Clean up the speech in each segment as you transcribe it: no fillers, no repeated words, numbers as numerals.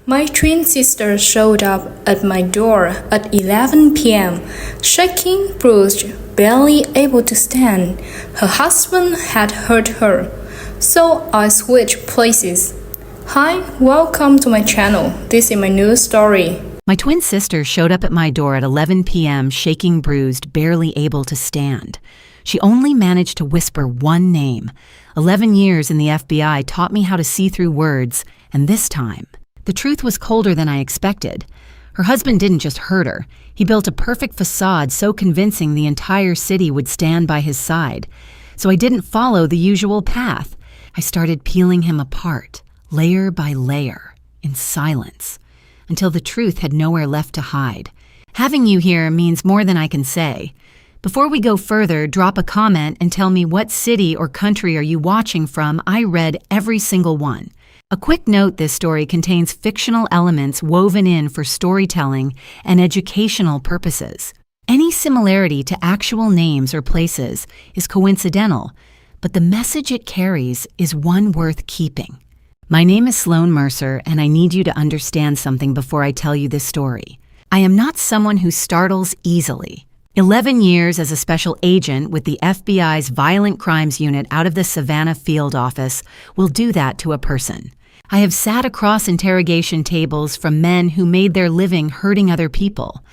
My twin sister showed up at my door at 11 p.m., shaking, bruised, barely able to stand. Her husband had hurt her, so I switched places. Hi, welcome to my channel. This is my new story. My twin sister showed up at my door at 11 p.m., shaking, bruised, barely able to stand. She only managed to whisper one name. 11 years in the FBI taught me how to see through words, and this time, the truth was colder than I expected. Her husband didn't just hurt her. He built a perfect facade so convincing the entire city would stand by his side. So I didn't follow the usual path. I started peeling him apart, layer by layer, in silence, until the truth had nowhere left to hide. Having you here means more than I can say. Before we go further, drop a comment and tell me what city or country are you watching from. I read every single one. A quick note, this story contains fictional elements woven in for storytelling and educational purposes. Any similarity to actual names or places is coincidental, but the message it carries is one worth keeping. My name is Sloan Mercer, and I need you to understand something before I tell you this story. I am not someone who startles easily. 11 years as a special agent with the FBI's Violent Crimes Unit out of the Savannah field office will do that to a person. I have sat across interrogation tables from men who made their living hurting other people.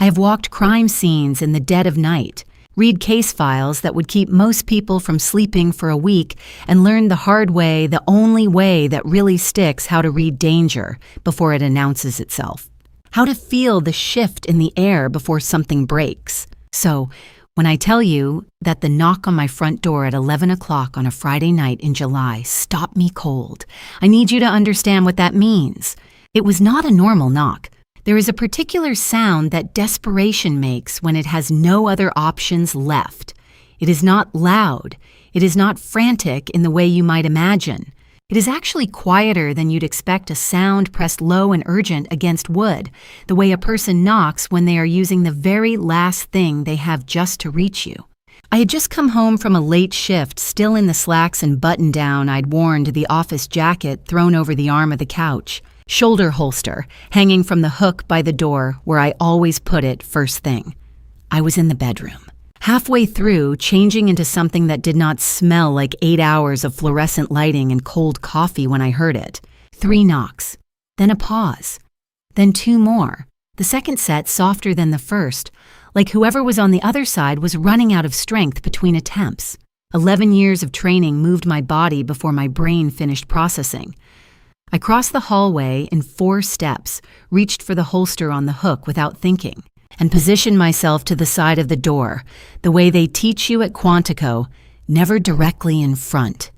I have walked crime scenes in the dead of night, read case files that would keep most people from sleeping for a week, and learned the hard way, the only way that really sticks, how to read danger before it announces itself. How to feel the shift in the air before something breaks. So, when I tell you that the knock on my front door at 11 o'clock on a Friday night in July stopped me cold, I need you to understand what that means. It was not a normal knock. There is a particular sound that desperation makes when it has no other options left. It is not loud. It is not frantic in the way you might imagine. It is actually quieter than you'd expect a sound pressed low and urgent against wood, the way a person knocks when they are using the very last thing they have just to reach you. I had just come home from a late shift, still in the slacks and button-down I'd worn to the office jacket thrown over the arm of the couch, shoulder holster hanging from the hook by the door where I always put it first thing. I was in the bedroom. Halfway through, changing into something that did not smell like 8 hours of fluorescent lighting and cold coffee when I heard it. 3 knocks, then a pause, then 2 more. The second set softer than the first, like whoever was on the other side was running out of strength between attempts. 11 years of training moved my body before my brain finished processing. I crossed the hallway in 4 steps, reached for the holster on the hook without thinking, and positioned myself to the side of the door, the way they teach you at Quantico, never directly in front,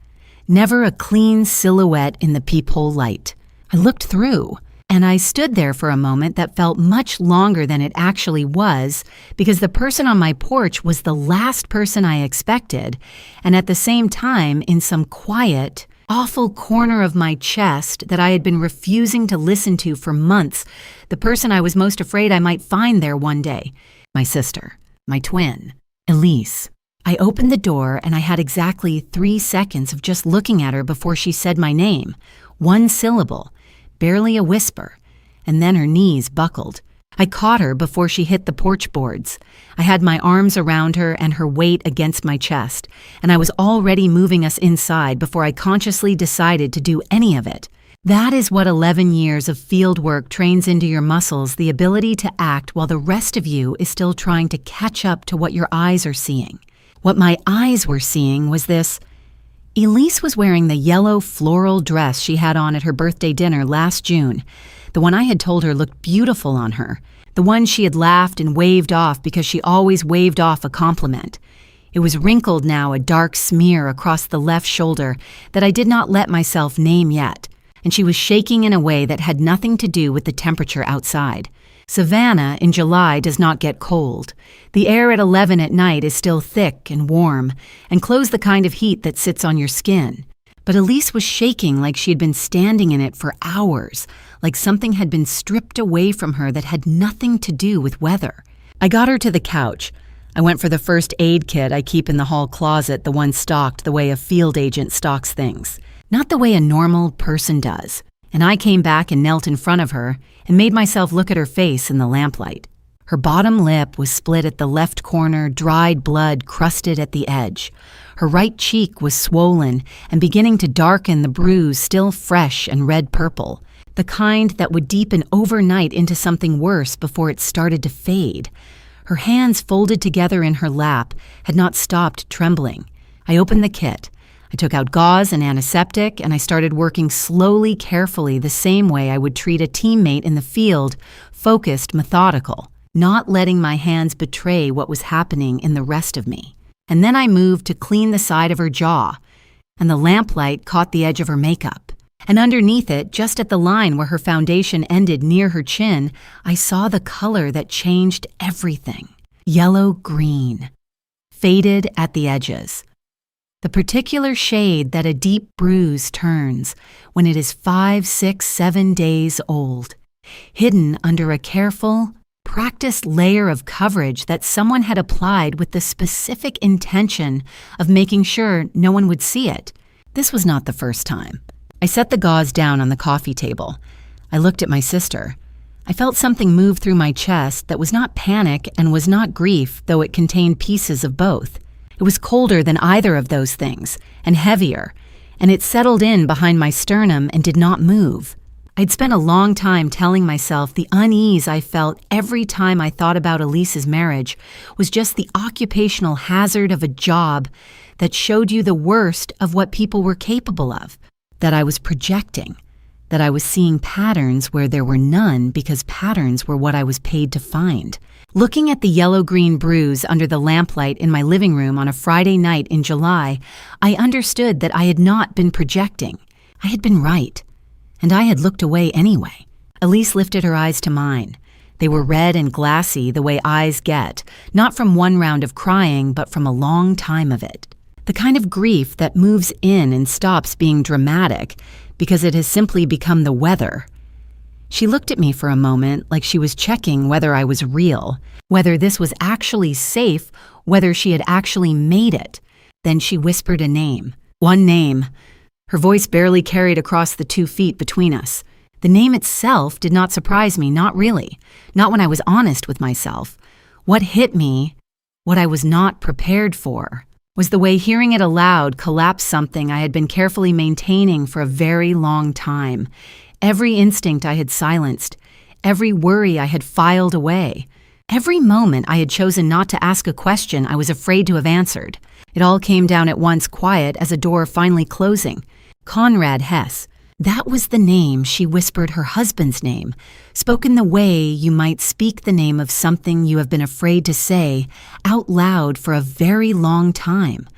never a clean silhouette in the peephole light. I looked through, and I stood there for a moment that felt much longer than it actually was, because the person on my porch was the last person I expected, and at the same time, in some quiet, awful corner of my chest that I had been refusing to listen to for months, the person I was most afraid I might find there one day. My sister, my twin, Elise. I opened the door and I had exactly 3 seconds of just looking at her before she said my name. 1 syllable, barely a whisper, and then her knees buckled. I caught her before she hit the porch boards. I had my arms around her and her weight against my chest, and I was already moving us inside before I consciously decided to do any of it. That is what 11 years of field work trains into your muscles, the ability to act while the rest of you is still trying to catch up to what your eyes are seeing. What my eyes were seeing was this. Elise was wearing the yellow floral dress she had on at her birthday dinner last June, the one I had told her looked beautiful on her, the one she had laughed and waved off because she always waved off a compliment. It was wrinkled now, a dark smear across the left shoulder that I did not let myself name yet, and she was shaking in a way that had nothing to do with the temperature outside. Savannah in July does not get cold. The air at 11 at night is still thick and warm, and clothes the kind of heat that sits on your skin. But Elise was shaking like she had been standing in it for hours, like something had been stripped away from her that had nothing to do with weather. I got her to the couch. I went for the first aid kit I keep in the hall closet, the one stocked the way a field agent stocks things. Not the way a normal person does. and I came back and knelt in front of her and made myself look at her face in the lamplight. Her bottom lip was split at the left corner, dried blood crusted at the edge. Her right cheek was swollen and beginning to darken, the bruise still fresh and red-purple, the kind that would deepen overnight into something worse before it started to fade. Her hands folded together in her lap had not stopped trembling. I opened the kit. I took out gauze and antiseptic, and I started working slowly, carefully, the same way I would treat a teammate in the field, focused, methodical, not letting my hands betray what was happening in the rest of me. And then I moved to clean the side of her jaw, and the lamplight caught the edge of her makeup. And underneath it, just at the line where her foundation ended near her chin, I saw the color that changed everything. Yellow-green. Faded at the edges. The particular shade that a deep bruise turns when it is 5, 6, 7 days old. Hidden under a careful, practiced layer of coverage that someone had applied with the specific intention of making sure no one would see it. This was not the first time. I set the gauze down on the coffee table. I looked at my sister. I felt something move through my chest that was not panic and was not grief, though it contained pieces of both. It was colder than either of those things, and heavier, and it settled in behind my sternum and did not move. I'd spent a long time telling myself the unease I felt every time I thought about Elise's marriage was just the occupational hazard of a job that showed you the worst of what people were capable of, that I was projecting, that I was seeing patterns where there were none because patterns were what I was paid to find. Looking at the yellow-green bruise under the lamplight in my living room on a Friday night in July, I understood that I had not been projecting. I had been right. And I had looked away anyway. Elise lifted her eyes to mine. They were red and glassy the way eyes get, not from one round of crying, but from a long time of it. The kind of grief that moves in and stops being dramatic because it has simply become the weather. She looked at me for a moment like she was checking whether I was real, whether this was actually safe, whether she had actually made it. Then she whispered a name. One name. Her voice barely carried across the 2 feet between us. The name itself did not surprise me, not really. Not when I was honest with myself. What hit me, what I was not prepared for, was the way hearing it aloud collapsed something I had been carefully maintaining for a very long time. Every instinct I had silenced, every worry I had filed away, every moment I had chosen not to ask a question I was afraid to have answered. It all came down at once, quiet as a door finally closing. Conrad Hess. That was the name she whispered, her husband's name, spoken the way you might speak the name of something you have been afraid to say out loud for a very long time.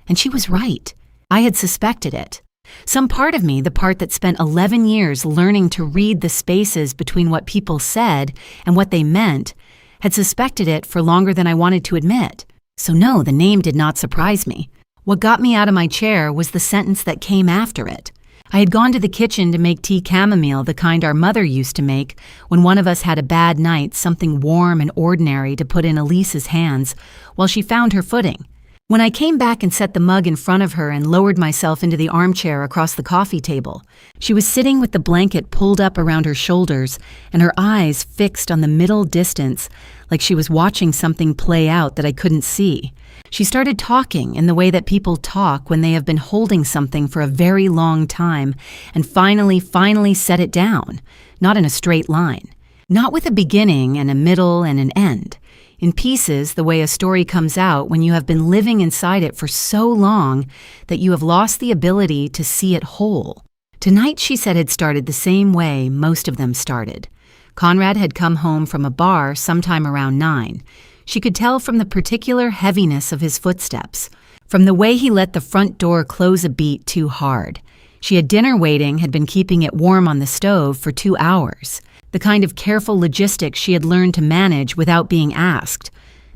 And she was right. I had suspected it. Some part of me, the part that spent 11 years learning to read the spaces between what people said and what they meant, had suspected it for longer than I wanted to admit. So no, the name did not surprise me. What got me out of my chair was the sentence that came after it. I had gone to the kitchen to make tea chamomile, the kind our mother used to make when one of us had a bad night, something warm and ordinary to put in Elise's hands, while she found her footing. When I came back and set the mug in front of her and lowered myself into the armchair across the coffee table, she was sitting with the blanket pulled up around her shoulders and her eyes fixed on the middle distance, like she was watching something play out that I couldn't see. She started talking in the way that people talk when they have been holding something for a very long time and finally set it down, not in a straight line, not with a beginning and a middle and an end. In pieces, the way a story comes out when you have been living inside it for so long that you have lost the ability to see it whole. Tonight, she said, had started the same way most of them started. Conrad had come home from a bar sometime around 9. She could tell from the particular heaviness of his footsteps, from the way he let the front door close a beat too hard. She had dinner waiting, had been keeping it warm on the stove for 2 hours. The kind of careful logistics she had learned to manage without being asked.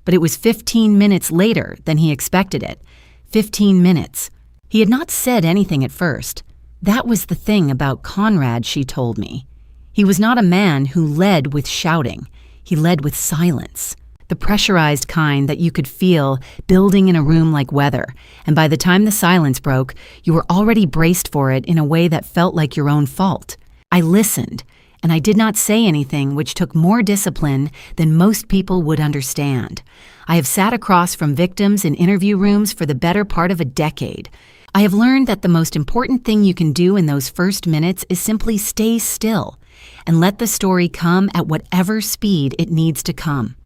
But it was 15 minutes later than he expected it. 15 minutes. He had not said anything at first. That was the thing about Conrad, she told me. He was not a man who led with shouting. He led with silence. The pressurized kind that you could feel building in a room like weather, and by the time the silence broke, you were already braced for it in a way that felt like your own fault. I listened, and I did not say anything, which took more discipline than most people would understand. I have sat across from victims in interview rooms for the better part of a decade. I have learned that the most important thing you can do in those first minutes is simply stay still and let the story come at whatever speed it needs to come.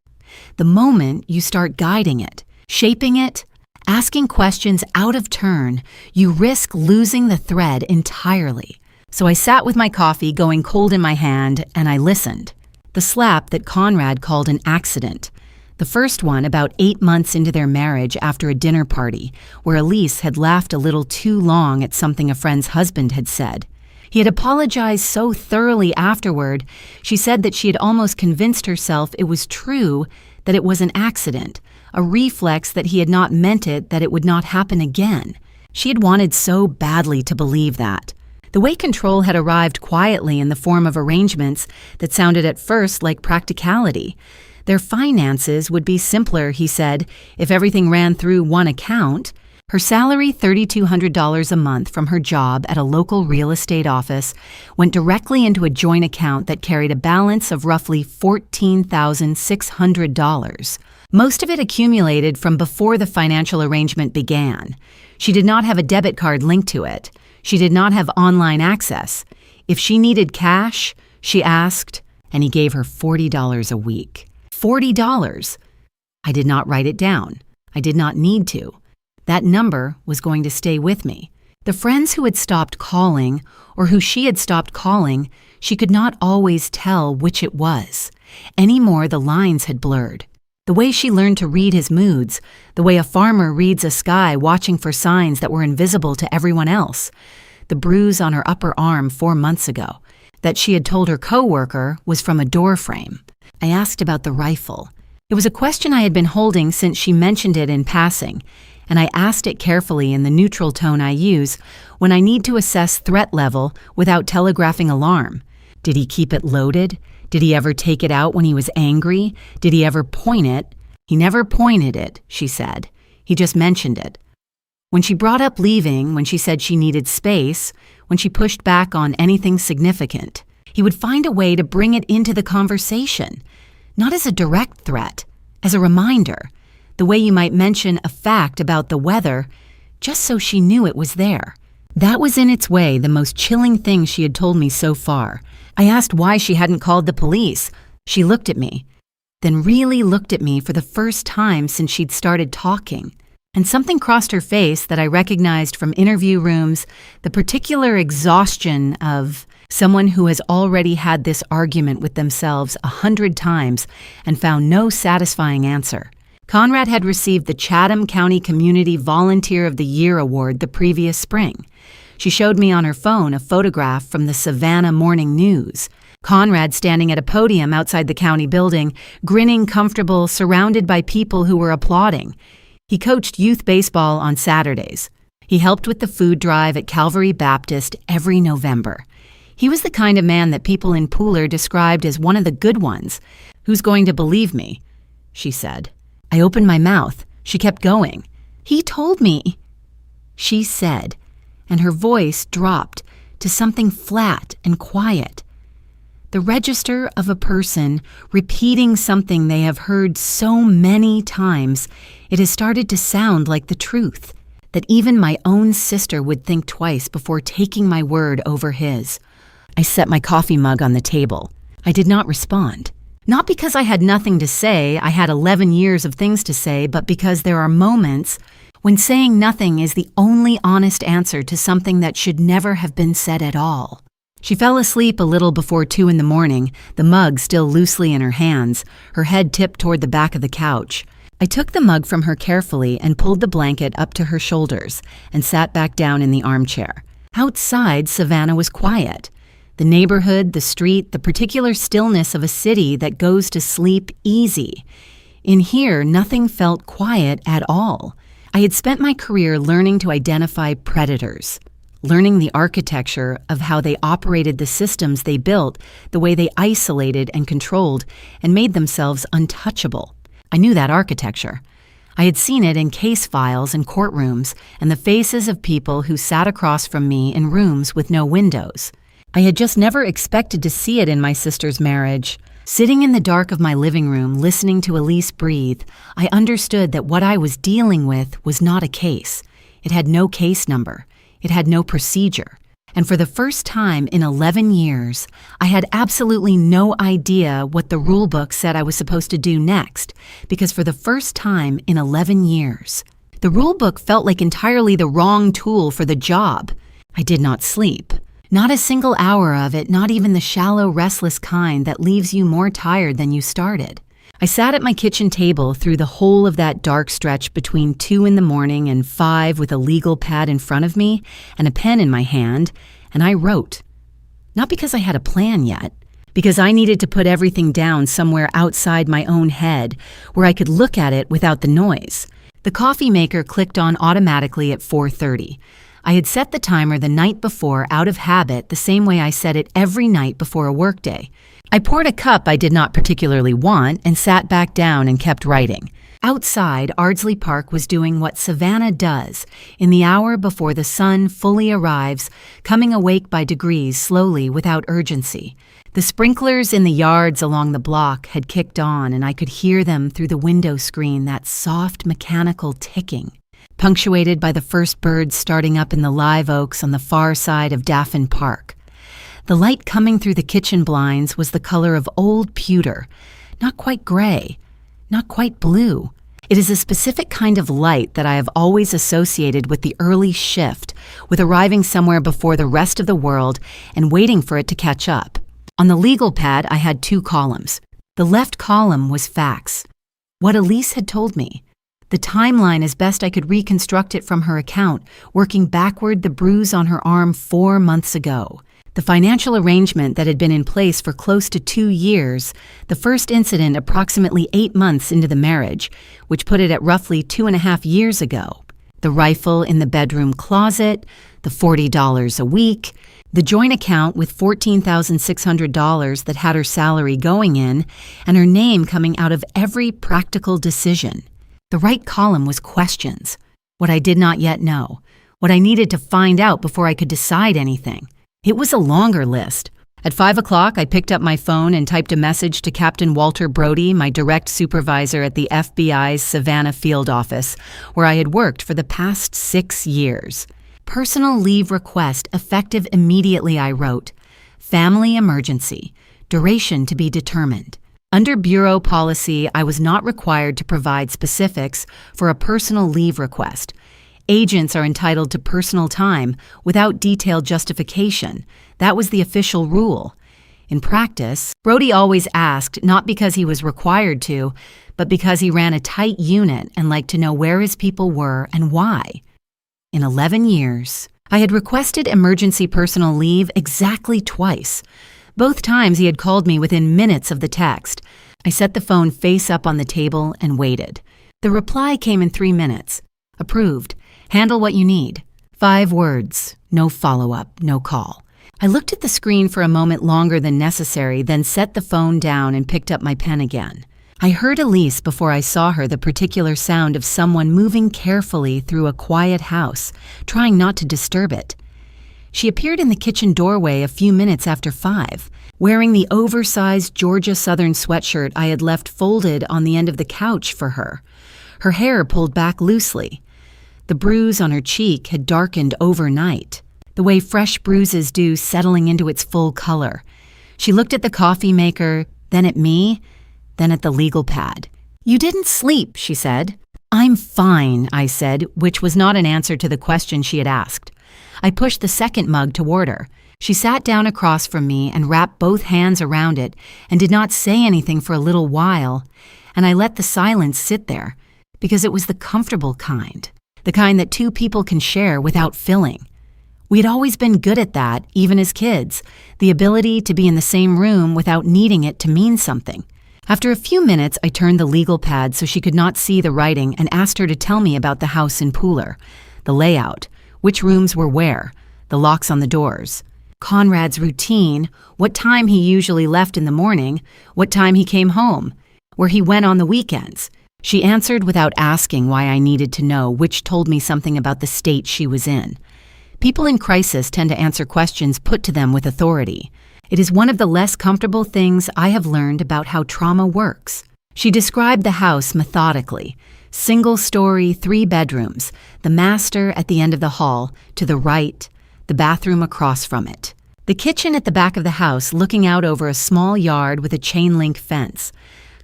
The moment you start guiding it, shaping it, asking questions out of turn, you risk losing the thread entirely. So I sat with my coffee going cold in my hand, and I listened. The slap that Conrad called an accident. The first one about 8 months into their marriage after a dinner party, where Elise had laughed a little too long at something a friend's husband had said. He had apologized so thoroughly afterward, she said that she had almost convinced herself it was true, that it was an accident, a reflex that he had not meant it, that it would not happen again. She had wanted so badly to believe that. The way control had arrived quietly in the form of arrangements that sounded at first like practicality. Their finances would be simpler, he said, if everything ran through one account. Her salary, $3,200 a month from her job at a local real estate office, went directly into a joint account that carried a balance of roughly $14,600. Most of it accumulated from before the financial arrangement began. She did not have a debit card linked to it. She did not have online access. If she needed cash, she asked, and he gave her $40 a week. $40! I did not write it down. I did not need to. That number was going to stay with me. The friends who had stopped calling, or who she had stopped calling, she could not always tell which it was. Any more the lines had blurred. The way she learned to read his moods, the way a farmer reads a sky watching for signs that were invisible to everyone else. The bruise on her upper arm 4 months ago, that she had told her coworker was from a door frame. I asked about the rifle. It was a question I had been holding since she mentioned it in passing, and I asked it carefully in the neutral tone I use when I need to assess threat level without telegraphing alarm. Did he keep it loaded? Did he ever take it out when he was angry? Did he ever point it? He never pointed it, she said. He just mentioned it. When she brought up leaving, when she said she needed space, when she pushed back on anything significant, he would find a way to bring it into the conversation, not as a direct threat, as a reminder, the way you might mention a fact about the weather, just so she knew it was there. That was in its way the most chilling thing she had told me so far. I asked why she hadn't called the police. She looked at me, then really looked at me for the first time since she'd started talking. And something crossed her face that I recognized from interview rooms, the particular exhaustion of someone who has already had this argument with themselves 100 times and found no satisfying answer. Conrad had received the Chatham County Community Volunteer of the Year award the previous spring. She showed me on her phone a photograph from the Savannah Morning News. Conrad standing at a podium outside the county building, grinning comfortable, surrounded by people who were applauding. He coached youth baseball on Saturdays. He helped with the food drive at Calvary Baptist every November. He was the kind of man that people in Pooler described as one of the good ones. "Who's going to believe me?" she said. I opened my mouth. She kept going. "He told me," she said, and her voice dropped to something flat and quiet. The register of a person repeating something they have heard so many times, it has started to sound like the truth, that even my own sister would think twice before taking my word over his. I set my coffee mug on the table. I did not respond. Not because I had nothing to say, I had 11 years of things to say, but because there are moments when saying nothing is the only honest answer to something that should never have been said at all. She fell asleep a little before 2 a.m, the mug still loosely in her hands, her head tipped toward the back of the couch. I took the mug from her carefully and pulled the blanket up to her shoulders and sat back down in the armchair. Outside, Savannah was quiet. The neighborhood, the street, the particular stillness of a city that goes to sleep easy. In here, nothing felt quiet at all. I had spent my career learning to identify predators, learning the architecture of how they operated the systems they built, the way they isolated and controlled and made themselves untouchable. I knew that architecture. I had seen it in case files and courtrooms and the faces of people who sat across from me in rooms with no windows. I had just never expected to see it in my sister's marriage. Sitting in the dark of my living room, listening to Elise breathe, I understood that what I was dealing with was not a case. It had no case number. It had no procedure. And for the first time in 11 years, I had absolutely no idea what the rulebook said I was supposed to do next, because for the first time in 11 years, the rulebook felt like entirely the wrong tool for the job. I did not sleep. Not a single hour of it, not even the shallow, restless kind that leaves you more tired than you started. I sat at my kitchen table through the whole of that dark stretch between 2 in the morning and 5 with a legal pad in front of me and a pen in my hand, and I wrote. Not because I had a plan yet, because I needed to put everything down somewhere outside my own head where I could look at it without the noise. The coffee maker clicked on automatically at 4:30. I had set the timer the night before out of habit the same way I set it every night before a workday. I poured a cup I did not particularly want and sat back down and kept writing. Outside, Ardsley Park was doing what Savannah does in the hour before the sun fully arrives, coming awake by degrees slowly without urgency. The sprinklers in the yards along the block had kicked on, and I could hear them through the window screen, that soft mechanical ticking, punctuated by the first birds starting up in the live oaks on the far side of Daffin Park. The light coming through the kitchen blinds was the color of old pewter, not quite gray, not quite blue. It is a specific kind of light that I have always associated with the early shift, with arriving somewhere before the rest of the world and waiting for it to catch up. On the legal pad, I had 2 columns. The left column was facts, what Elise had told me. The timeline as best I could reconstruct it from her account, working backward the bruise on her arm 4 months ago. The financial arrangement that had been in place for close to 2 years, the first incident approximately 8 months into the marriage, which put it at roughly 2.5 years ago. The rifle in the bedroom closet, the $40 a week, the joint account with $14,600 that had her salary going in, and her name coming out of every practical decision. The right column was questions, what I did not yet know, what I needed to find out before I could decide anything. It was a longer list. At 5 o'clock, I picked up my phone and typed a message to Captain Walter Brody, my direct supervisor at the FBI's Savannah field office, where I had worked for the past 6 years. Personal leave request effective immediately, I wrote. Family emergency. Duration to be determined. Under Bureau policy, I was not required to provide specifics for a personal leave request. Agents are entitled to personal time without detailed justification. That was the official rule. In practice, Brody always asked not because he was required to, but because he ran a tight unit and liked to know where his people were and why. In 11 years, I had requested emergency personal leave exactly twice. Both times he had called me within minutes of the text. I set the phone face up on the table and waited. The reply came in 3 minutes. Approved. Handle what you need. 5 words. No follow-up, no call. I looked at the screen for a moment longer than necessary, then set the phone down and picked up my pen again. I heard Elise before I saw her, the particular sound of someone moving carefully through a quiet house, trying not to disturb it. She appeared in the kitchen doorway a few minutes after 5, wearing the oversized Georgia Southern sweatshirt I had left folded on the end of the couch for her, her hair pulled back loosely. The bruise on her cheek had darkened overnight, the way fresh bruises do settling into its full color. She looked at the coffee maker, then at me, then at the legal pad. "You didn't sleep," she said. "I'm fine," I said, which was not an answer to the question she had asked. I pushed the second mug toward her. She sat down across from me and wrapped both hands around it and did not say anything for a little while, and I let the silence sit there because it was the comfortable kind. The kind that 2 people can share without filling. We had always been good at that, even as kids, the ability to be in the same room without needing it to mean something. After a few minutes, I turned the legal pad so she could not see the writing and asked her to tell me about the house in Pooler, the layout, which rooms were where, the locks on the doors, Conrad's routine, what time he usually left in the morning, what time he came home, where he went on the weekends. She answered without asking why I needed to know, which told me something about the state she was in. People in crisis tend to answer questions put to them with authority. It is one of the less comfortable things I have learned about how trauma works. She described the house methodically. Single story, 3 bedrooms, the master at the end of the hall, to the right, the bathroom across from it. The kitchen at the back of the house looking out over a small yard with a chain-link fence.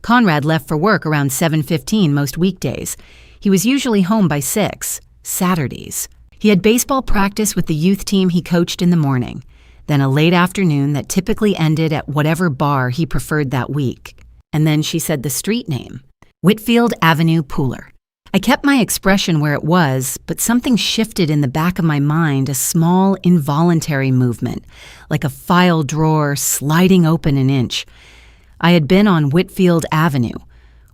Conrad left for work around 7:15 most weekdays. He was usually home by 6, Saturdays. He had baseball practice with the youth team he coached in the morning, then a late afternoon that typically ended at whatever bar he preferred that week. And then she said the street name, Whitfield Avenue, Pooler. I kept my expression where it was, but something shifted in the back of my mind, a small, involuntary movement, like a file drawer sliding open an inch. I had been on Whitfield Avenue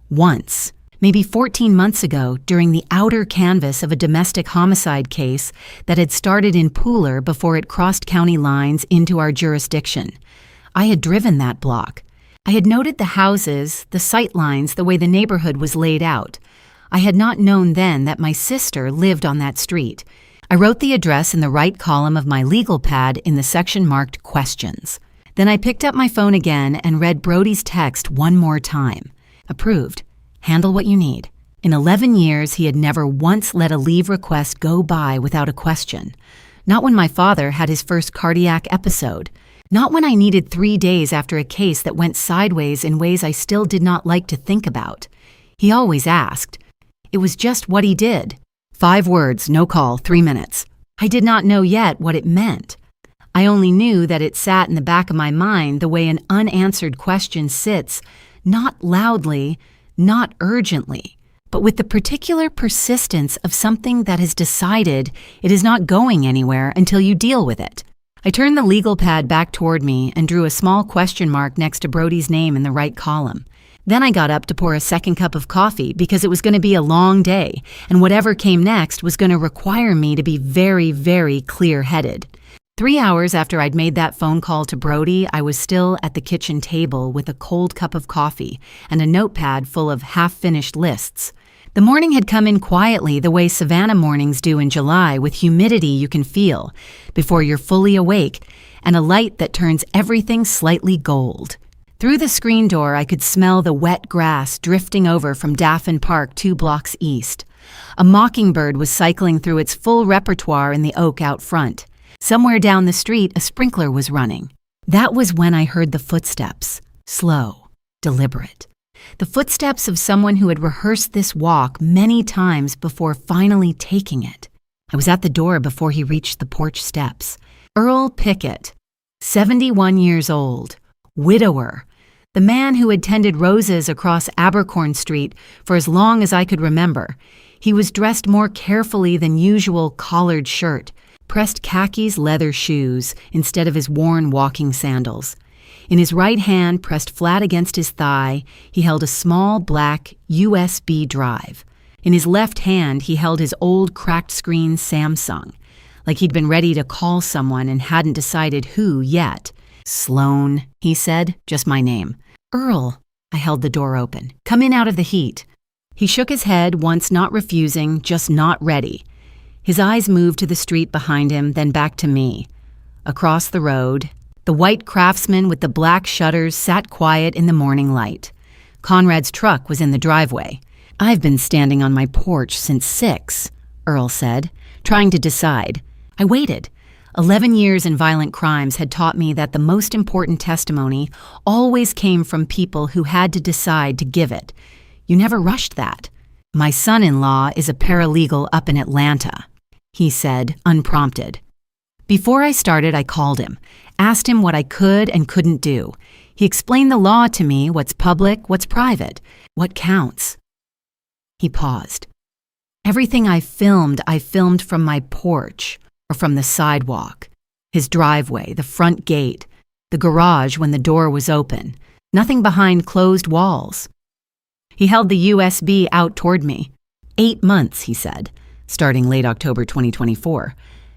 once, maybe 14 months ago, during the outer canvas of a domestic homicide case that had started in Pooler before it crossed county lines into our jurisdiction. I had driven that block. I had noted the houses, the sight lines, the way the neighborhood was laid out. I had not known then that my sister lived on that street. I wrote the address in the right column of my legal pad in the section marked Questions. Then I picked up my phone again and read Brody's text one more time. Approved. Handle what you need. In 11 years, he had never once let a leave request go by without a question. Not when my father had his first cardiac episode. Not when I needed 3 days after a case that went sideways in ways I still did not like to think about. He always asked. It was just what he did. 5 words, no call, 3 minutes. I did not know yet what it meant. I only knew that it sat in the back of my mind the way an unanswered question sits, not loudly, not urgently, but with the particular persistence of something that has decided it is not going anywhere until you deal with it. I turned the legal pad back toward me and drew a small question mark next to Brody's name in the right column. Then I got up to pour a second cup of coffee because it was going to be a long day, and whatever came next was going to require me to be very, very clear-headed. 3 hours after I'd made that phone call to Brody, I was still at the kitchen table with a cold cup of coffee and a notepad full of half-finished lists. The morning had come in quietly the way Savannah mornings do in July, with humidity you can feel before you're fully awake and a light that turns everything slightly gold. Through the screen door, I could smell the wet grass drifting over from Daffin Park 2 blocks east. A mockingbird was cycling through its full repertoire in the oak out front. Somewhere down the street, a sprinkler was running. That was when I heard the footsteps, slow, deliberate. The footsteps of someone who had rehearsed this walk many times before finally taking it. I was at the door before he reached the porch steps. Earl Pickett, 71 years old, widower, the man who had tended roses across Abercorn Street for as long as I could remember. He was dressed more carefully than usual collared shirt, pressed khakis leather shoes instead of his worn walking sandals. In his right hand, pressed flat against his thigh, he held a small black USB drive. In his left hand, he held his old cracked screen Samsung, like he'd been ready to call someone and hadn't decided who yet. Sloan, he said, just my name. Earl, I held the door open. Come in out of the heat. He shook his head, once not refusing, just not ready. His eyes moved to the street behind him, then back to me. Across the road, the white Craftsman with the black shutters sat quiet in the morning light. Conrad's truck was in the driveway. I've been standing on my porch since 6, Earl said, trying to decide. I waited. 11 years in violent crimes had taught me that the most important testimony always came from people who had to decide to give it. You never rushed that. My son-in-law is a paralegal up in Atlanta, he said, unprompted. Before I started, I called him, asked him what I could and couldn't do. He explained the law to me, what's public, what's private, what counts. He paused. Everything I filmed from my porch or from the sidewalk, his driveway, the front gate, the garage when the door was open, nothing behind closed walls. He held the USB out toward me. 8 months, he said, starting late October 2024.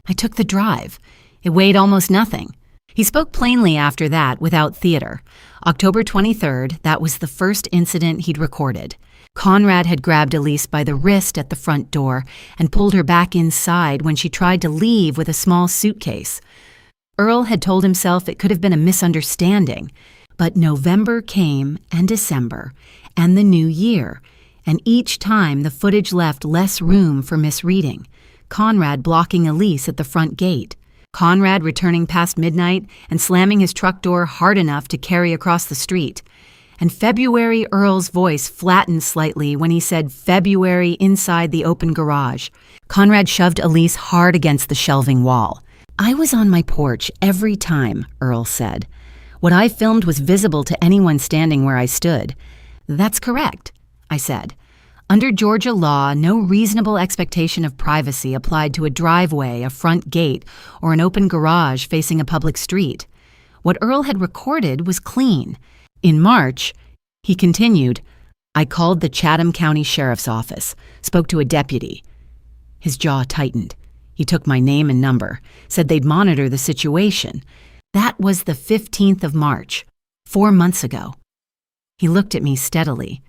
I took the drive. It weighed almost nothing. He spoke plainly after that, without theater. October 23rd, that was the first incident he'd recorded. Conrad had grabbed Elise by the wrist at the front door and pulled her back inside when she tried to leave with a small suitcase. Earl had told himself it could have been a misunderstanding, but November came and December and the new year, and each time the footage left less room for misreading. Conrad blocking Elise at the front gate. Conrad returning past midnight and slamming his truck door hard enough to carry across the street. And February Earl's voice flattened slightly when he said February inside the open garage. Conrad shoved Elise hard against the shelving wall. I was on my porch every time, Earl said. What I filmed was visible to anyone standing where I stood. That's correct, I said. Under Georgia law, no reasonable expectation of privacy applied to a driveway, a front gate, or an open garage facing a public street. What Earl had recorded was clean. In March, he continued, I called the Chatham County Sheriff's Office, spoke to a deputy. His jaw tightened. He took my name and number, said they'd monitor the situation. That was the 15th of March, 4 months ago. He looked at me steadily.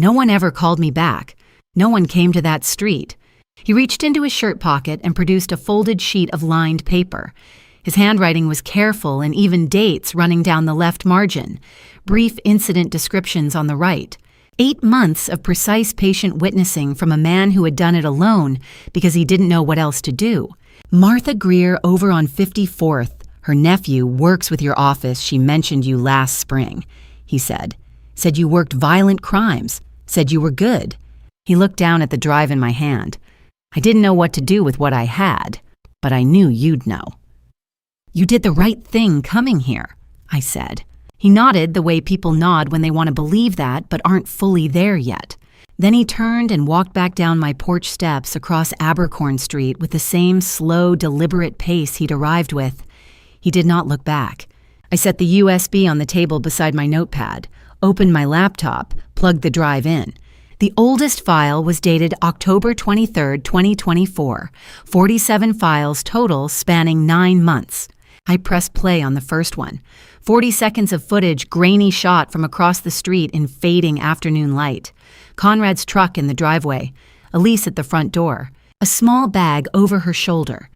No one ever called me back. No one came to that street. He reached into his shirt pocket and produced a folded sheet of lined paper. His handwriting was careful and even dates running down the left margin, brief incident descriptions on the right. 8 months of precise patient witnessing from a man who had done it alone because he didn't know what else to do. Martha Greer over on 54th, her nephew, works with your office. She mentioned you last spring, he said. Said you worked violent crimes. Said you were good. He looked down at the drive in my hand. I didn't know what to do with what I had, but I knew you'd know. You did the right thing coming here, I said. He nodded the way people nod when they want to believe that but aren't fully there yet. Then he turned and walked back down my porch steps across Abercorn Street with the same slow, deliberate pace he'd arrived with. He did not look back. I set the USB on the table beside my notepad, opened my laptop, plugged the drive in. The oldest file was dated October 23, 2024, 47 files total spanning 9 months. I pressed play on the first one. 40 seconds of footage, grainy shot from across the street in fading afternoon light. Conrad's truck in the driveway. Elise at the front door. A small bag over her shoulder.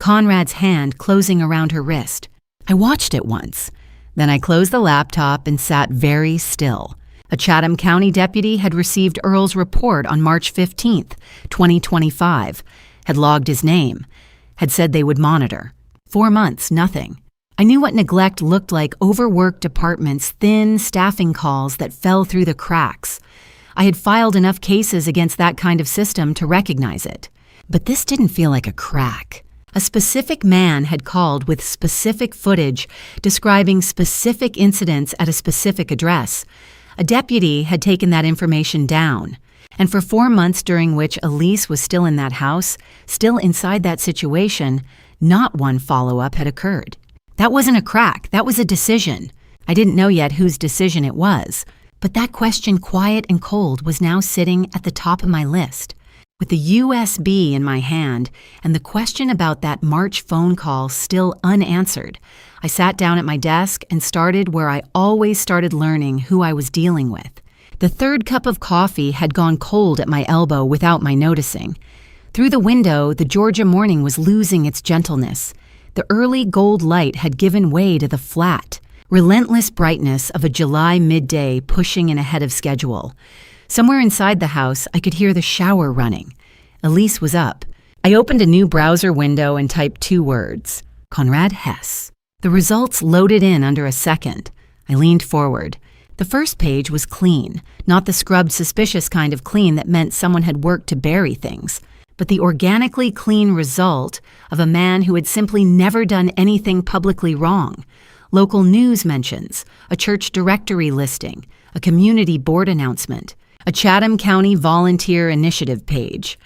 Conrad's hand closing around her wrist. I watched it once. Then I closed the laptop and sat very still. A Chatham County deputy had received Earl's report on March 15th, 2025, had logged his name, had said they would monitor. 4 months, nothing. I knew what neglect looked like: overworked departments, thin staffing calls that fell through the cracks. I had filed enough cases against that kind of system to recognize it. But this didn't feel like a crack. A specific man had called with specific footage describing specific incidents at a specific address. A deputy had taken that information down. And for 4 months during which Elise was still in that house, still inside that situation, not one follow-up had occurred. That wasn't a crack, that was a decision. I didn't know yet whose decision it was. But that question, quiet and cold, was now sitting at the top of my list. With the USB in my hand and the question about that March phone call still unanswered, I sat down at my desk and started where I always started learning who I was dealing with. The third cup of coffee had gone cold at my elbow without my noticing. Through the window, the Georgia morning was losing its gentleness. The early gold light had given way to the flat, relentless brightness of a July midday pushing in ahead of schedule. Somewhere inside the house, I could hear the shower running. Elise was up. I opened a new browser window and typed 2 words: Conrad Hess. The results loaded in under a second. I leaned forward. The first page was clean, not the scrubbed, suspicious kind of clean that meant someone had worked to bury things, but the organically clean result of a man who had simply never done anything publicly wrong. Local news mentions, a church directory listing, a community board announcement, a Chatham County volunteer initiative page.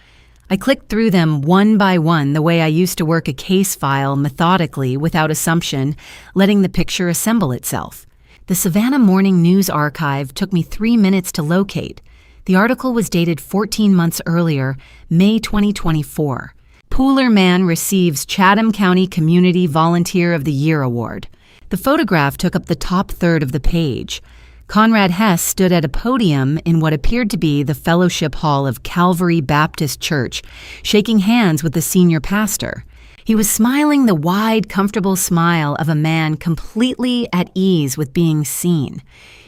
I clicked through them one by one the way I used to work a case file, methodically, without assumption, letting the picture assemble itself. The Savannah Morning News Archive took me 3 minutes to locate. The article was dated 14 months earlier, May 2024. Pooler man receives Chatham County Community Volunteer of the Year Award. The photograph took up the top third of the page. Conrad Hess stood at a podium in what appeared to be the fellowship hall of Calvary Baptist Church, shaking hands with the senior pastor. He was smiling the wide, comfortable smile of a man completely at ease with being seen.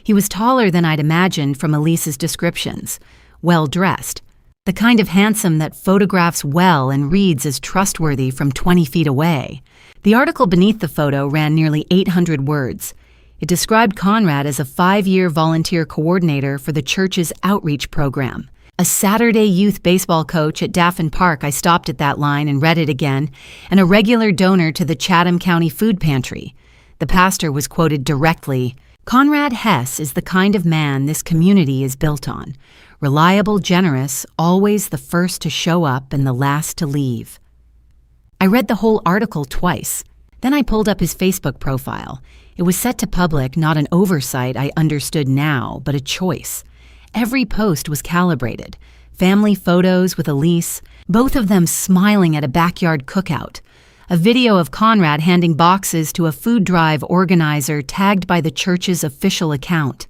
He was taller than I'd imagined from Elise's descriptions, well-dressed, the kind of handsome that photographs well and reads as trustworthy from 20 feet away. The article beneath the photo ran nearly 800 words. It described Conrad as a 5-year volunteer coordinator for the church's outreach program. A Saturday youth baseball coach at Daffin Park, I stopped at that line and read it again, and a regular donor to the Chatham County Food Pantry. The pastor was quoted directly, "Conrad Hess is the kind of man this community is built on. Reliable, generous, always the first to show up and the last to leave." I read the whole article twice. Then I pulled up his Facebook profile. It was set to public, not an oversight I understood now, but a choice. Every post was calibrated. Family photos with Elise, both of them smiling at a backyard cookout. A video of Conrad handing boxes to a food drive organizer tagged by the church's official account.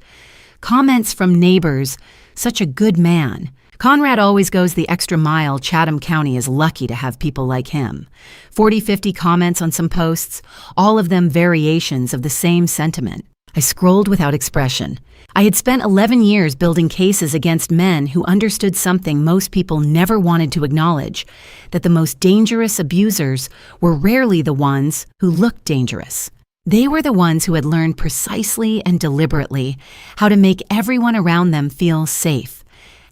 Comments from neighbors, "Such a good man. Conrad always goes the extra mile. Chatham County is lucky to have people like him." 40-50 comments on some posts, all of them variations of the same sentiment. I scrolled without expression. I had spent 11 years building cases against men who understood something most people never wanted to acknowledge, that the most dangerous abusers were rarely the ones who looked dangerous. They were the ones who had learned precisely and deliberately how to make everyone around them feel safe,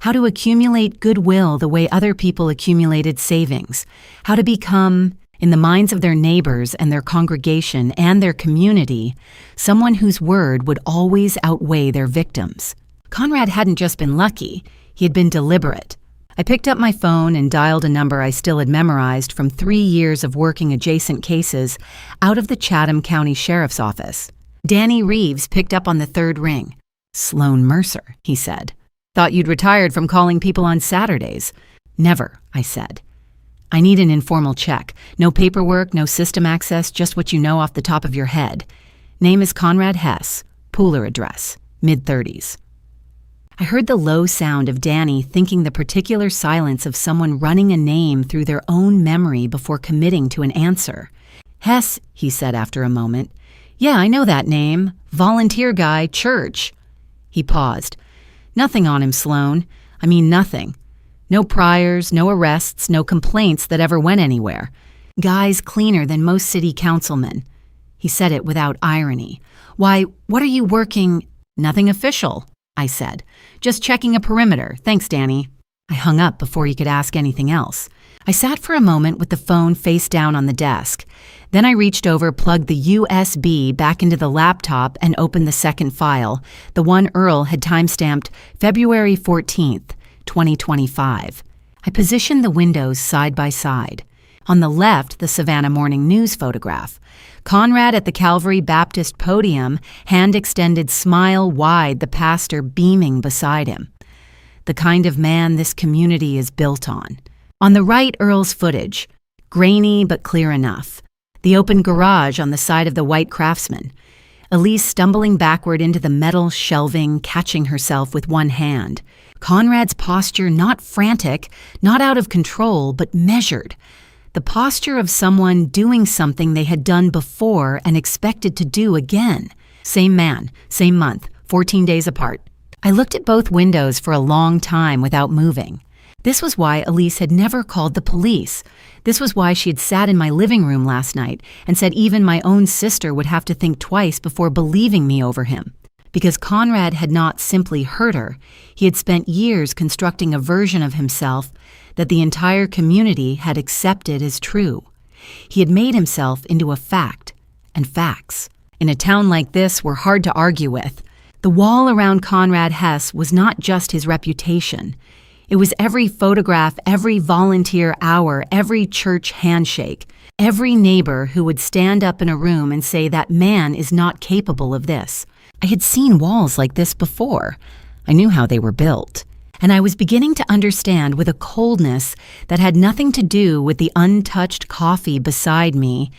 how to accumulate goodwill the way other people accumulated savings, how to become, in the minds of their neighbors and their congregation and their community, someone whose word would always outweigh their victims. Conrad hadn't just been lucky, he had been deliberate. I picked up my phone and dialed a number I still had memorized from 3 years of working adjacent cases out of the Chatham County Sheriff's Office. Danny Reeves picked up on the third ring. "Sloan Mercer," he said. "Thought you'd retired from calling people on Saturdays." "Never," I said. "I need an informal check. No paperwork, no system access, just what you know off the top of your head. Name is Conrad Hess. Pooler address. Mid-30s. I heard the low sound of Danny thinking the particular silence of someone running a name through their own memory before committing to an answer. "Hess," he said after a moment. "Yeah, I know that name. Volunteer guy, church." He paused. "Nothing on him, Sloan. I mean nothing. No priors, no arrests, no complaints that ever went anywhere. Guy's cleaner than most city councilmen." He said it without irony. "Why, what are you working—" "Nothing official," I said. "Just checking a perimeter. Thanks, Danny." I hung up before he could ask anything else. I sat for a moment with the phone face down on the desk. Then I reached over, plugged the USB back into the laptop, and opened the second file, the one Earl had timestamped February 14th, 2025. I positioned the windows side by side. On the left, the Savannah Morning News photograph. Conrad at the Calvary Baptist podium, hand extended, smile wide, the pastor beaming beside him. The kind of man this community is built on. On the right, Earl's footage, grainy but clear enough. The open garage on the side of the white Craftsman. Elise stumbling backward into the metal shelving, catching herself with one hand. Conrad's posture not frantic, not out of control, but measured. The posture of someone doing something they had done before and expected to do again. Same man, same month, 14 days apart. I looked at both windows for a long time without moving. This was why Elise had never called the police. This was why she had sat in my living room last night and said even my own sister would have to think twice before believing me over him. Because Conrad had not simply hurt her, he had spent years constructing a version of himself that the entire community had accepted as true. He had made himself into a fact, and facts, in a town like this, were hard to argue with. The wall around Conrad Hess was not just his reputation. It was every photograph, every volunteer hour, every church handshake, every neighbor who would stand up in a room and say that man is not capable of this. I had seen walls like this before. I knew how they were built. and I was beginning to understand with a coldness that had nothing to do with the untouched coffee beside me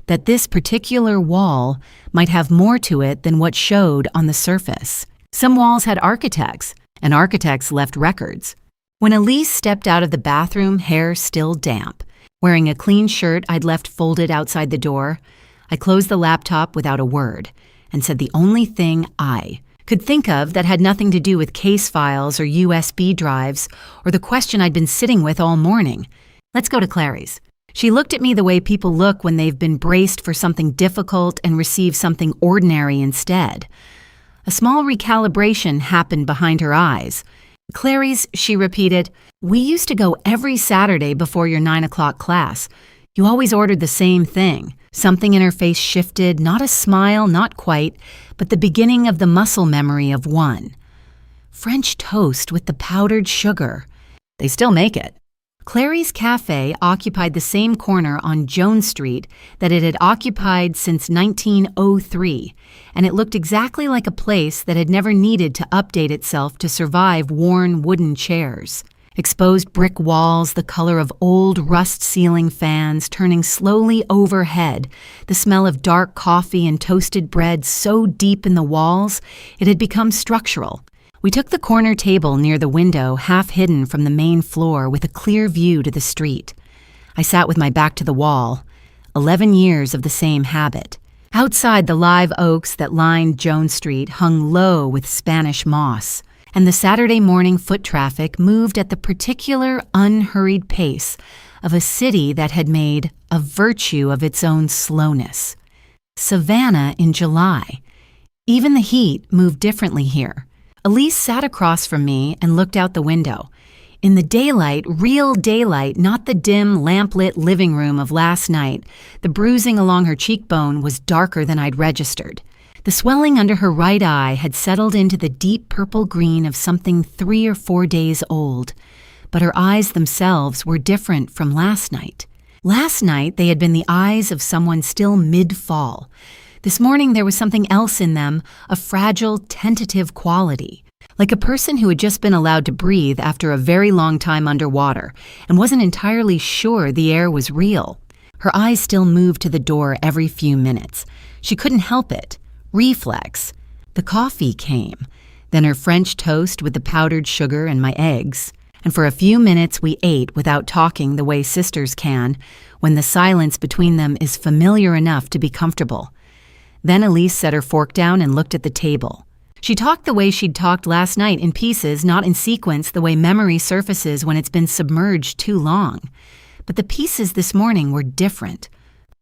that this particular wall might have more to it than what showed on the surface. Some walls had architects, and architects left records. When Elise stepped out of the bathroom, hair still damp, wearing a clean shirt I'd left folded outside the door, I closed the laptop without a word and said the only thing I could think of that had nothing to do with case files or USB drives or the question I'd been sitting with all morning. Let's go to Clary's. She looked at me the way people look when they've been braced for something difficult and receive something ordinary instead. A small recalibration happened behind her eyes. Clary's, she repeated. We used to go every Saturday before your 9 o'clock class. You always ordered the same thing. Something in her face shifted, not a smile, not quite, but the beginning of the muscle memory of one. French toast with the powdered sugar. They still make it. Clary's Cafe occupied the same corner on Jones Street that it had occupied since 1903, and it looked exactly like a place that had never needed to update itself to survive worn wooden chairs. Exposed brick walls, the color of old rust-ceiling fans turning slowly overhead, the smell of dark coffee and toasted bread so deep in the walls it had become structural. We took the corner table near the window, half hidden from the main floor with a clear view to the street. I sat with my back to the wall. 11 years of the same habit. Outside, the live oaks that lined Jones Street hung low with Spanish moss, and the Saturday morning foot traffic moved at the particular unhurried pace of a city that had made a virtue of its own slowness. Savannah in July. Even the heat moved differently here. Elise sat across from me and looked out the window. In the daylight, real daylight, not the dim, lamp-lit living room of last night, the bruising along her cheekbone was darker than I'd registered. The swelling under her right eye had settled into the deep purple green of something 3 or 4 days old, but her eyes themselves were different from last night. Last night, they had been the eyes of someone still mid-fall. This morning, there was something else in them, a fragile, tentative quality, like a person who had just been allowed to breathe after a very long time underwater and wasn't entirely sure the air was real. Her eyes still moved to the door every few minutes. She couldn't help it. Reflex. The coffee came, then her French toast with the powdered sugar and my eggs, and for a few minutes we ate without talking the way sisters can, when the silence between them is familiar enough to be comfortable. Then Elise set her fork down and looked at the table. She talked the way she'd talked last night, in pieces, not in sequence the way memory surfaces when it's been submerged too long. But the pieces this morning were different,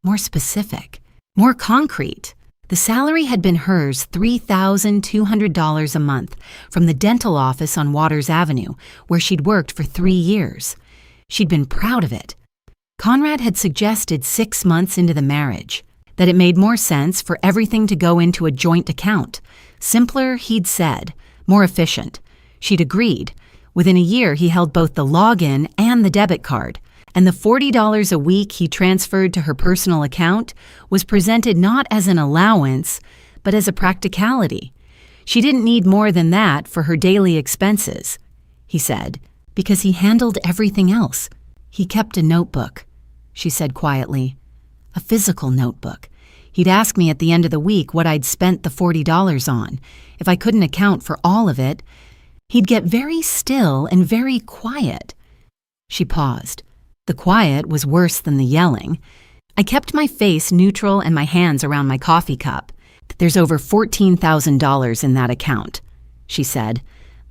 more specific, more concrete. The salary had been hers, $3,200 a month, from the dental office on Waters Avenue, where she'd worked for 3 years. She'd been proud of it. Conrad had suggested 6 months into the marriage that it made more sense for everything to go into a joint account. Simpler, he'd said, more efficient. She'd agreed. Within a year, he held both the login and the debit card, and the $40 a week he transferred to her personal account was presented not as an allowance, but as a practicality. She didn't need more than that for her daily expenses, he said, because he handled everything else. He kept a notebook, she said quietly, a physical notebook. He'd ask me at the end of the week what I'd spent the $40 on. If I couldn't account for all of it, he'd get very still and very quiet. She paused. The quiet was worse than the yelling. I kept my face neutral and my hands around my coffee cup. There's over $14,000 in that account, she said.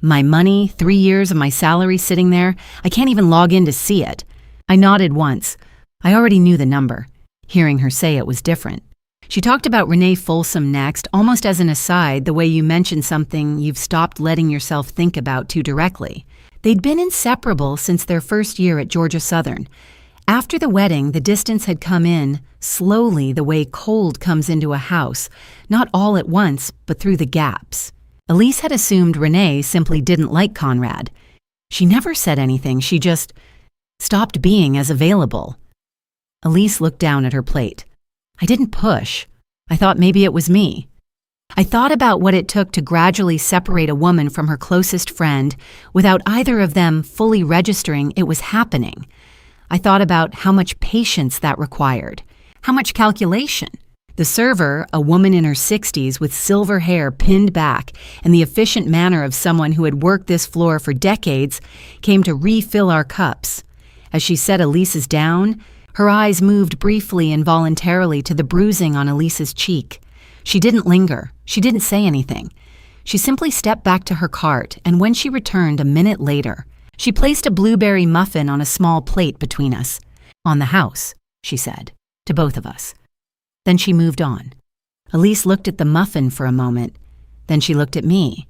My money, 3 years of my salary sitting there, I can't even log in to see it. I nodded once. I already knew the number. Hearing her say it was different. She talked about Renee Folsom next, almost as an aside, the way you mention something you've stopped letting yourself think about too directly. They'd been inseparable since their first year at Georgia Southern. After the wedding, the distance had come in, slowly the way cold comes into a house, not all at once, but through the gaps. Elise had assumed Renee simply didn't like Conrad. She never said anything, she just stopped being as available. Elise looked down at her plate. I didn't push. I thought maybe it was me. I thought about what it took to gradually separate a woman from her closest friend without either of them fully registering it was happening. I thought about how much patience that required, how much calculation. The server, a woman in her 60s with silver hair pinned back and the efficient manner of someone who had worked this floor for decades, came to refill our cups. As she set Elise's down, her eyes moved briefly and voluntarily to the bruising on Elise's cheek. She didn't linger. She didn't say anything. She simply stepped back to her cart, and when she returned a minute later, she placed a blueberry muffin on a small plate between us. "On the house," she said, to both of us. Then she moved on. Elise looked at the muffin for a moment. Then she looked at me.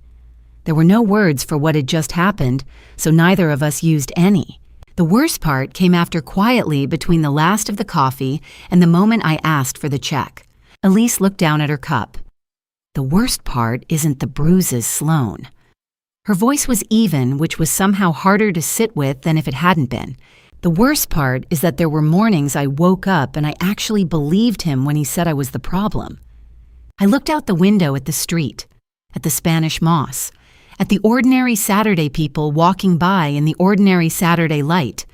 There were no words for what had just happened, so neither of us used any. The worst part came after quietly between the last of the coffee and the moment I asked for the check. Elise looked down at her cup. "The worst part isn't the bruises, Sloane." Her voice was even, which was somehow harder to sit with than if it hadn't been. "The worst part is that there were mornings I woke up and I actually believed him when he said I was the problem." I looked out the window at the street, at the Spanish moss, at the ordinary Saturday people walking by in the ordinary Saturday light.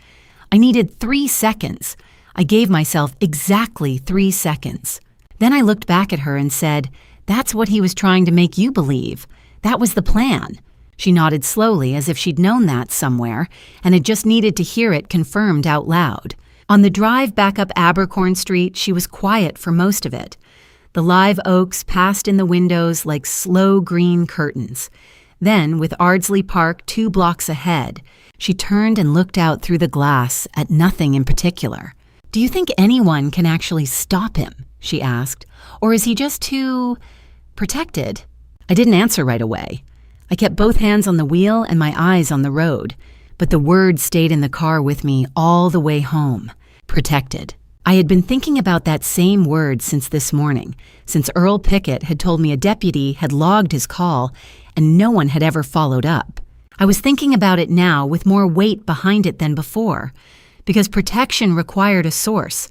I needed 3 seconds. I gave myself exactly 3 seconds. Then I looked back at her and said, "That's what he was trying to make you believe. That was the plan." She nodded slowly as if she'd known that somewhere and had just needed to hear it confirmed out loud. On the drive back up Abercorn Street, she was quiet for most of it. The live oaks passed in the windows like slow green curtains. Then, with Ardsley Park 2 blocks ahead, she turned and looked out through the glass at nothing in particular. "Do you think anyone can actually stop him?" she asked. "Or is he just too protected?" I didn't answer right away. I kept both hands on the wheel and my eyes on the road, but the word stayed in the car with me all the way home. Protected. I had been thinking about that same word since this morning, since Earl Pickett had told me a deputy had logged his call and no one had ever followed up. I was thinking about it now with more weight behind it than before, because protection required a source,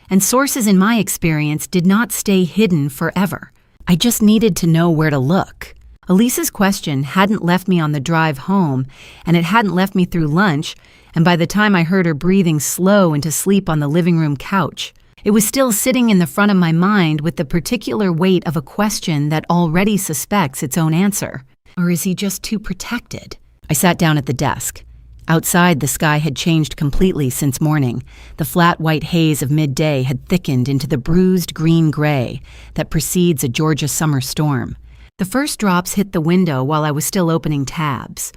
and sources in my experience did not stay hidden forever. I just needed to know where to look. Elise's question hadn't left me on the drive home, and it hadn't left me through lunch, and by the time I heard her breathing slow into sleep on the living room couch, it was still sitting in the front of my mind with the particular weight of a question that already suspects its own answer. Or is he just too protected? I sat down at the desk. Outside, the sky had changed completely since morning. The flat white haze of midday had thickened into the bruised green-gray that precedes a Georgia summer storm. The first drops hit the window while I was still opening tabs.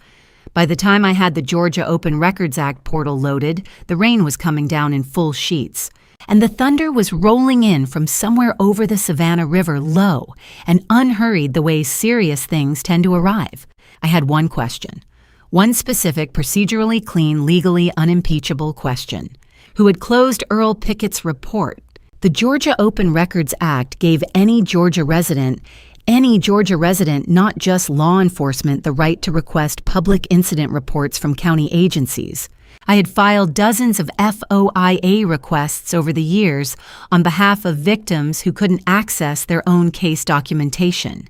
By the time I had the Georgia Open Records Act portal loaded, the rain was coming down in full sheets, and the thunder was rolling in from somewhere over the Savannah River low and unhurried the way serious things tend to arrive. I had one question. One specific, procedurally clean, legally unimpeachable question. Who had closed Earl Pickett's report? The Georgia Open Records Act gave any Georgia resident, not just law enforcement, the right to request public incident reports from county agencies. I had filed dozens of FOIA requests over the years on behalf of victims who couldn't access their own case documentation.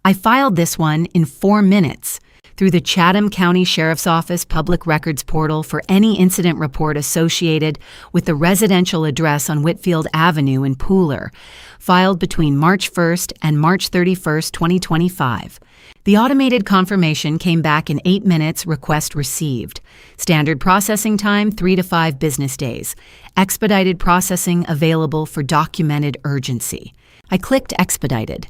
I filed this one in 4 minutes through the Chatham County Sheriff's Office Public Records Portal for any incident report associated with the residential address on Whitfield Avenue in Pooler, filed between March 1st and March 31st, 2025. The automated confirmation came back in 8 minutes, request received. Standard processing time, 3 to 5 business days. Expedited processing available for documented urgency. I clicked expedited.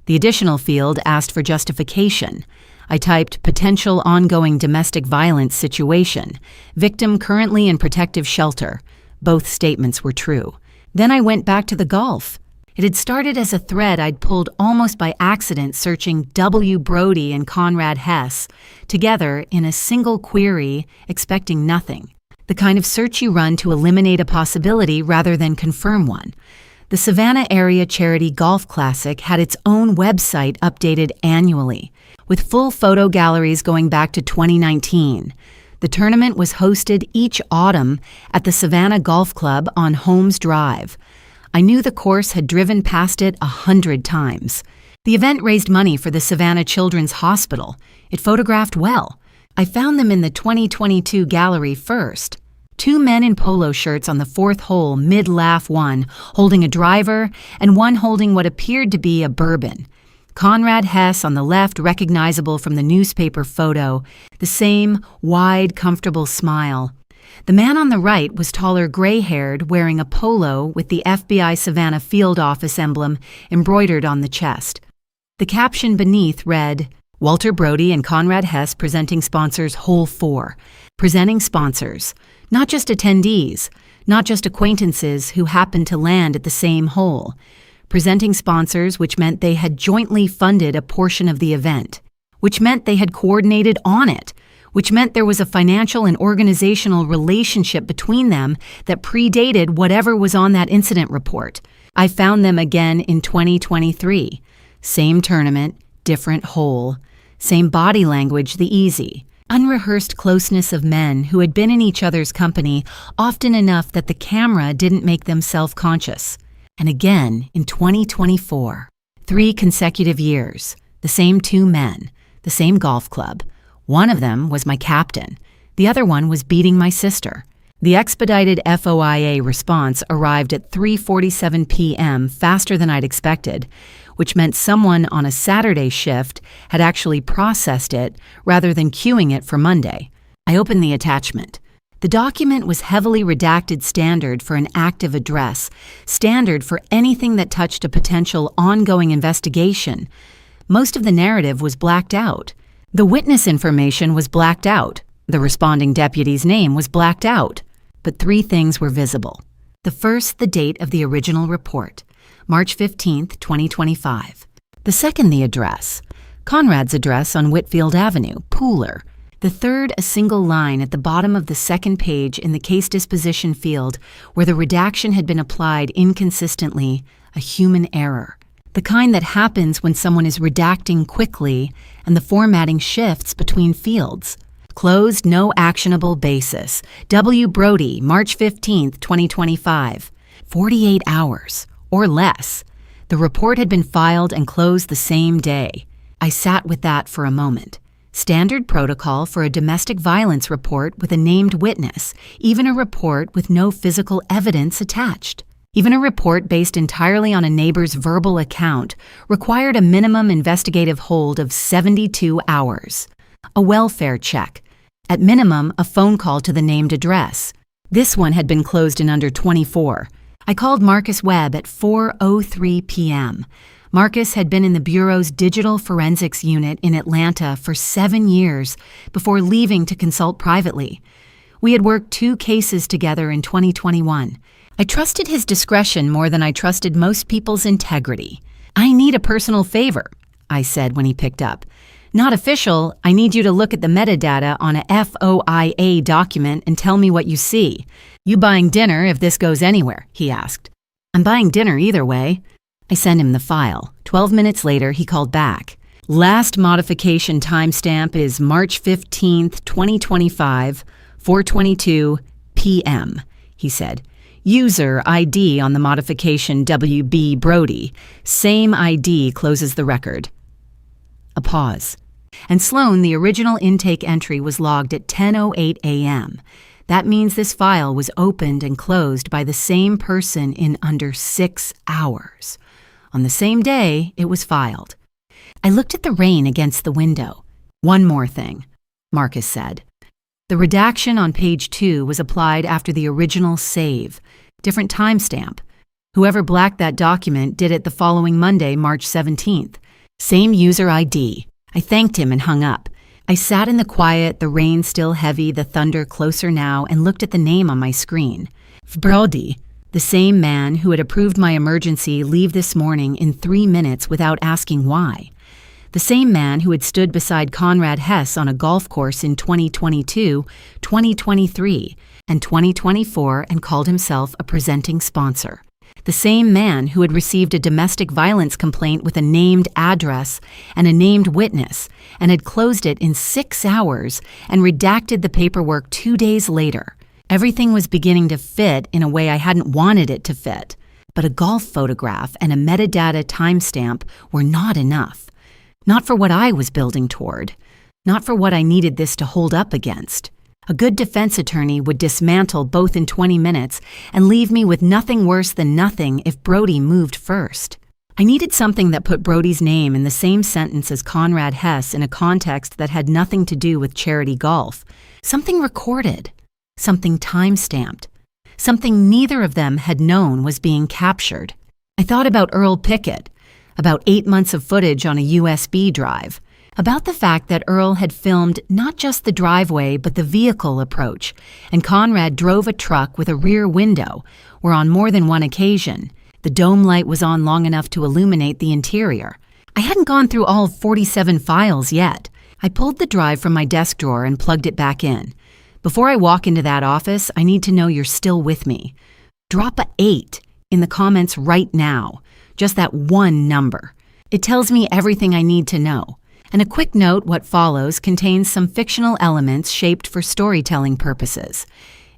The additional field asked for justification. I typed potential ongoing domestic violence situation, victim currently in protective shelter. Both statements were true. Then I went back to the Gulf. It had started as a thread I'd pulled almost by accident searching W. Brody and Conrad Hess together in a single query, expecting nothing. The kind of search you run to eliminate a possibility rather than confirm one. The Savannah Area Charity Golf Classic had its own website updated annually, with full photo galleries going back to 2019. The tournament was hosted each autumn at the Savannah Golf Club on Holmes Drive. I knew the course had driven past it 100 times. The event raised money for the Savannah Children's Hospital. It photographed well. I found them in the 2022 gallery first. 2 men in polo shirts on the 4th hole, mid-laugh one, holding a driver, and one holding what appeared to be a bourbon. Conrad Hess on the left, recognizable from the newspaper photo, the same wide, comfortable smile. The man on the right was taller, gray-haired, wearing a polo with the FBI Savannah field office emblem embroidered on the chest. The caption beneath read, Walter Brody and Conrad Hess presenting sponsors Hole 4. Presenting sponsors, not just attendees, not just acquaintances who happened to land at the same hole. Presenting sponsors, which meant they had jointly funded a portion of the event, which meant they had coordinated on it, which meant there was a financial and organizational relationship between them that predated whatever was on that incident report. I found them again in 2023. Same tournament, different hole. Same body language, the easy. Unrehearsed closeness of men who had been in each other's company often enough that the camera didn't make them self-conscious. And again in 2024. 3 consecutive years. The same 2 men. The same golf club. One of them was my captain. The other one was beating my sister. The expedited FOIA response arrived at 3:47 p.m. faster than I'd expected, which meant someone on a Saturday shift had actually processed it rather than queuing it for Monday. I opened the attachment. The document was heavily redacted standard for an active address, standard for anything that touched a potential ongoing investigation. Most of the narrative was blacked out. The witness information was blacked out. The responding deputy's name was blacked out. But 3 things were visible. The first, the date of the original report, March 15, 2025. The second, the address, Conrad's address on Whitfield Avenue, Pooler. The third, a single line at the bottom of the second page in the case disposition field where the redaction had been applied inconsistently, a human error. The kind that happens when someone is redacting quickly and the formatting shifts between fields. Closed, no actionable basis. W. Brody, March 15, 2025. 48 hours, or less. The report had been filed and closed the same day. I sat with that for a moment. Standard protocol for a domestic violence report with a named witness, even a report with no physical evidence attached. Even a report based entirely on a neighbor's verbal account required a minimum investigative hold of 72 hours. A welfare check. At minimum, a phone call to the named address. This one had been closed in under 24. I called Marcus Webb at 4:03 p.m. Marcus had been in the Bureau's Digital Forensics Unit in Atlanta for 7 years before leaving to consult privately. We had worked 2 cases together in 2021. I trusted his discretion more than I trusted most people's integrity. I need a personal favor, I said when he picked up. Not official, I need you to look at the metadata on a FOIA document and tell me what you see. You buying dinner if this goes anywhere, he asked. I'm buying dinner either way. I sent him the file. 12 minutes later, he called back. Last modification timestamp is March 15th, 2025, 4:22 p.m., he said. User ID on the modification WB Brody. Same ID closes the record. A pause. And Sloan, the original intake entry was logged at 10:08 a.m. That means this file was opened and closed by the same person in under 6 hours. On the same day, it was filed. I looked at the rain against the window. One more thing, Marcus said. The redaction on page 2 was applied after the original save. Different timestamp. Whoever blacked that document did it the following Monday, March 17th. Same user ID. I thanked him and hung up. I sat in the quiet, the rain still heavy, the thunder closer now, and looked at the name on my screen. Brody, the same man who had approved my emergency leave this morning in 3 minutes without asking why. The same man who had stood beside Conrad Hess on a golf course in 2022, 2023, and 2024 and called himself a presenting sponsor. The same man who had received a domestic violence complaint with a named address and a named witness and had closed it in 6 hours and redacted the paperwork 2 days later. Everything was beginning to fit in a way I hadn't wanted it to fit. But a golf photograph and a metadata timestamp were not enough. Not for what I was building toward. Not for what I needed this to hold up against. A good defense attorney would dismantle both in 20 minutes and leave me with nothing worse than nothing if Brody moved first. I needed something that put Brody's name in the same sentence as Conrad Hess in a context that had nothing to do with charity golf. Something recorded. Something time-stamped. Something neither of them had known was being captured. I thought about Earl Pickett, about 8 months of footage on a USB drive, about the fact that Earl had filmed not just the driveway but the vehicle approach, and Conrad drove a truck with a rear window, where on more than one occasion, the dome light was on long enough to illuminate the interior. I hadn't gone through all 47 files yet. I pulled the drive from my desk drawer and plugged it back in. Before I walk into that office, I need to know you're still with me. Drop a 8 in the comments right now. Just that one number. It tells me everything I need to know. And a quick note, what follows contains some fictional elements shaped for storytelling purposes.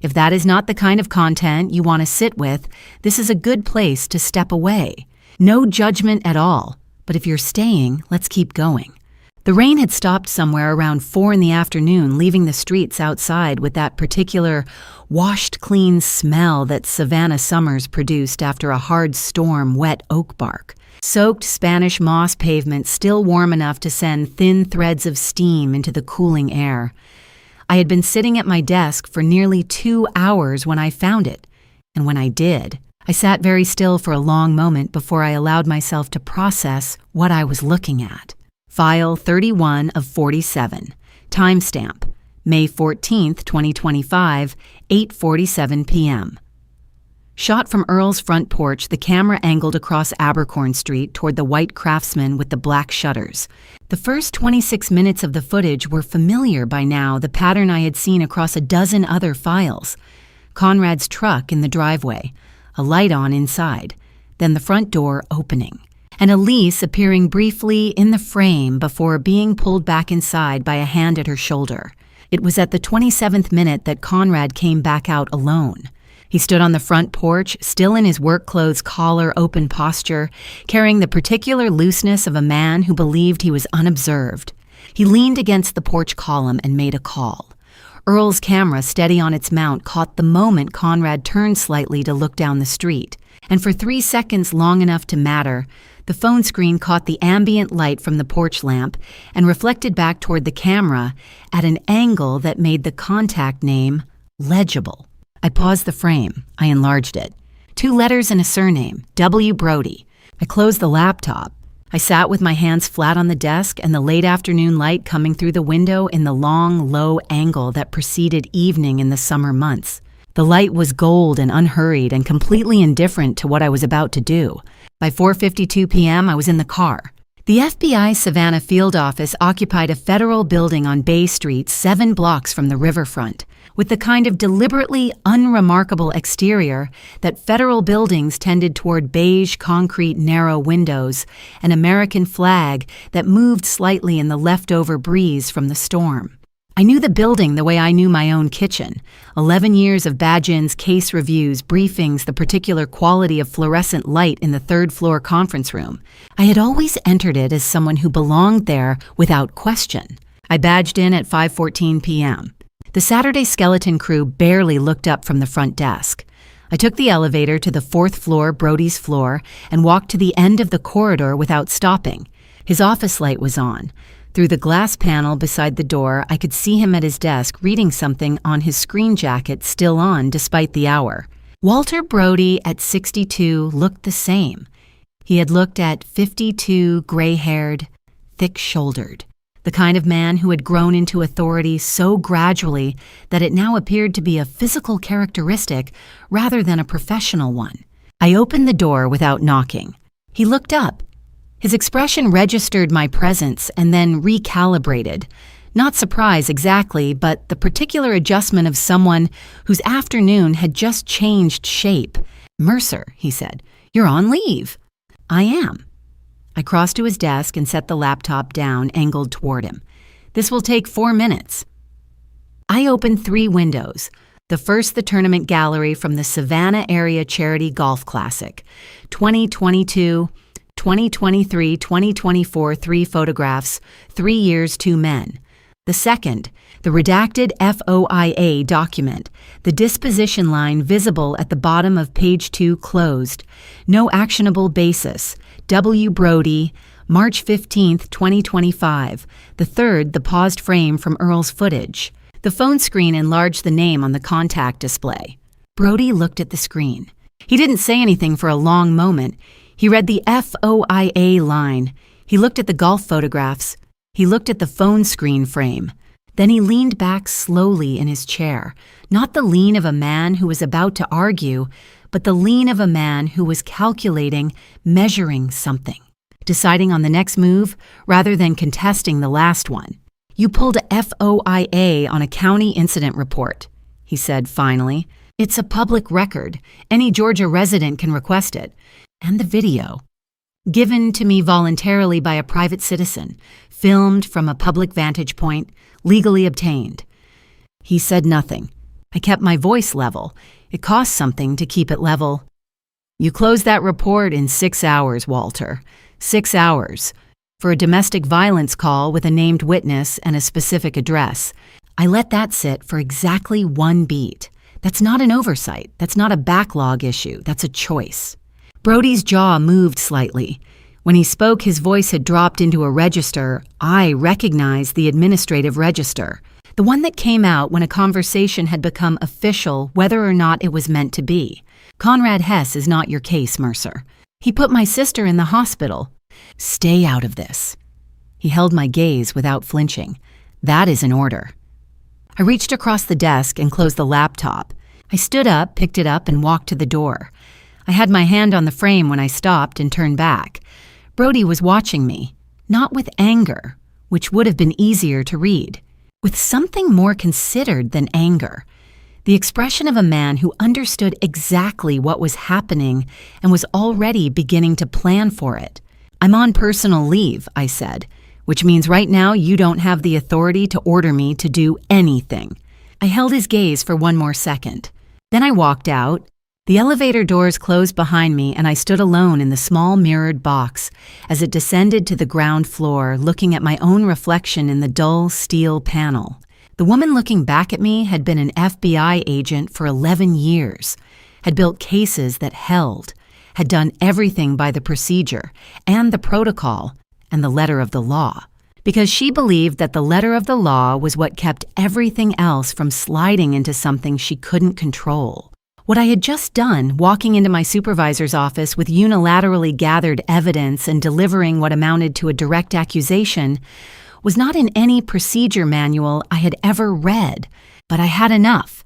If that is not the kind of content you want to sit with, this is a good place to step away. No judgment at all, but if you're staying, let's keep going. The rain had stopped somewhere around 4 in the afternoon, leaving the streets outside with that particular washed clean smell that Savannah summers produced after a hard storm wet oak bark. Soaked Spanish moss pavement still warm enough to send thin threads of steam into the cooling air. I had been sitting at my desk for nearly 2 hours when I found it, and when I did, I sat very still for a long moment before I allowed myself to process what I was looking at. File 31 of 47. Timestamp, May 14th, 2025, 8:47 p.m. Shot from Earl's front porch, the camera angled across Abercorn Street toward the white Craftsman with the black shutters. The first 26 minutes of the footage were familiar by now, the pattern I had seen across a dozen other files. Conrad's truck in the driveway, a light on inside, then the front door opening, and Elise appearing briefly in the frame before being pulled back inside by a hand at her shoulder. It was at the 27th minute that Conrad came back out alone. He stood on the front porch, still in his work clothes collar open posture, carrying the particular looseness of a man who believed he was unobserved. He leaned against the porch column and made a call. Earl's camera, steady on its mount, caught the moment Conrad turned slightly to look down the street. And for 3 seconds long enough to matter, the phone screen caught the ambient light from the porch lamp and reflected back toward the camera at an angle that made the contact name legible. I paused the frame. I enlarged it. 2 letters and a surname, W. Brody. I closed the laptop. I sat with my hands flat on the desk and the late afternoon light coming through the window in the long, low angle that preceded evening in the summer months. The light was gold and unhurried and completely indifferent to what I was about to do. By 4:52 p.m., I was in the car. The FBI Savannah field office occupied a federal building on Bay Street 7 blocks from the riverfront, with the kind of deliberately unremarkable exterior that federal buildings tended toward beige concrete narrow windows, an American flag that moved slightly in the leftover breeze from the storm. I knew the building the way I knew my own kitchen. 11 years of Badgin's case reviews, briefings, the particular quality of fluorescent light in the 3rd floor conference room. I had always entered it as someone who belonged there without question. I badged in at 5:14 p.m. The Saturday skeleton crew barely looked up from the front desk. I took the elevator to the 4th floor, Brody's floor, and walked to the end of the corridor without stopping. His office light was on. Through the glass panel beside the door, I could see him at his desk reading something on his screen jacket still on despite the hour. Walter Brody at 62 looked the same. He had looked at 52, gray-haired, thick-shouldered. The kind of man who had grown into authority so gradually that it now appeared to be a physical characteristic rather than a professional one. I opened the door without knocking. He looked up. His expression registered my presence and then recalibrated. Not surprise exactly, but the particular adjustment of someone whose afternoon had just changed shape. "Mercer," he said, "you're on leave." "I am." I crossed to his desk and set the laptop down, angled toward him. "This will take 4 minutes." I opened 3 windows. the tournament gallery from the Savannah Area Charity Golf Classic. 2022, 2023, 2024, 3 photographs, 3 years, 2 men. The second, the redacted FOIA document, the disposition line visible at the bottom of page 2 closed. No actionable basis. W. Brody, March 15, 2025. The third, the paused frame from Earl's footage. The phone screen enlarged the name on the contact display. Brody looked at the screen. He didn't say anything for a long moment. He read the FOIA line. He looked at the golf photographs. He looked at the phone screen frame. Then he leaned back slowly in his chair, not the lean of a man who was about to argue, but the lean of a man who was calculating, measuring something, deciding on the next move rather than contesting the last one. "You pulled a FOIA on a county incident report," he said finally. "It's a public record. Any Georgia resident can request it. And the video. Given to me voluntarily by a private citizen, filmed from a public vantage point, legally obtained." He said nothing. I kept my voice level. It cost something to keep it level. "You closed that report in 6 hours, Walter. 6 hours. For a domestic violence call with a named witness and a specific address. I let that sit for exactly 1 beat. That's not an oversight. That's not a backlog issue. That's a choice." Brody's jaw moved slightly. When he spoke, his voice had dropped into a register. I recognized the administrative register, the one that came out when a conversation had become official, whether or not it was meant to be. "Conrad Hess is not your case, Mercer. He put my sister in the hospital. Stay out of this." He held my gaze without flinching. "That is an order." I reached across the desk and closed the laptop. I stood up, picked it up, and walked to the door. I had my hand on the frame when I stopped and turned back. Brody was watching me, not with anger, which would have been easier to read, with something more considered than anger. The expression of a man who understood exactly what was happening and was already beginning to plan for it. "I'm on personal leave," I said, "which means right now you don't have the authority to order me to do anything." I held his gaze for 1 more second. Then I walked out. The elevator doors closed behind me and I stood alone in the small mirrored box as it descended to the ground floor, looking at my own reflection in the dull steel panel. The woman looking back at me had been an FBI agent for 11 years, had built cases that held, had done everything by the procedure and the protocol and the letter of the law, because she believed that the letter of the law was what kept everything else from sliding into something she couldn't control. What I had just done, walking into my supervisor's office with unilaterally gathered evidence and delivering what amounted to a direct accusation, was not in any procedure manual I had ever read, but I had enough.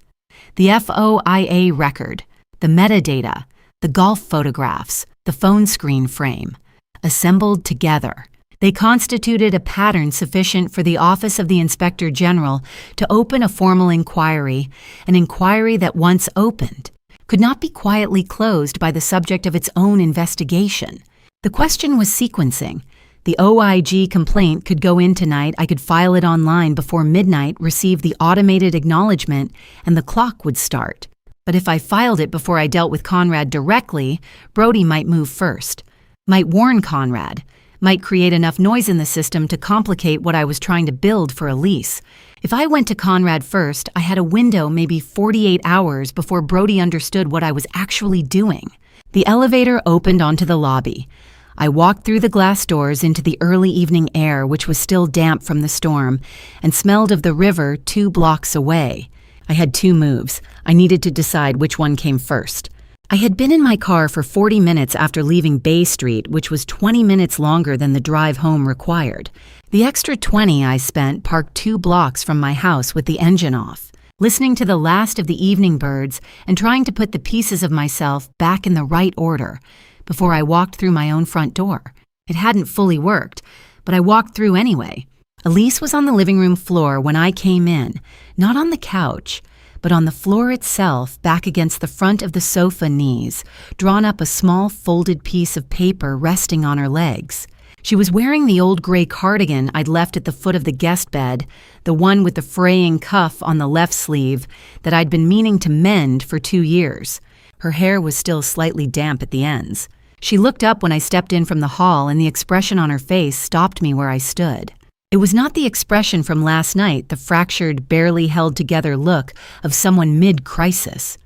The FOIA record, the metadata, the golf photographs, the phone screen frame, assembled together. They constituted a pattern sufficient for the Office of the Inspector General to open a formal inquiry, an inquiry that once opened could not be quietly closed by the subject of its own investigation. The question was sequencing. The OIG complaint could go in tonight, I could file it online before midnight, receive the automated acknowledgement, and the clock would start. But if I filed it before I dealt with Conrad directly, Brody might move first, might warn Conrad, might create enough noise in the system to complicate what I was trying to build for Elise. If I went to Conrad first, I had a window maybe 48 hours before Brody understood what I was actually doing. The elevator opened onto the lobby. I walked through the glass doors into the early evening air, which was still damp from the storm, and smelled of the river 2 blocks away. I had 2 moves. I needed to decide which one came first. I had been in my car for 40 minutes after leaving Bay Street, which was 20 minutes longer than the drive home required. The extra 20 I spent parked 2 blocks from my house with the engine off, listening to the last of the evening birds and trying to put the pieces of myself back in the right order before I walked through my own front door. It hadn't fully worked, but I walked through anyway. Elise was on the living room floor when I came in, not on the couch, but on the floor itself, back against the front of the sofa knees, drawn up a small folded piece of paper resting on her legs. She was wearing the old gray cardigan I'd left at the foot of the guest bed, the one with the fraying cuff on the left sleeve that I'd been meaning to mend for 2 years. Her hair was still slightly damp at the ends. She looked up when I stepped in from the hall, and the expression on her face stopped me where I stood. It was not the expression from last night, the fractured, barely held together look of someone mid-crisis.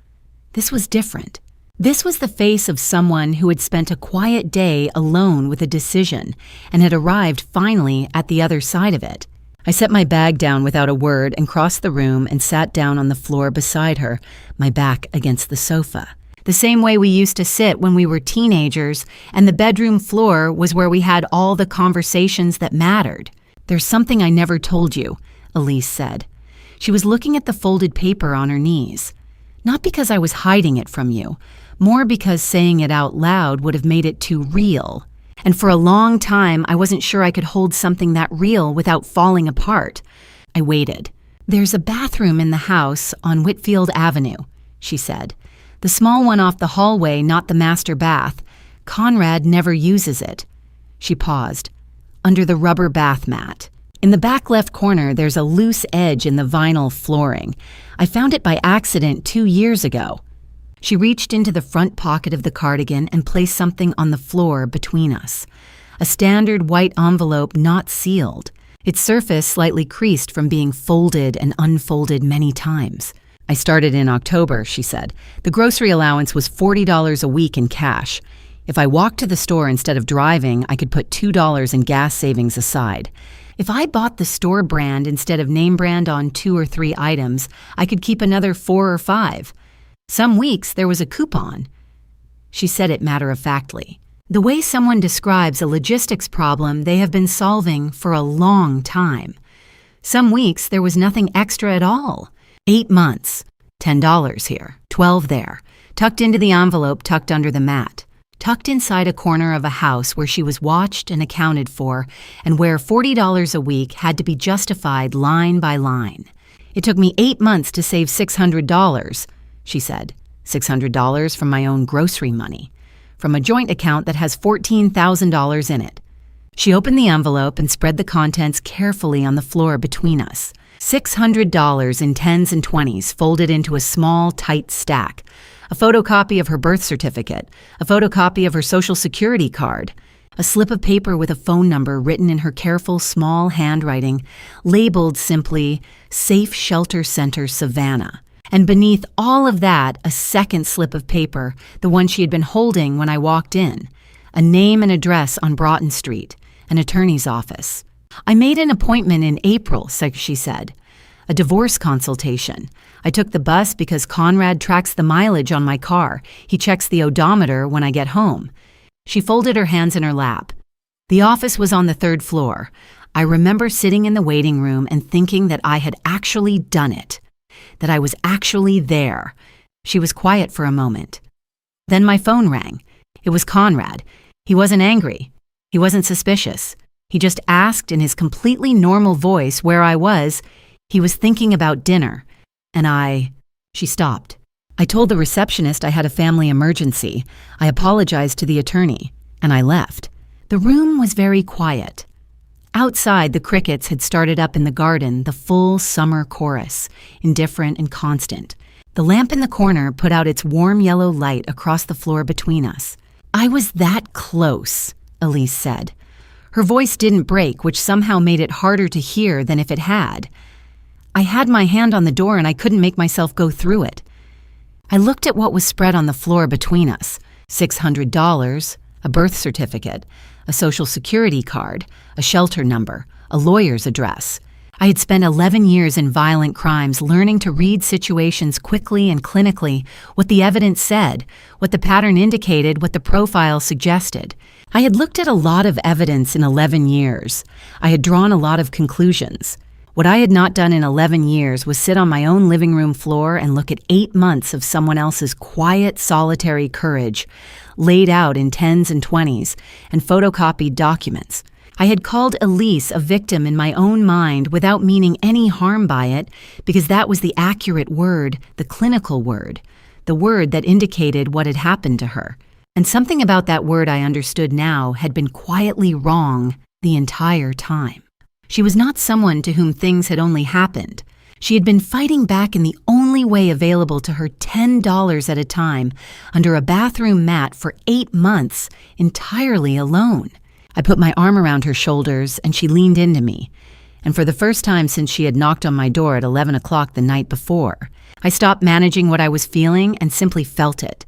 This was different. This was the face of someone who had spent a quiet day alone with a decision and had arrived finally at the other side of it. I set my bag down without a word and crossed the room and sat down on the floor beside her, my back against the sofa. The same way we used to sit when we were teenagers, and the bedroom floor was where we had all the conversations that mattered. "There's something I never told you," Elise said. She was looking at the folded paper on her knees. "Not because I was hiding it from you, more because saying it out loud would have made it too real. And for a long time, I wasn't sure I could hold something that real without falling apart." I waited. "There's a bathroom in the house on Whitfield Avenue," she said. "The small one off the hallway, not the master bath. Conrad never uses it." She paused. "Under the rubber bath mat. In the back left corner, there's a loose edge in the vinyl flooring. I found it by accident 2 years ago." She reached into the front pocket of the cardigan and placed something on the floor between us. A standard white envelope not sealed, its surface slightly creased from being folded and unfolded many times. "I started in October," she said. "The grocery allowance was $40 a week in cash. If I walked to the store instead of driving, I could put $2 in gas savings aside. If I bought the store brand instead of name brand on 2 or 3 items, I could keep another 4 or 5. Some weeks there was a coupon." She said it matter-of-factly, the way someone describes a logistics problem they have been solving for a long time. Some weeks there was nothing extra at all. 8 months, $10 here, 12 there, tucked into the envelope tucked under the mat, tucked inside a corner of a house where she was watched and accounted for, and where $40 a week had to be justified line by line. "It took me 8 months to save $600, she said. $600 from my own grocery money, from a joint account that has $14,000 in it." She opened the envelope and spread the contents carefully on the floor between us. $600 in 10s and 20s folded into a small, tight stack. A photocopy of her birth certificate, a photocopy of her Social Security card, a slip of paper with a phone number written in her careful, small handwriting, labeled simply, "Safe Shelter Center, Savannah." And beneath all of that, a second slip of paper, the one she had been holding when I walked in, a name and address on Broughton Street, an attorney's office. "I made an appointment in April," she said. "A divorce consultation. I took the bus because Conrad tracks the mileage on my car. He checks the odometer when I get home." She folded her hands in her lap. "The office was on the 3rd floor. I remember sitting in the waiting room and thinking that I had actually done it, that I was actually there." She was quiet for a moment. "Then my phone rang. It was Conrad. He wasn't angry. He wasn't suspicious. He just asked in his completely normal voice where I was. He was thinking about dinner. And She stopped. "I told the receptionist I had a family emergency. I apologized to the attorney, and I left." The room was very quiet. Outside, the crickets had started up in the garden, the full summer chorus, indifferent and constant. The lamp in the corner put out its warm yellow light across the floor between us. "I was that close," Elise said. Her voice didn't break, which somehow made it harder to hear than if it had. "I had my hand on the door and I couldn't make myself go through it." I looked at what was spread on the floor between us. $600, a birth certificate, a Social Security card, a shelter number, a lawyer's address. I had spent 11 years in violent crimes learning to read situations quickly and clinically, what the evidence said, what the pattern indicated, what the profile suggested. I had looked at a lot of evidence in 11 years. I had drawn a lot of conclusions. What I had not done in 11 years was sit on my own living room floor and look at 8 months of someone else's quiet, solitary courage, laid out in 10s and 20s, and photocopied documents. I had called Elise a victim in my own mind without meaning any harm by it, because that was the accurate word, the clinical word, the word that indicated what had happened to her. And something about that word I understood now had been quietly wrong the entire time. She was not someone to whom things had only happened. She had been fighting back in the only way available to her, $10 at a time, under a bathroom mat for 8 months, entirely alone. I put my arm around her shoulders and she leaned into me. And for the first time since she had knocked on my door at 11 o'clock the night before, I stopped managing what I was feeling and simply felt it.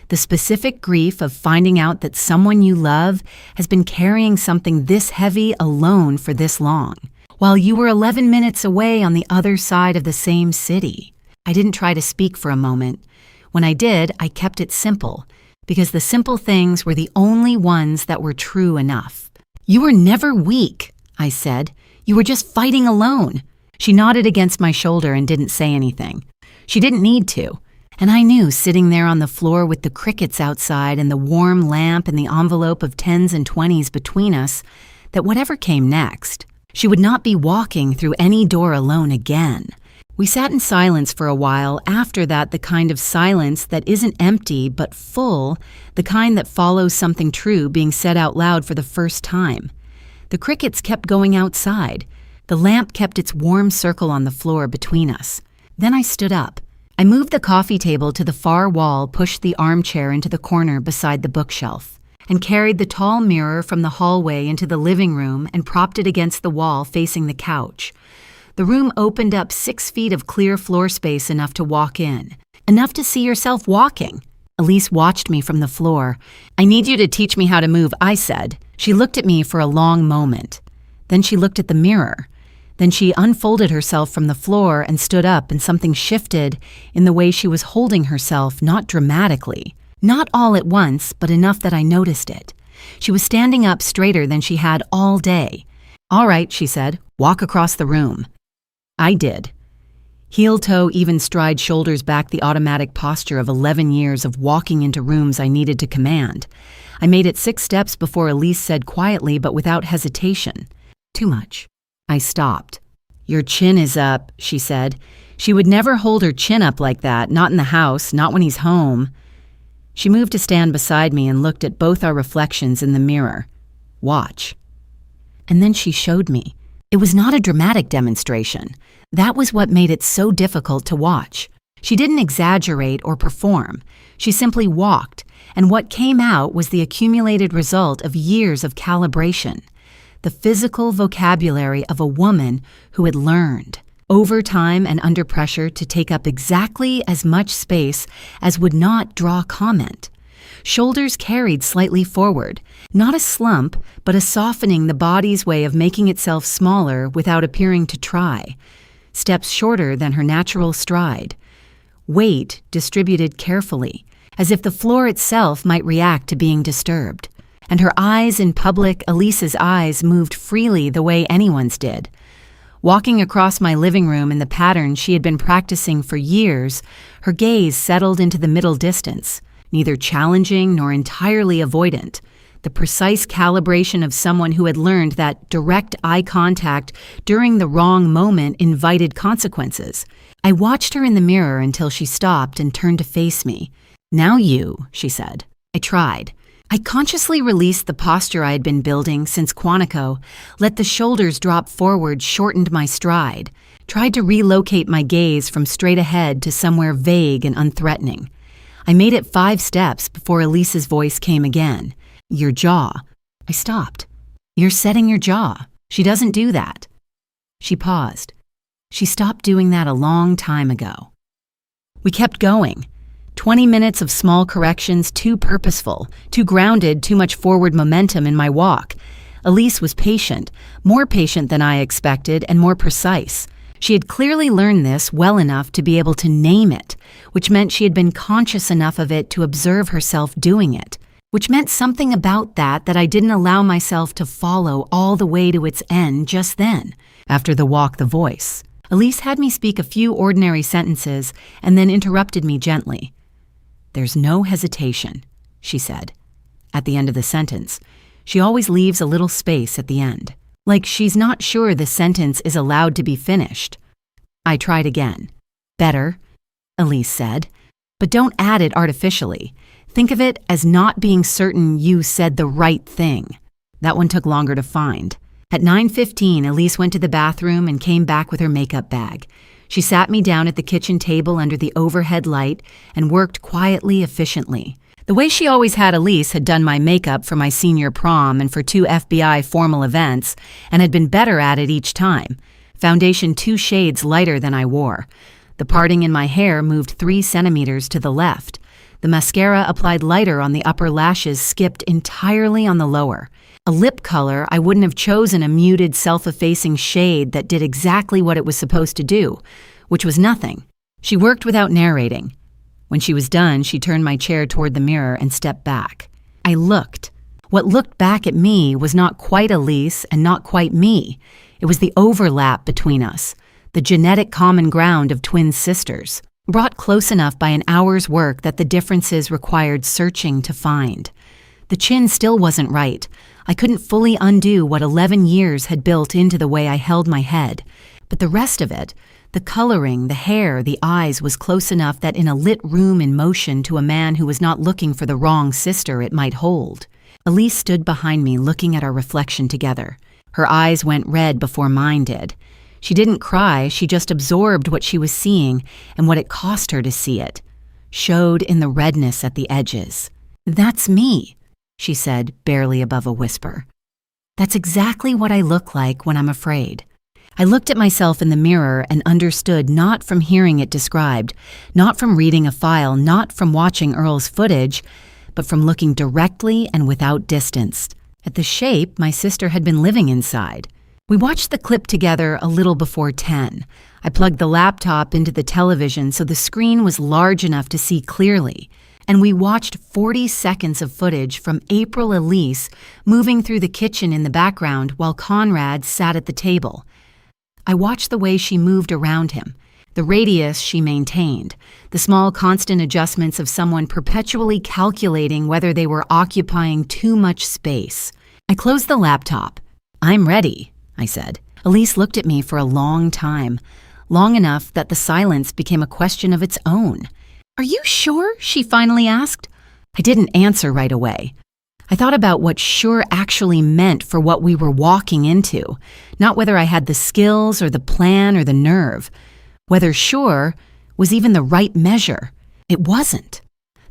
The specific grief of finding out that someone you love has been carrying something this heavy alone for this long, while you were 11 minutes away on the other side of the same city. I didn't try to speak for a moment. When I did, I kept it simple, because the simple things were the only ones that were true enough. "You were never weak," I said. "You were just fighting alone." She nodded against my shoulder and didn't say anything. She didn't need to. And I knew, sitting there on the floor with the crickets outside and the warm lamp and the envelope of 10s and 20s between us, that whatever came next, she would not be walking through any door alone again. We sat in silence for a while, after that the kind of silence that isn't empty but full, the kind that follows something true being said out loud for the first time. The crickets kept going outside. The lamp kept its warm circle on the floor between us. Then I stood up. I moved the coffee table to the far wall, pushed the armchair into the corner beside the bookshelf, and carried the tall mirror from the hallway into the living room and propped it against the wall facing the couch. The room opened up 6 feet of clear floor space enough to walk in, enough to see yourself walking. Elise watched me from the floor. "I need you to teach me how to move," I said. She looked at me for a long moment. Then she looked at the mirror. Then she unfolded herself from the floor and stood up, and something shifted in the way she was holding herself, not dramatically. Not all at once, but enough that I noticed it. She was standing up straighter than she had all day. "All right," she said, "walk across the room." I did. Heel toe, even stride, shoulders back, the automatic posture of 11 years of walking into rooms I needed to command. I made it 6 steps before Elise said quietly but without hesitation, "Too much." I stopped. "Your chin is up," she said. She would never hold her chin up like that, not in the house, not when he's home. She moved to stand beside me and looked at both our reflections in the mirror. "Watch." And then she showed me. It was not a dramatic demonstration. That was what made it so difficult to watch. She didn't exaggerate or perform. She simply walked, and what came out was the accumulated result of years of calibration. The physical vocabulary of a woman who had learned, over time and under pressure, to take up exactly as much space as would not draw comment. Shoulders carried slightly forward, not a slump, but a softening, the body's way of making itself smaller without appearing to try. Steps shorter than her natural stride. Weight distributed carefully, as if the floor itself might react to being disturbed. And her eyes in public, Elise's eyes, moved freely the way anyone's did. Walking across my living room in the pattern she had been practicing for years, her gaze settled into the middle distance, neither challenging nor entirely avoidant, the precise calibration of someone who had learned that direct eye contact during the wrong moment invited consequences. I watched her in the mirror until she stopped and turned to face me. "Now you," she said. I tried. I consciously released the posture I had been building since Quantico, let the shoulders drop forward, shortened my stride, tried to relocate my gaze from straight ahead to somewhere vague and unthreatening. I made it 5 steps before Elise's voice came again. "Your jaw." I stopped. "You're setting your jaw. She doesn't do that." She paused. She stopped doing that a long time ago. We kept going. 20 minutes of small corrections, too purposeful, too grounded, too much forward momentum in my walk. Elise was patient, more patient than I expected, and more precise. She had clearly learned this well enough to be able to name it, which meant she had been conscious enough of it to observe herself doing it, which meant something about that I didn't allow myself to follow all the way to its end just then. After the walk, the voice. Elise had me speak a few ordinary sentences and then interrupted me gently. "There's no hesitation," she said. At the end of the sentence, she always leaves a little space at the end, like she's not sure the sentence is allowed to be finished. I tried again. "Better," Elise said, "but don't add it artificially. Think of it as not being certain you said the right thing. That one took longer to find. At 9:15, Elise went to the bathroom and came back with her makeup bag. She sat me down at the kitchen table under the overhead light and worked quietly, efficiently. The way she always had Elise had done my makeup for my senior prom and for 2 FBI formal events and had been better at it each time. Foundation 2 shades lighter than I wore. The parting in my hair moved 3 centimeters to the left. The mascara applied lighter on the upper lashes skipped entirely on the lower. A lip color, I wouldn't have chosen a muted, self-effacing shade that did exactly what it was supposed to do, which was nothing. She worked without narrating. When she was done, she turned my chair toward the mirror and stepped back. I looked. What looked back at me was not quite Elise and not quite me. It was the overlap between us, the genetic common ground of twin sisters, brought close enough by an hour's work that the differences required searching to find. The chin still wasn't right. I couldn't fully undo what 11 years had built into the way I held my head. But the rest of it, the coloring, the hair, the eyes, was close enough that in a lit room in motion to a man who was not looking for the wrong sister it might hold. Elise stood behind me looking at our reflection together. Her eyes went red before mine did. She didn't cry, she just absorbed what she was seeing and what it cost her to see it. Showed in the redness at the edges. "That's me," she said, barely above a whisper. "That's exactly what I look like when I'm afraid." I looked at myself in the mirror and understood not from hearing it described, not from reading a file, not from watching Earl's footage, but from looking directly and without distance at the shape my sister had been living inside. We watched the clip together a little before 10. I plugged the laptop into the television so the screen was large enough to see clearly, and we watched 40 seconds of footage from April Elise moving through the kitchen in the background while Conrad sat at the table. I watched the way she moved around him, the radius she maintained, the small constant adjustments of someone perpetually calculating whether they were occupying too much space. I closed the laptop. "I'm ready," I said. Elise looked at me for a long time, long enough that the silence became a question of its own. "Are you sure?" she finally asked. I didn't answer right away. I thought about what sure actually meant for what we were walking into, not whether I had the skills or the plan or the nerve. Whether sure was even the right measure. It wasn't.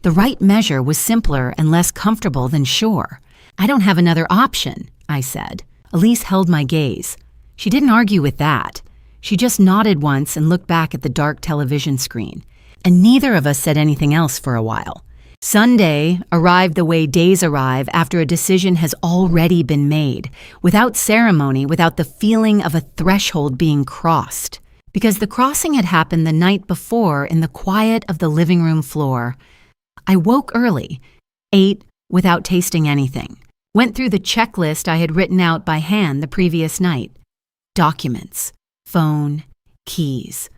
The right measure was simpler and less comfortable than sure. "I don't have another option," I said. Elise held my gaze. She didn't argue with that. She just nodded once and looked back at the dark television screen. And neither of us said anything else for a while. Sunday arrived the way days arrive after a decision has already been made, without ceremony, without the feeling of a threshold being crossed. Because the crossing had happened the night before in the quiet of the living room floor. I woke early, ate without tasting anything, went through the checklist I had written out by hand the previous night. Documents, phone, keys.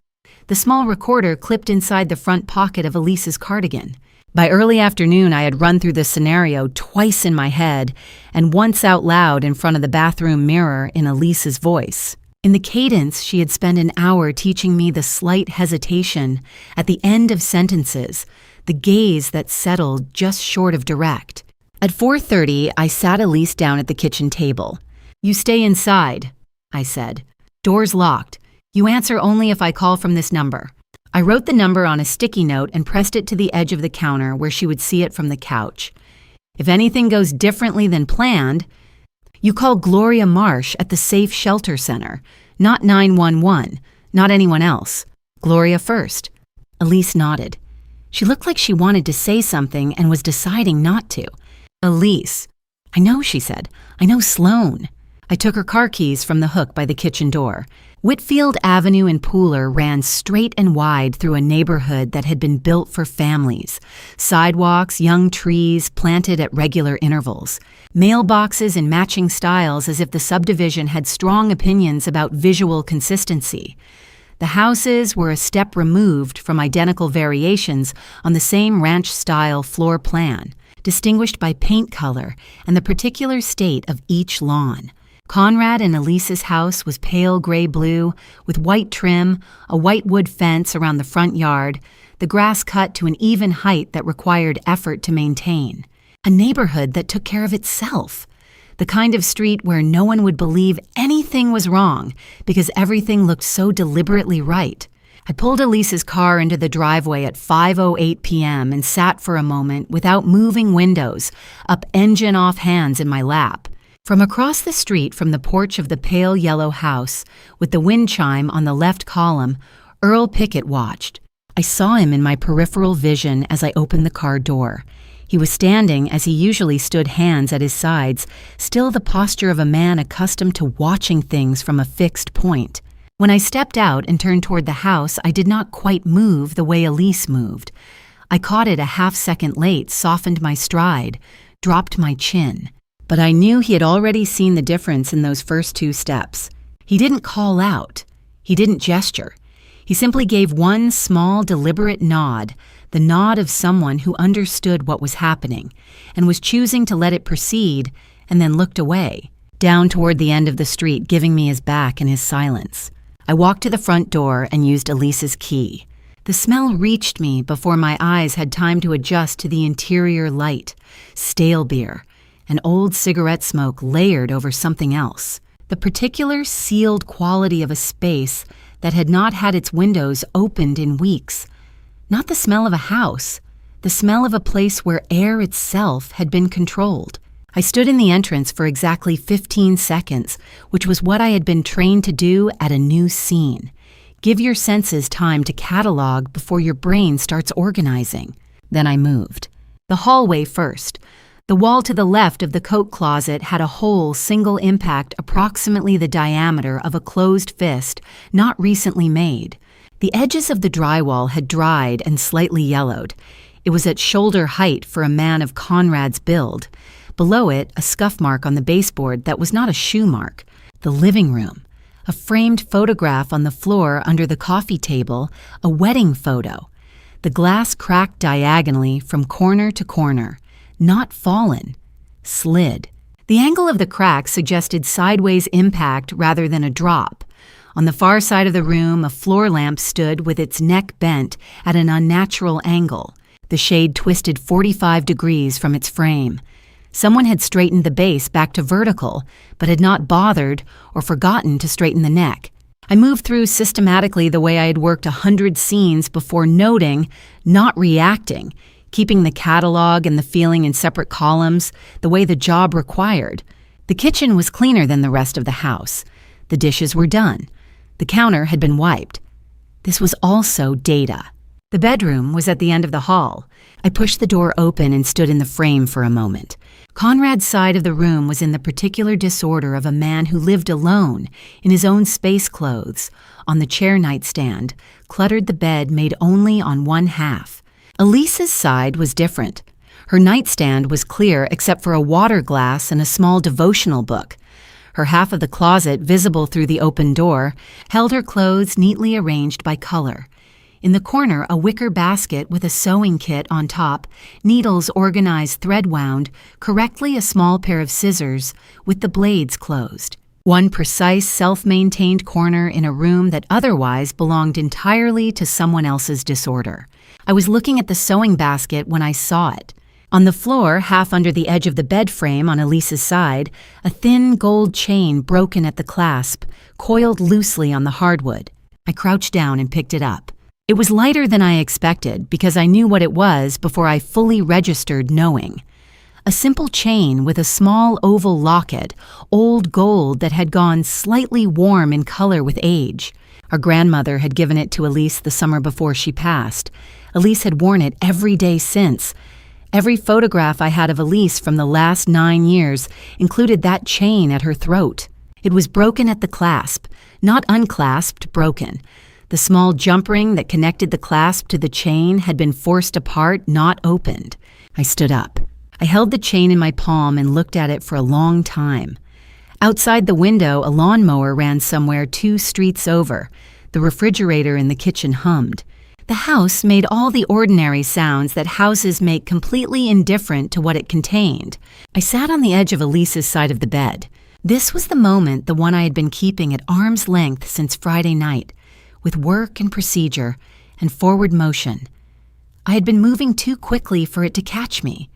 The small recorder clipped inside the front pocket of Elise's cardigan. By early afternoon, I had run through the scenario twice in my head and once out loud in front of the bathroom mirror in Elise's voice. In the cadence, she had spent an hour teaching me the slight hesitation at the end of sentences, the gaze that settled just short of direct. At 4:30, I sat Elise down at the kitchen table. "You stay inside," I said. "Door's locked. You answer only if I call from this number." I wrote the number on a sticky note and pressed it to the edge of the counter where she would see it from the couch. "If anything goes differently than planned, you call Gloria Marsh at the Safe Shelter Center, not 911, not anyone else. Gloria first." Elise nodded. She looked like she wanted to say something and was deciding not to. "Elise." "I know," she said. "I know Sloan." I took her car keys from the hook by the kitchen door. Whitfield Avenue in Pooler ran straight and wide through a neighborhood that had been built for families. Sidewalks, young trees planted at regular intervals. Mailboxes in matching styles as if the subdivision had strong opinions about visual consistency. The houses were a step removed from identical variations on the same ranch-style floor plan, distinguished by paint color and the particular state of each lawn. Conrad and Elise's house was pale gray blue, with white trim, a white wood fence around the front yard, the grass cut to an even height that required effort to maintain. A neighborhood that took care of itself. The kind of street where no one would believe anything was wrong because everything looked so deliberately right. I pulled Elise's car into the driveway at 5:08 p.m. and sat for a moment without moving windows, up engine-off hands in my lap. From across the street from the porch of the pale yellow house, with the wind chime on the left column, Earl Pickett watched. I saw him in my peripheral vision as I opened the car door. He was standing as he usually stood, hands at his sides, still the posture of a man accustomed to watching things from a fixed point. When I stepped out and turned toward the house, I did not quite move the way Elise moved. I caught it a half-second late, softened my stride, dropped my chin. But I knew he had already seen the difference in those first 2 steps. He didn't call out. He didn't gesture. He simply gave one small, deliberate nod, the nod of someone who understood what was happening and was choosing to let it proceed, and then looked away, down toward the end of the street, giving me his back in his silence. I walked to the front door and used Elise's key. The smell reached me before my eyes had time to adjust to the interior light, stale beer, and old cigarette smoke layered over something else. The particular sealed quality of a space that had not had its windows opened in weeks. Not the smell of a house, the smell of a place where air itself had been controlled. I stood in the entrance for exactly 15 seconds, which was what I had been trained to do at a new scene. Give your senses time to catalog before your brain starts organizing. Then I moved. The hallway first. The wall to the left of the coat closet had a hole single impact approximately the diameter of a closed fist, not recently made. The edges of the drywall had dried and slightly yellowed. It was at shoulder height for a man of Conrad's build. Below it, a scuff mark on the baseboard that was not a shoe mark. The living room. A framed photograph on the floor under the coffee table, a wedding photo. The glass cracked diagonally from corner to corner. Not fallen, slid. The angle of the crack suggested sideways impact rather than a drop. On the far side of the room, a floor lamp stood with its neck bent at an unnatural angle, the shade twisted 45 degrees from its frame. Someone had straightened the base back to vertical, but had not bothered or forgotten to straighten the neck. I moved through systematically the way I had worked 100 scenes before noting, not reacting, keeping the catalog and the feeling in separate columns, the way the job required. The kitchen was cleaner than the rest of the house. The dishes were done. The counter had been wiped. This was also data. The bedroom was at the end of the hall. I pushed the door open and stood in the frame for a moment. Conrad's side of the room was in the particular disorder of a man who lived alone, in his own space clothes, on the chair nightstand, cluttered the bed made only on one half. Elise's side was different. Her nightstand was clear except for a water glass and a small devotional book. Her half of the closet, visible through the open door, held her clothes neatly arranged by color. In the corner, a wicker basket with a sewing kit on top, needles organized thread-wound, correctly a small pair of scissors, with the blades closed. One precise, self-maintained corner in a room that otherwise belonged entirely to someone else's disorder. I was looking at the sewing basket when I saw it. On the floor, half under the edge of the bed frame on Elise's side, a thin gold chain broken at the clasp, coiled loosely on the hardwood. I crouched down and picked it up. It was lighter than I expected because I knew what it was before I fully registered knowing. A simple chain with a small oval locket, old gold that had gone slightly warm in color with age. Our grandmother had given it to Elise the summer before she passed. Elise had worn it every day since. Every photograph I had of Elise from the last 9 years included that chain at her throat. It was broken at the clasp, not unclasped, broken. The small jump ring that connected the clasp to the chain had been forced apart, not opened. I stood up. I held the chain in my palm and looked at it for a long time. Outside the window, a lawnmower ran somewhere 2 streets over. The refrigerator in the kitchen hummed. The house made all the ordinary sounds that houses make completely indifferent to what it contained. I sat on the edge of Elise's side of the bed. This was the moment, the one I had been keeping at arm's length since Friday night, with work and procedure and forward motion. I had been moving too quickly for it to catch me.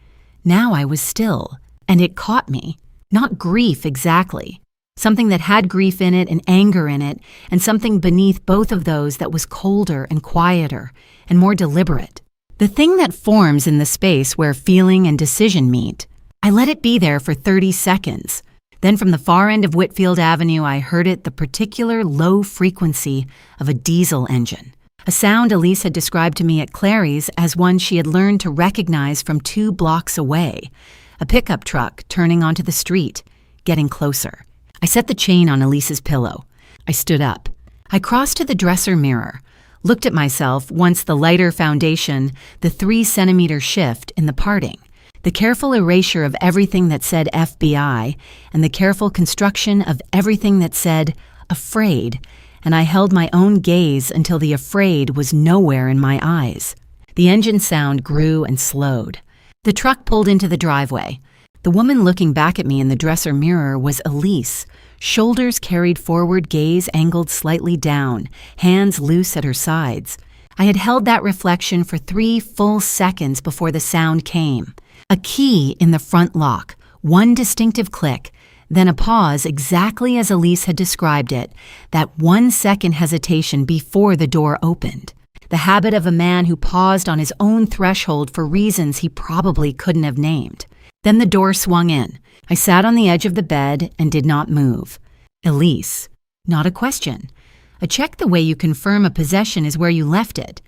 Now I was still, and it caught me. Not grief exactly. Something that had grief in it and anger in it, and something beneath both of those that was colder and quieter and more deliberate. The thing that forms in the space where feeling and decision meet. I let it be there for 30 seconds. Then from the far end of Whitfield Avenue, I heard it, the particular low frequency of a diesel engine. A sound Elise had described to me at Clary's as one she had learned to recognize from 2 blocks away. A pickup truck turning onto the street, getting closer. I set the chain on Elise's pillow. I stood up. I crossed to the dresser mirror, looked at myself once the lighter foundation, the 3-centimeter shift in the parting. The careful erasure of everything that said FBI and the careful construction of everything that said afraid, and I held my own gaze until the afraid was nowhere in my eyes. The engine sound grew and slowed. The truck pulled into the driveway. The woman looking back at me in the dresser mirror was Elise, shoulders carried forward, gaze angled slightly down, hands loose at her sides. I had held that reflection for 3 full seconds before the sound came. A key in the front lock, one distinctive click, then a pause exactly as Elise had described it, that 1-second hesitation before the door opened. The habit of a man who paused on his own threshold for reasons he probably couldn't have named. Then the door swung in. I sat on the edge of the bed and did not move. Elise, not a question. A check the way you confirm a possession is where you left it.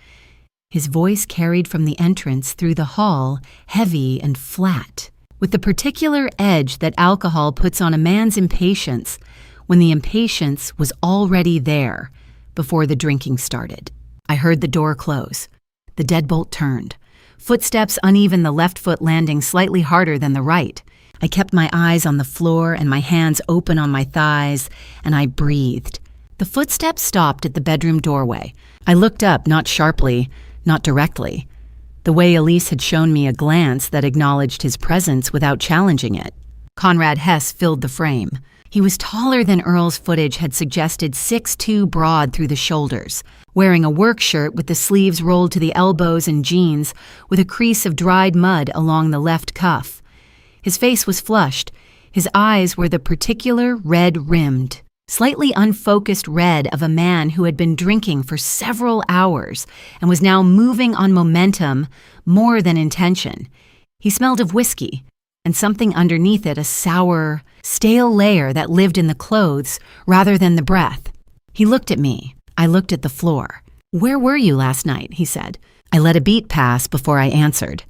His voice carried from the entrance through the hall, heavy and flat, with the particular edge that alcohol puts on a man's impatience when the impatience was already there before the drinking started. I heard the door close. The deadbolt turned. Footsteps uneven, the left foot landing slightly harder than the right. I kept my eyes on the floor and my hands open on my thighs, and I breathed. The footsteps stopped at the bedroom doorway. I looked up, not sharply, not directly. The way Elise had shown me a glance that acknowledged his presence without challenging it. Conrad Hess filled the frame. He was taller than Earl's footage had suggested, 6'2" broad through the shoulders, wearing a work shirt with the sleeves rolled to the elbows and jeans with a crease of dried mud along the left cuff. His face was flushed. His eyes were the particular red-rimmed, slightly unfocused red of a man who had been drinking for several hours and was now moving on momentum more than intention. He smelled of whiskey, and something underneath it, a sour, stale layer that lived in the clothes rather than the breath. He looked at me. I looked at the floor. "Where were you last night?" he said. I let a beat pass before I answered.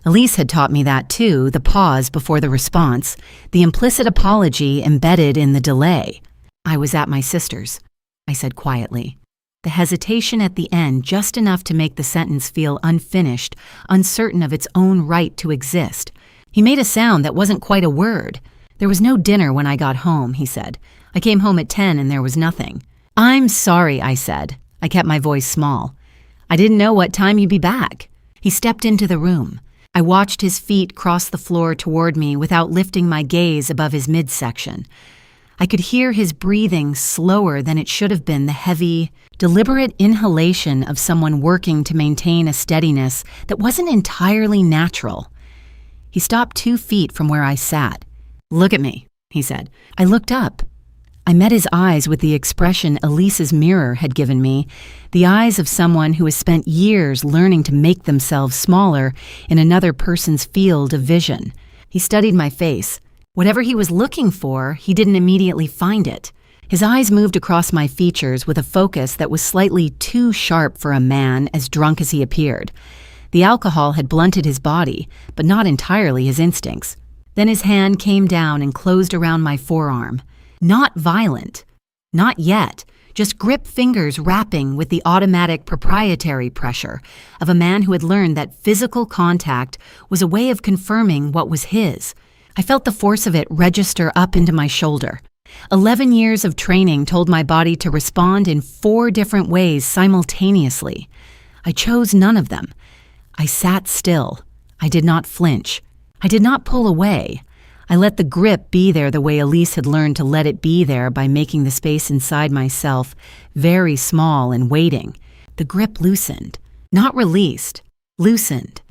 Elise had taught me that too, the pause before the response, the implicit apology embedded in the delay. "I was at my sister's," I said quietly. The hesitation at the end, just enough to make the sentence feel unfinished, uncertain of its own right to exist. He made a sound that wasn't quite a word. "There was no dinner when I got home," he said. "I came home at 10 and there was nothing." "I'm sorry," I said. I kept my voice small. "I didn't know what time you'd be back." He stepped into the room. I watched his feet cross the floor toward me without lifting my gaze above his midsection. I could hear his breathing slower than it should have been, the heavy, deliberate inhalation of someone working to maintain a steadiness that wasn't entirely natural. He stopped 2 feet from where I sat. "Look at me," he said. I looked up. I met his eyes with the expression Elise's mirror had given me, the eyes of someone who has spent years learning to make themselves smaller in another person's field of vision. He studied my face. Whatever he was looking for, he didn't immediately find it. His eyes moved across my features with a focus that was slightly too sharp for a man as drunk as he appeared. The alcohol had blunted his body, but not entirely his instincts. Then his hand came down and closed around my forearm. Not violent. Not yet. Just grip fingers rapping with the automatic proprietary pressure of a man who had learned that physical contact was a way of confirming what was his. I felt the force of it register up into my shoulder. 11 years of training told my body to respond in 4 different ways simultaneously. I chose none of them. I sat still. I did not flinch. I did not pull away. I let the grip be there the way Elise had learned to let it be there by making the space inside myself very small and waiting. The grip loosened. Not released. Loosened.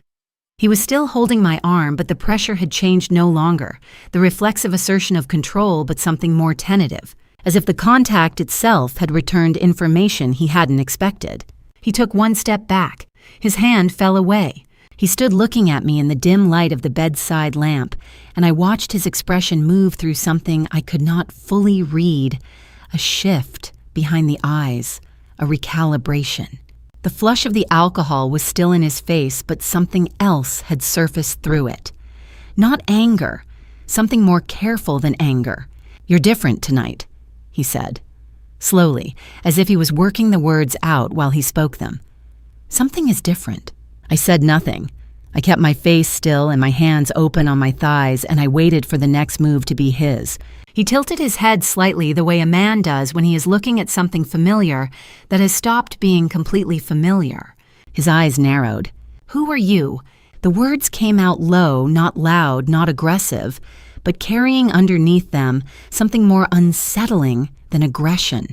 He was still holding my arm, but the pressure had changed no longer. The reflexive assertion of control, but something more tentative. As if the contact itself had returned information he hadn't expected. He took one step back. His hand fell away. He stood looking at me in the dim light of the bedside lamp, and I watched his expression move through something I could not fully read. A shift behind the eyes, a recalibration. The flush of the alcohol was still in his face, but something else had surfaced through it. Not anger, something more careful than anger. "You're different tonight," he said, slowly, as if he was working the words out while he spoke them. "Something is different." I said nothing. I kept my face still and my hands open on my thighs, and I waited for the next move to be his. He tilted his head slightly the way a man does when he is looking at something familiar that has stopped being completely familiar. His eyes narrowed. "Who are you?" The words came out low, not loud, not aggressive, but carrying underneath them something more unsettling than aggression.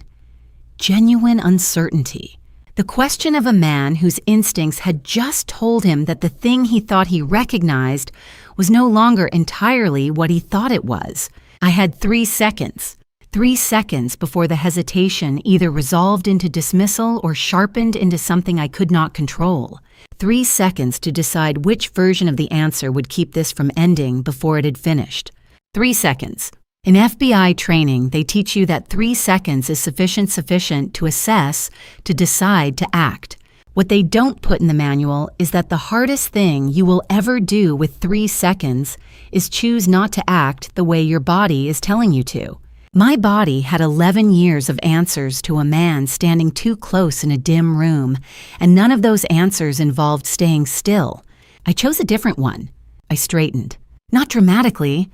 Genuine uncertainty. The question of a man whose instincts had just told him that the thing he thought he recognized was no longer entirely what he thought it was. I had 3 seconds. 3 seconds before the hesitation either resolved into dismissal or sharpened into something I could not control. 3 seconds to decide which version of the answer would keep this from ending before it had finished. 3 seconds. In FBI training, they teach you that 3 seconds is sufficient to assess, to decide, to act. What they don't put in the manual is that the hardest thing you will ever do with 3 seconds is choose not to act the way your body is telling you to. My body had 11 years of answers to a man standing too close in a dim room, and none of those answers involved staying still. I chose a different one. I straightened. Not dramatically.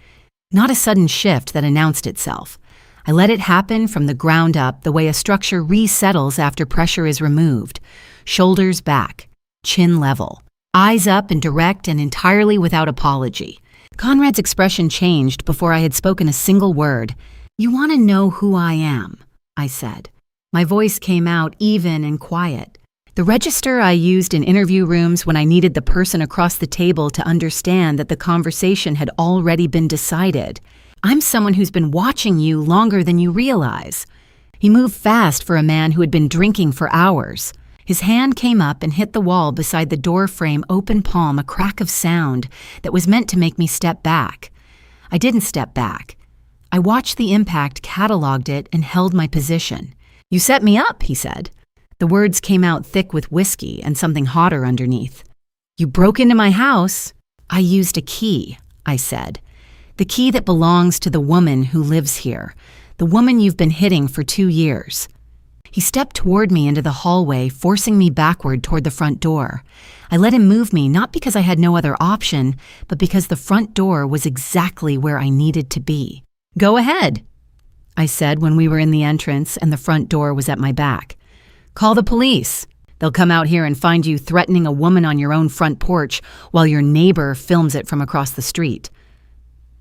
Not a sudden shift that announced itself. I let it happen from the ground up the way a structure resettles after pressure is removed. Shoulders back, chin level, eyes up and direct and entirely without apology. Conrad's expression changed before I had spoken a single word. "You want to know who I am," I said. My voice came out even and quiet. The register I used in interview rooms when I needed the person across the table to understand that the conversation had already been decided. "I'm someone who's been watching you longer than you realize." He moved fast for a man who had been drinking for hours. His hand came up and hit the wall beside the door frame open palm, a crack of sound that was meant to make me step back. I didn't step back. I watched the impact, cataloged it, and held my position. "You set me up," he said. The words came out thick with whiskey and something hotter underneath. "You broke into my house." "I used a key," I said. "The key that belongs to the woman who lives here, the woman you've been hitting for 2 years. He stepped toward me into the hallway, forcing me backward toward the front door. I let him move me, not because I had no other option, but because the front door was exactly where I needed to be. "Go ahead," I said when we were in the entrance and the front door was at my back. "Call the police. They'll come out here and find you threatening a woman on your own front porch while your neighbor films it from across the street."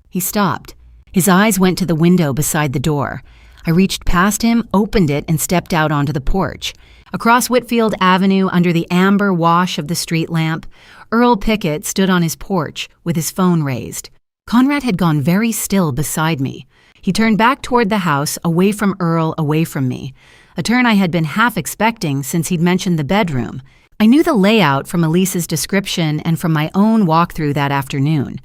He stopped. His eyes went to the window beside the door. I reached past him, opened it, and stepped out onto the porch. Across Whitfield Avenue, under the amber wash of the street lamp, Earl Pickett stood on his porch with his phone raised. Conrad had gone very still beside me. He turned back toward the house, away from Earl, away from me. A turn I had been half expecting since he'd mentioned the bedroom. I knew the layout from Elise's description and from my own walkthrough that afternoon.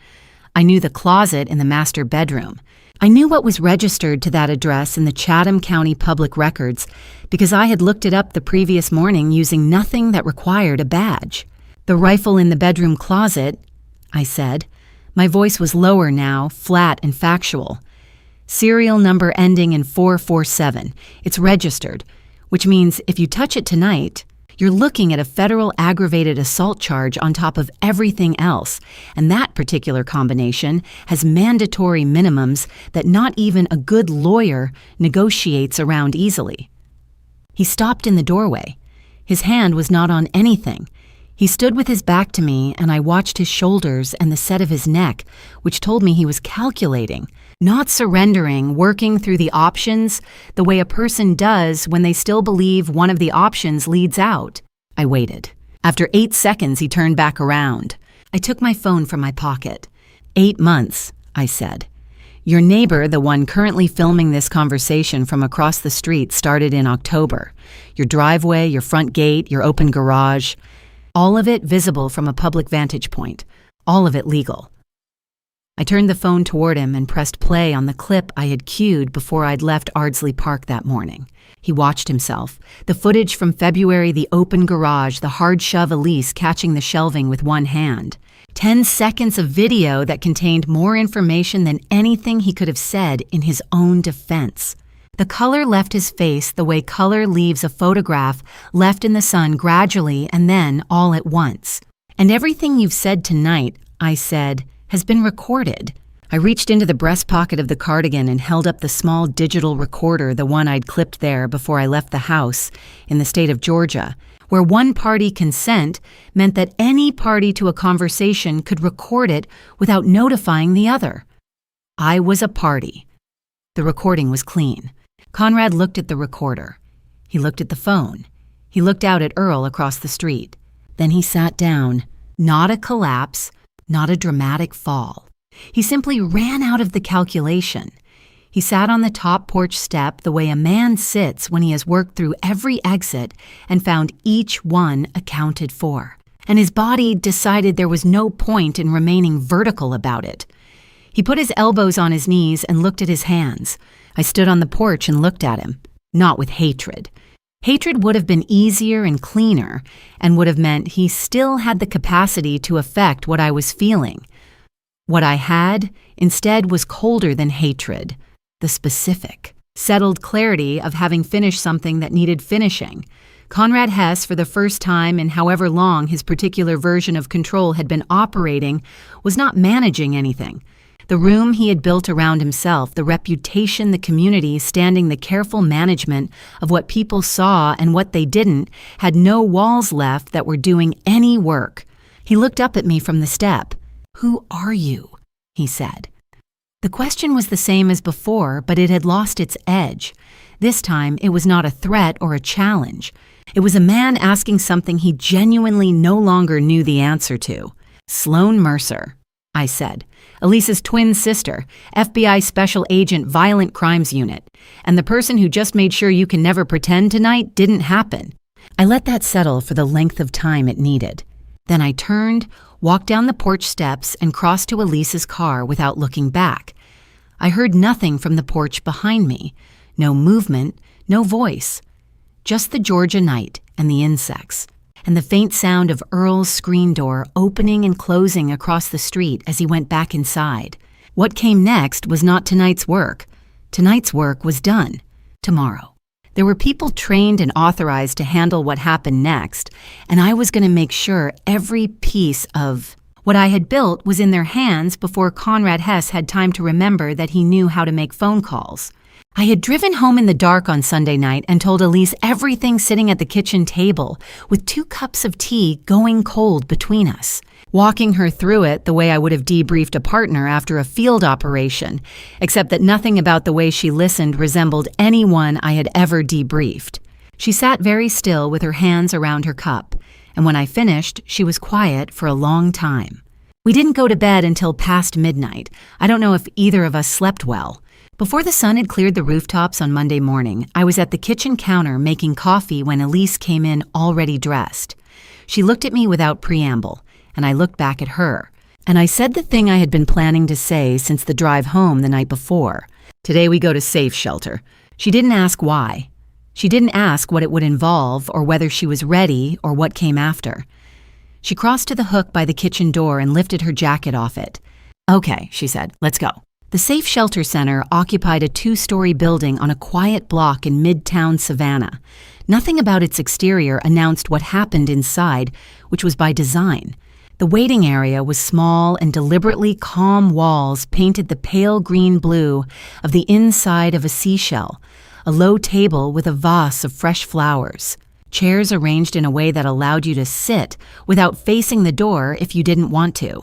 I knew the closet in the master bedroom. I knew what was registered to that address in the Chatham County Public Records because I had looked it up the previous morning using nothing that required a badge. "The rifle in the bedroom closet," I said. My voice was lower now, flat and factual. "Serial number ending in 447. It's registered, which means if you touch it tonight, you're looking at a federal aggravated assault charge on top of everything else, and that particular combination has mandatory minimums that not even a good lawyer negotiates around easily." He stopped in the doorway. His hand was not on anything. He stood with his back to me, and I watched his shoulders and the set of his neck, which told me he was calculating, not surrendering, working through the options the way a person does when they still believe one of the options leads out. I waited. After 8 seconds, he turned back around. I took my phone from my pocket. 8 months, I said. Your neighbor, the one currently filming this conversation from across the street, started in October. Your driveway, your front gate, your open garage. All of it visible from a public vantage point. All of it legal. I turned the phone toward him and pressed play on the clip I had cued before I'd left Ardsley Park that morning. He watched himself. The footage from February, the open garage, the hard shove Elise catching the shelving with one hand. 10 seconds of video that contained more information than anything he could have said in his own defense. The color left his face the way color leaves a photograph left in the sun gradually and then all at once. And everything you've said tonight, I said, has been recorded. I reached into the breast pocket of the cardigan and held up the small digital recorder, the one I'd clipped there before I left the house in the state of Georgia, where one-party consent meant that any party to a conversation could record it without notifying the other. I was a party. The recording was clean. Conrad looked at the recorder. He looked at the phone. He looked out at Earl across the street. Then he sat down. Not a collapse, not a dramatic fall. He simply ran out of the calculation. He sat on the top porch step the way a man sits when he has worked through every exit and found each one accounted for. And his body decided there was no point in remaining vertical about it. He put his elbows on his knees and looked at his hands. I stood on the porch and looked at him, not with hatred. Hatred would have been easier and cleaner and would have meant he still had the capacity to affect what I was feeling. What I had, instead, was colder than hatred, the specific, settled clarity of having finished something that needed finishing. Conrad Hess, for the first time in however long his particular version of control had been operating, was not managing anything. The room he had built around himself, the reputation, the community standing the careful management of what people saw and what they didn't, had no walls left that were doing any work. He looked up at me from the step. "Who are you?" he said. The question was the same as before, but it had lost its edge. This time, it was not a threat or a challenge. It was a man asking something he genuinely no longer knew the answer to. "Sloan Mercer," I said. "Elise's twin sister, FBI Special Agent Violent Crimes Unit. And the person who just made sure you can never pretend tonight didn't happen." I let that settle for the length of time it needed. Then I turned, walked down the porch steps, and crossed to Elise's car without looking back. I heard nothing from the porch behind me. No movement, no voice. Just the Georgia night and the insects, and the faint sound of Earl's screen door opening and closing across the street as he went back inside. What came next was not tonight's work. Tonight's work was done. Tomorrow. There were people trained and authorized to handle what happened next, and I was going to make sure every piece of what I had built was in their hands before Conrad Hess had time to remember that he knew how to make phone calls. I had driven home in the dark on Sunday night and told Elise everything sitting at the kitchen table, with 2 cups of tea going cold between us, walking her through it the way I would have debriefed a partner after a field operation, except that nothing about the way she listened resembled anyone I had ever debriefed. She sat very still with her hands around her cup, and when I finished, she was quiet for a long time. We didn't go to bed until past midnight. I don't know if either of us slept well. Before the sun had cleared the rooftops on Monday morning, I was at the kitchen counter making coffee when Elise came in already dressed. She looked at me without preamble, and I looked back at her. And I said the thing I had been planning to say since the drive home the night before. "Today we go to Safe Shelter." She didn't ask why. She didn't ask what it would involve or whether she was ready or what came after. She crossed to the hook by the kitchen door and lifted her jacket off it. "Okay," she said, "let's go." The Safe Shelter Center occupied a 2-story building on a quiet block in Midtown Savannah. Nothing about its exterior announced what happened inside, which was by design. The waiting area was small, and deliberately calm walls painted the pale green blue of the inside of a seashell, a low table with a vase of fresh flowers. chairs arranged in a way that allowed you to sit without facing the door if you didn't want to.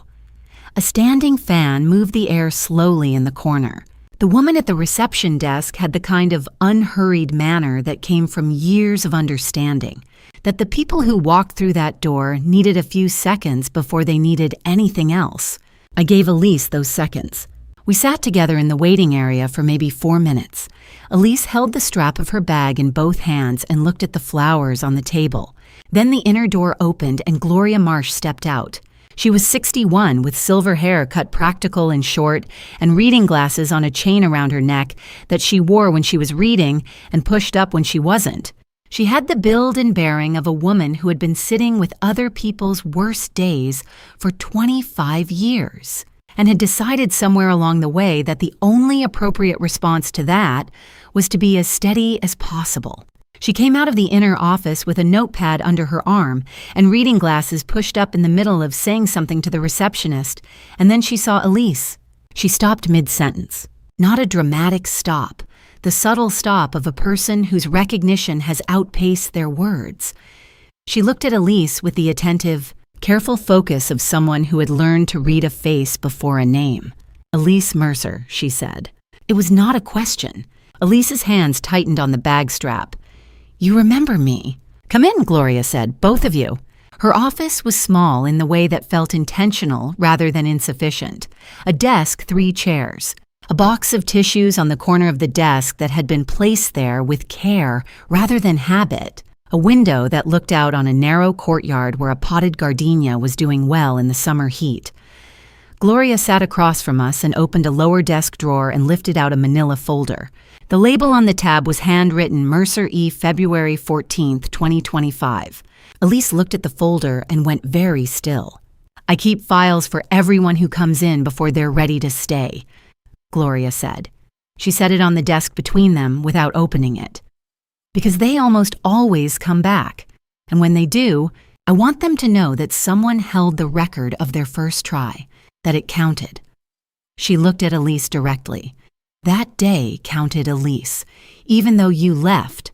A standing fan moved the air slowly in the corner. The woman at the reception desk had the kind of unhurried manner that came from years of understanding, that the people who walked through that door needed a few seconds before they needed anything else. I gave Elise those seconds. We sat together in the waiting area for maybe 4 minutes. Elise held the strap of her bag in both hands and looked at the flowers on the table. Then the inner door opened and Gloria Marsh stepped out. She was 61 with silver hair cut practical and short and reading glasses on a chain around her neck that she wore when she was reading and pushed up when she wasn't. She had the build and bearing of a woman who had been sitting with other people's worst days for 25 years and had decided somewhere along the way that the only appropriate response to that was to be as steady as possible. She came out of the inner office with a notepad under her arm and reading glasses pushed up in the middle of saying something to the receptionist, and then she saw Elise. She stopped mid-sentence. Not a dramatic stop, the subtle stop of a person whose recognition has outpaced their words. She looked at Elise with the attentive, careful focus of someone who had learned to read a face before a name. "Elise Mercer," she said. It was not a question. Elise's hands tightened on the bag strap. "You remember me?" "Come in," Gloria said, "both of you." Her office was small in the way that felt intentional rather than insufficient. A desk, 3 chairs. A box of tissues on the corner of the desk that had been placed there with care rather than habit. A window that looked out on a narrow courtyard where a potted gardenia was doing well in the summer heat. Gloria sat across from us and opened a lower desk drawer and lifted out a manila folder. The label on the tab was handwritten Mercer E. February 14th, 2025. Elise looked at the folder and went very still. "I keep files for everyone who comes in before they're ready to stay," Gloria said. She set it on the desk between them without opening it. "Because they almost always come back, and when they do, I want them to know that someone held the record of their first try, that it counted." She looked at Elise directly. That day counted Elise, even though you left.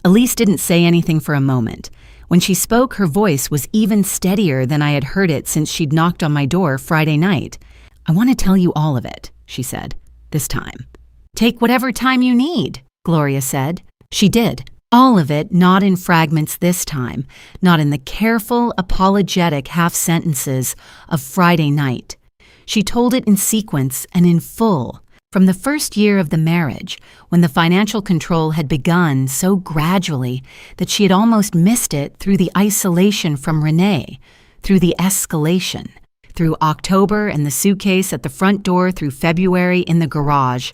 Elise didn't say anything for a moment. When she spoke, her voice was even steadier than I had heard it since she'd knocked on my door Friday night. "I want to tell you all of it," she said, this time. "Take whatever time you need," Gloria said. She did. All of it, not in fragments this time, not in the careful, apologetic half-sentences of Friday night. She told it in sequence and in full. From the first year of the marriage, when the financial control had begun so gradually that she had almost missed it through the isolation from Renee, through the escalation, through October and the suitcase at the front door, through February in the garage,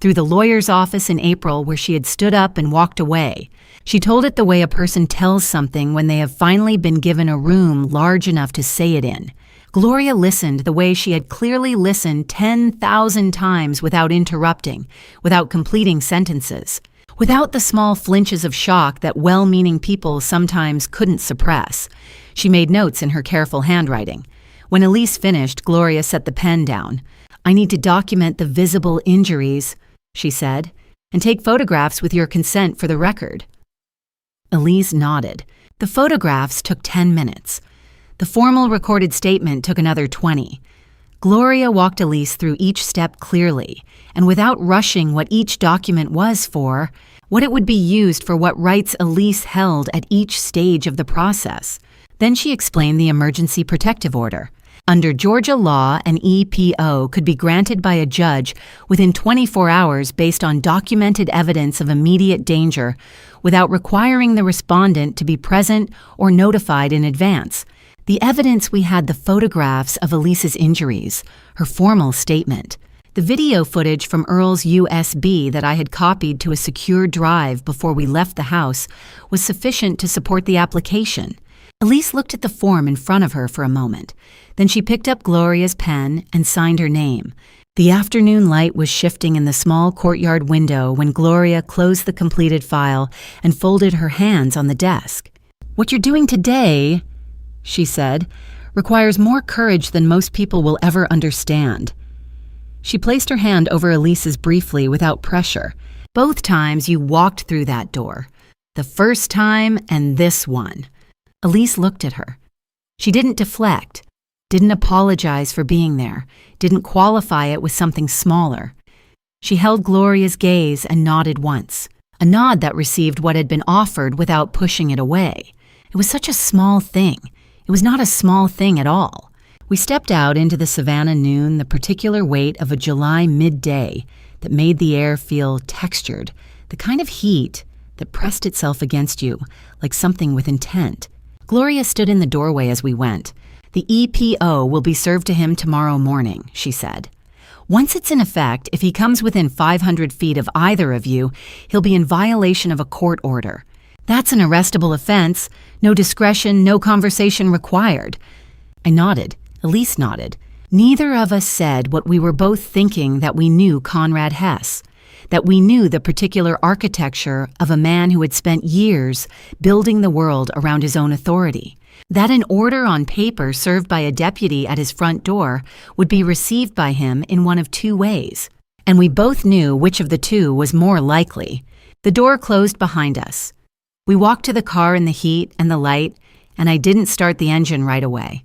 through the lawyer's office in April where she had stood up and walked away. She told it the way a person tells something when they have finally been given a room large enough to say it in. Gloria listened the way she had clearly listened 10,000 times without interrupting, without completing sentences, without the small flinches of shock that well-meaning people sometimes couldn't suppress. She made notes in her careful handwriting. When Elise finished, Gloria set the pen down. "I need to document the visible injuries," she said, "and take photographs with your consent for the record." Elise nodded. The photographs took 10 minutes. The formal recorded statement took another 20. Gloria walked Elise through each step clearly, and without rushing what each document was for, what it would be used for, what rights Elise held at each stage of the process. Then she explained the emergency protective order. Under Georgia law, an EPO could be granted by a judge within 24 hours based on documented evidence of immediate danger without requiring the respondent to be present or notified in advance. The evidence we had the photographs of Elise's injuries, her formal statement. The video footage from Earl's USB that I had copied to a secure drive before we left the house was sufficient to support the application. Elise looked at the form in front of her for a moment. Then she picked up Gloria's pen and signed her name. The afternoon light was shifting in the small courtyard window when Gloria closed the completed file and folded her hands on the desk. "What you're doing today," she said, "requires more courage than most people will ever understand." She placed her hand over Elise's briefly without pressure. "Both times you walked through that door. The first time and this one. Elise looked at her. She didn't deflect, didn't apologize for being there, didn't qualify it with something smaller. She held Gloria's gaze and nodded once, a nod that received what had been offered without pushing it away. It was such a small thing. It was not a small thing at all. We stepped out into the savannah noon, the particular weight of a July midday that made the air feel textured, the kind of heat that pressed itself against you like something with intent. Gloria stood in the doorway as we went. "The EPO will be served to him tomorrow morning," she said. "Once it's in effect, if he comes within 500 feet of either of you, he'll be in violation of a court order. That's an arrestable offense. No discretion, no conversation required." I nodded. Elise nodded. Neither of us said what we were both thinking, that we knew Conrad Hess, that we knew the particular architecture of a man who had spent years building the world around his own authority, that an order on paper served by a deputy at his front door would be received by him in one of two ways, and we both knew which of the two was more likely. The door closed behind us. We walked to the car in the heat and the light, and I didn't start the engine right away.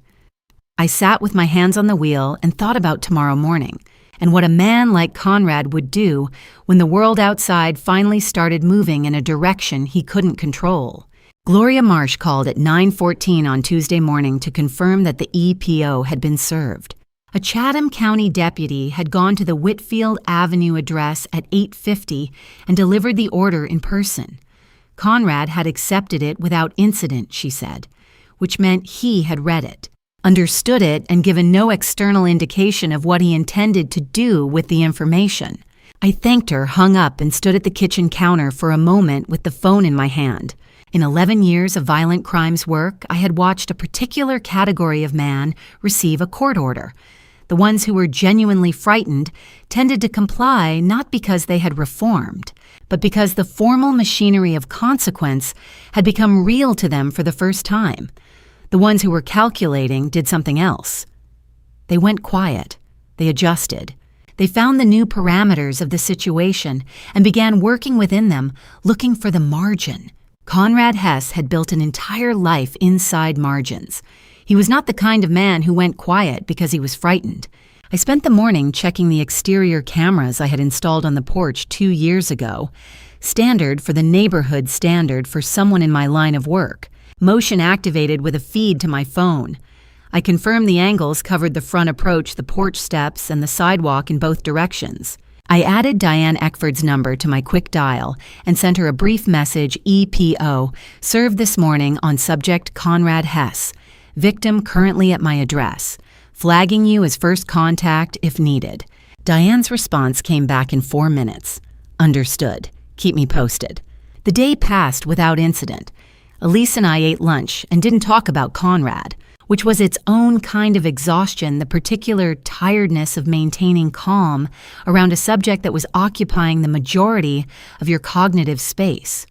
I sat with my hands on the wheel and thought about tomorrow morning, and what a man like Conrad would do when the world outside finally started moving in a direction he couldn't control. Gloria Marsh called at 9:14 on Tuesday morning to confirm that the EPO had been served. A Chatham County deputy had gone to the Whitfield Avenue address at 8:50 and delivered the order in person. Conrad had accepted it without incident, she said, which meant he had read it, understood it, and given no external indication of what he intended to do with the information. I thanked her, hung up, and stood at the kitchen counter for a moment with the phone in my hand. In 11 years of violent crimes work, I had watched a particular category of man receive a court order. The ones who were genuinely frightened tended to comply not because they had reformed, but because the formal machinery of consequence had become real to them for the first time. The ones who were calculating did something else. They went quiet. They adjusted. They found the new parameters of the situation and began working within them, looking for the margin. Conrad Hess had built an entire life inside margins. He was not the kind of man who went quiet because he was frightened. I spent the morning checking the exterior cameras I had installed on the porch 2 years ago, standard for the neighborhood standard for someone in my line of work, motion activated with a feed to my phone. I confirmed the angles covered the front approach, the porch steps, and the sidewalk in both directions. I added Diane Eckford's number to my quick dial and sent her a brief message, EPO, served this morning on subject Conrad Hess, victim currently at my address, flagging you as first contact if needed. Diane's response came back in 4 minutes. Understood. Keep me posted. The day passed without incident. Elise and I ate lunch and didn't talk about Conrad, which was its own kind of exhaustion, the particular tiredness of maintaining calm around a subject that was occupying the majority of your cognitive space.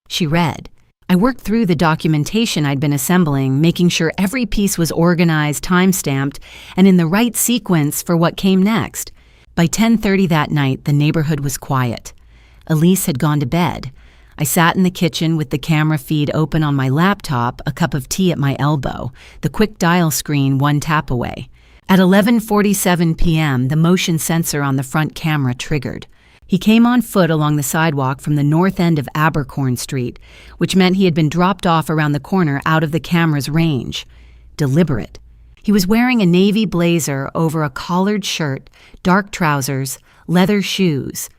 She read. I worked through the documentation I'd been assembling, making sure every piece was organized, time-stamped, and in the right sequence for what came next. By 10:30 that night, the neighborhood was quiet. Elise had gone to bed. I sat in the kitchen with the camera feed open on my laptop, a cup of tea at my elbow, the quick dial screen 1 tap away. At 11:47 p.m., the motion sensor on the front camera triggered. He came on foot along the sidewalk from the north end of Abercorn Street, which meant he had been dropped off around the corner out of the camera's range. Deliberate. He was wearing a navy blazer over a collared shirt, dark trousers, leather shoes.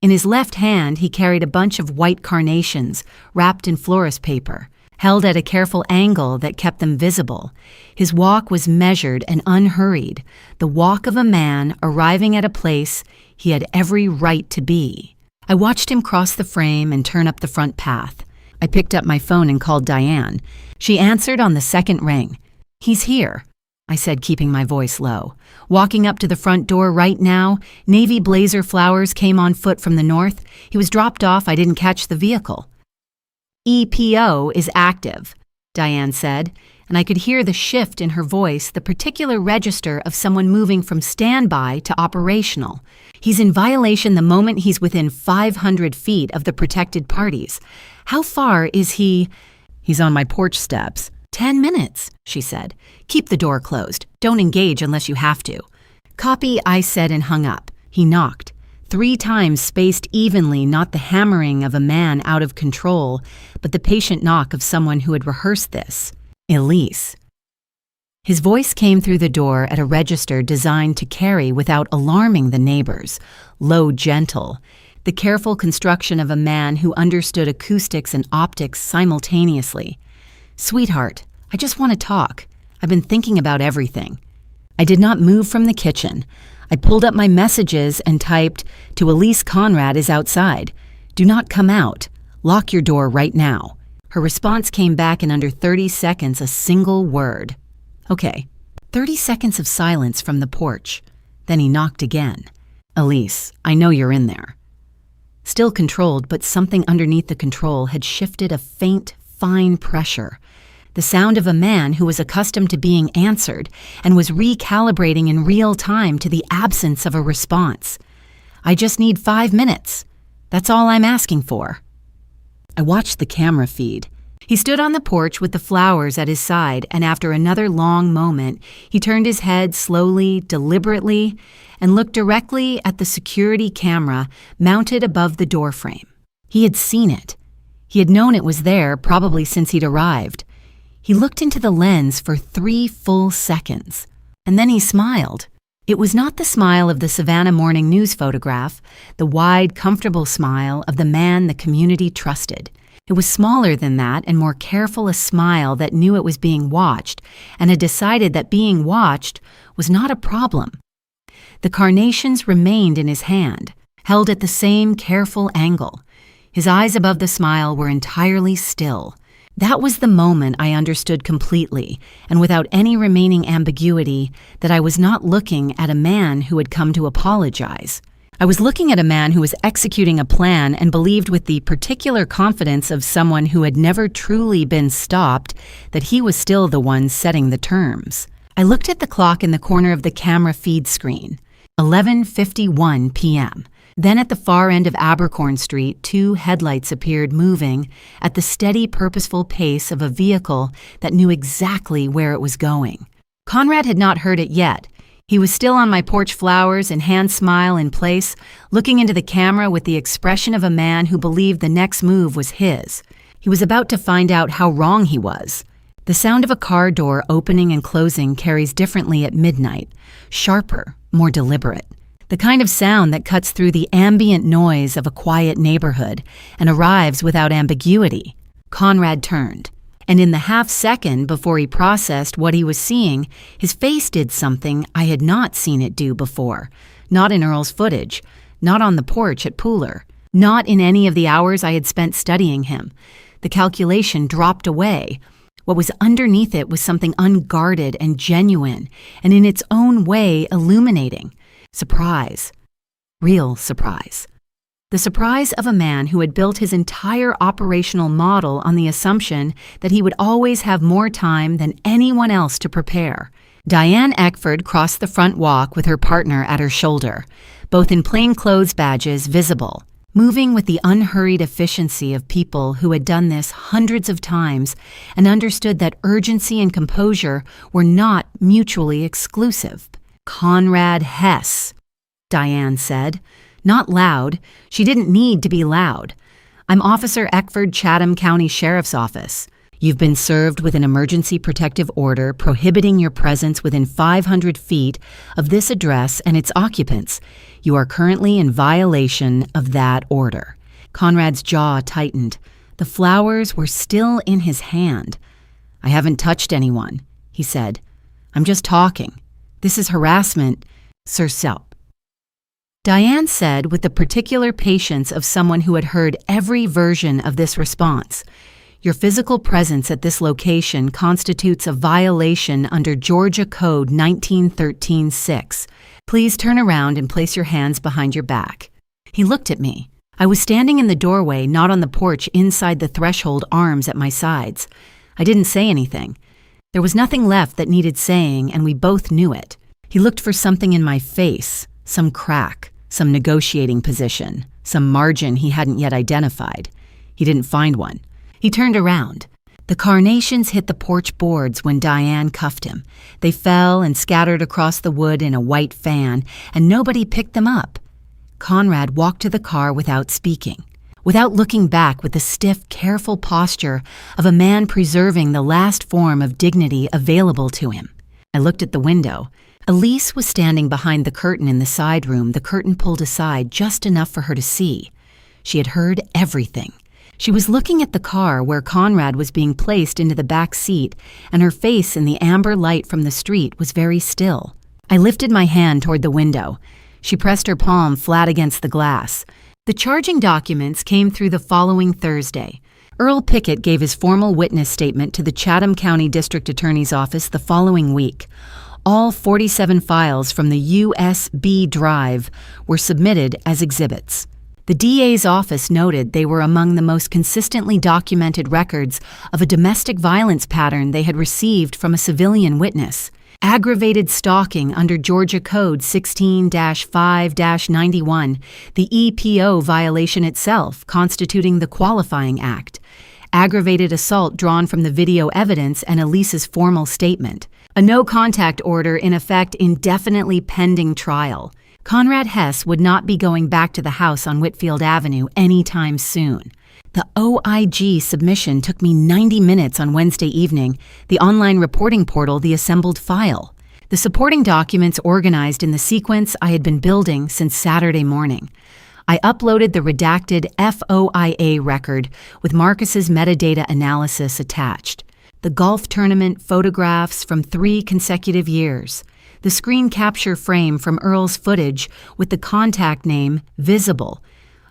In his left hand, he carried a bunch of white carnations wrapped in florist paper, held at a careful angle that kept them visible. His walk was measured and unhurried, the walk of a man arriving at a place he had every right to be. I watched him cross the frame and turn up the front path. I picked up my phone and called Diane. She answered on the second ring. "He's here," I said, keeping my voice low. Walking up to the front door right now, navy blazer flowers came on foot from the north. He was dropped off. I didn't catch the vehicle. EPO is active. Diane said, and I could hear the shift in her voice, the particular register of someone moving from standby to operational. He's in violation the moment he's within 500 feet of the protected parties. How far is he? He's on my porch steps. 10 minutes, she said. Keep the door closed. Don't engage unless you have to. Copy, I said and hung up. He knocked. 3 times spaced evenly, not the hammering of a man out of control, but the patient knock of someone who had rehearsed this. Elise. His voice came through the door at a register designed to carry without alarming the neighbors. Low, gentle. The careful construction of a man who understood acoustics and optics simultaneously. Sweetheart, I just want to talk. I've been thinking about everything. I did not move from the kitchen. I pulled up my messages and typed, "To Elise Conrad is outside. Do not come out. Lock your door right now." Her response came back in under 30 seconds, a single word. Okay. 30 seconds of silence from the porch. Then he knocked again. "Elise, I know you're in there." Still controlled, but something underneath the control had shifted a faint, fine pressure. The sound of a man who was accustomed to being answered and was recalibrating in real time to the absence of a response. "I just need 5 minutes. That's all I'm asking for." I watched the camera feed. He stood on the porch with the flowers at his side, and after another long moment, he turned his head slowly, deliberately, and looked directly at the security camera mounted above the doorframe. He had seen it. He had known it was there, probably since he'd arrived. He looked into the lens for 3 full seconds, and then he smiled. It was not the smile of the Savannah Morning News photograph, the wide, comfortable smile of the man the community trusted. It was smaller than that and more careful, a smile that knew it was being watched and had decided that being watched was not a problem. The carnations remained in his hand, held at the same careful angle. His eyes above the smile were entirely still. That was the moment I understood completely, and without any remaining ambiguity, that I was not looking at a man who had come to apologize. I was looking at a man who was executing a plan and believed with the particular confidence of someone who had never truly been stopped that he was still the one setting the terms. I looked at the clock in the corner of the camera feed screen. 11:51 p.m. Then at the far end of Abercorn Street, 2 headlights appeared moving at the steady, purposeful pace of a vehicle that knew exactly where it was going. Conrad had not heard it yet. He was still on my porch, flowers and hand smile in place, looking into the camera with the expression of a man who believed the next move was his. He was about to find out how wrong he was. The sound of a car door opening and closing carries differently at midnight, sharper, more deliberate. The kind of sound that cuts through the ambient noise of a quiet neighborhood and arrives without ambiguity. Conrad turned, and in the half-second before he processed what he was seeing, his face did something I had not seen it do before. Not in Earl's footage, not on the porch at Pooler, not in any of the hours I had spent studying him. The calculation dropped away. What was underneath it was something unguarded and genuine, and in its own way illuminating. Surprise. Real surprise. The surprise of a man who had built his entire operational model on the assumption that he would always have more time than anyone else to prepare. Diane Eckford crossed the front walk with her partner at her shoulder, both in plainclothes badges visible, moving with the unhurried efficiency of people who had done this hundreds of times and understood that urgency and composure were not mutually exclusive. "Conrad Hess," Diane said. Not loud. She didn't need to be loud. "I'm Officer Eckford, Chatham County Sheriff's Office. You've been served with an emergency protective order prohibiting your presence within 500 feet of this address and its occupants. You are currently in violation of that order." Conrad's jaw tightened. The flowers were still in his hand. "I haven't touched anyone," he said. "I'm just talking. This is harassment, Sir Selp." Diane said with the particular patience of someone who had heard every version of this response, "Your physical presence at this location constitutes a violation under Georgia Code 1913-6. Please turn around and place your hands behind your back." He looked at me. I was standing in the doorway, not on the porch, inside the threshold, arms at my sides. I didn't say anything. There was nothing left that needed saying, and we both knew it. He looked for something in my face, some crack, some negotiating position, some margin he hadn't yet identified. He didn't find one. He turned around. The carnations hit the porch boards when Diane cuffed him. They fell and scattered across the wood in a white fan, and nobody picked them up. Conrad walked to the car without speaking, without looking back, with the stiff, careful posture of a man preserving the last form of dignity available to him. I looked at the window. Elise was standing behind the curtain in the side room, the curtain pulled aside just enough for her to see. She had heard everything. She was looking at the car where Conrad was being placed into the back seat, and her face in the amber light from the street was very still. I lifted my hand toward the window. She pressed her palm flat against the glass. The charging documents came through the following Thursday. Earl Pickett gave his formal witness statement to the Chatham County District Attorney's Office the following week. All 47 files from the USB drive were submitted as exhibits. The DA's office noted they were among the most consistently documented records of a domestic violence pattern they had received from a civilian witness. Aggravated stalking under Georgia Code 16-5-91, the EPO violation itself constituting the qualifying act. Aggravated assault drawn from the video evidence and Elise's formal statement. A no-contact order in effect indefinitely pending trial. Conrad Hess would not be going back to the house on Whitfield Avenue anytime soon. The OIG submission took me 90 minutes on Wednesday evening, the online reporting portal, the assembled file. The supporting documents organized in the sequence I had been building since Saturday morning. I uploaded the redacted FOIA record with Marcus's metadata analysis attached. The golf tournament photographs from 3 consecutive years. The screen capture frame from Earl's footage with the contact name visible.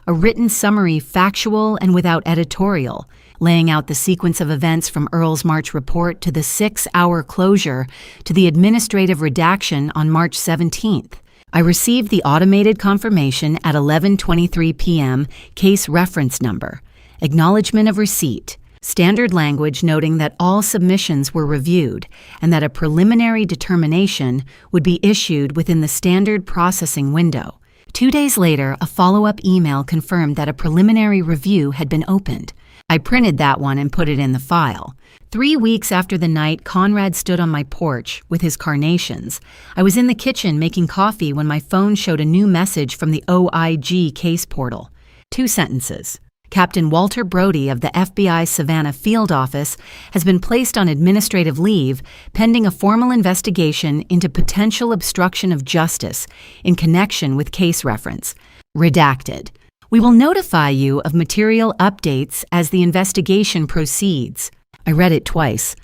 A written summary, factual and without editorial, laying out the sequence of events from Earl's March report to the 6-hour closure to the administrative redaction on March 17th. I received the automated confirmation at 11:23 p.m., case reference number, acknowledgement of receipt, standard language noting that all submissions were reviewed and that a preliminary determination would be issued within the standard processing window. 2 days later, a follow-up email confirmed that a preliminary review had been opened. I printed that one and put it in the file. 3 weeks after the night Conrad stood on my porch with his carnations, I was in the kitchen making coffee when my phone showed a new message from the OIG case portal. 2 sentences. Captain Walter Brody of the FBI Savannah Field Office has been placed on administrative leave pending a formal investigation into potential obstruction of justice in connection with case reference. Redacted. We will notify you of material updates as the investigation proceeds. I read it twice.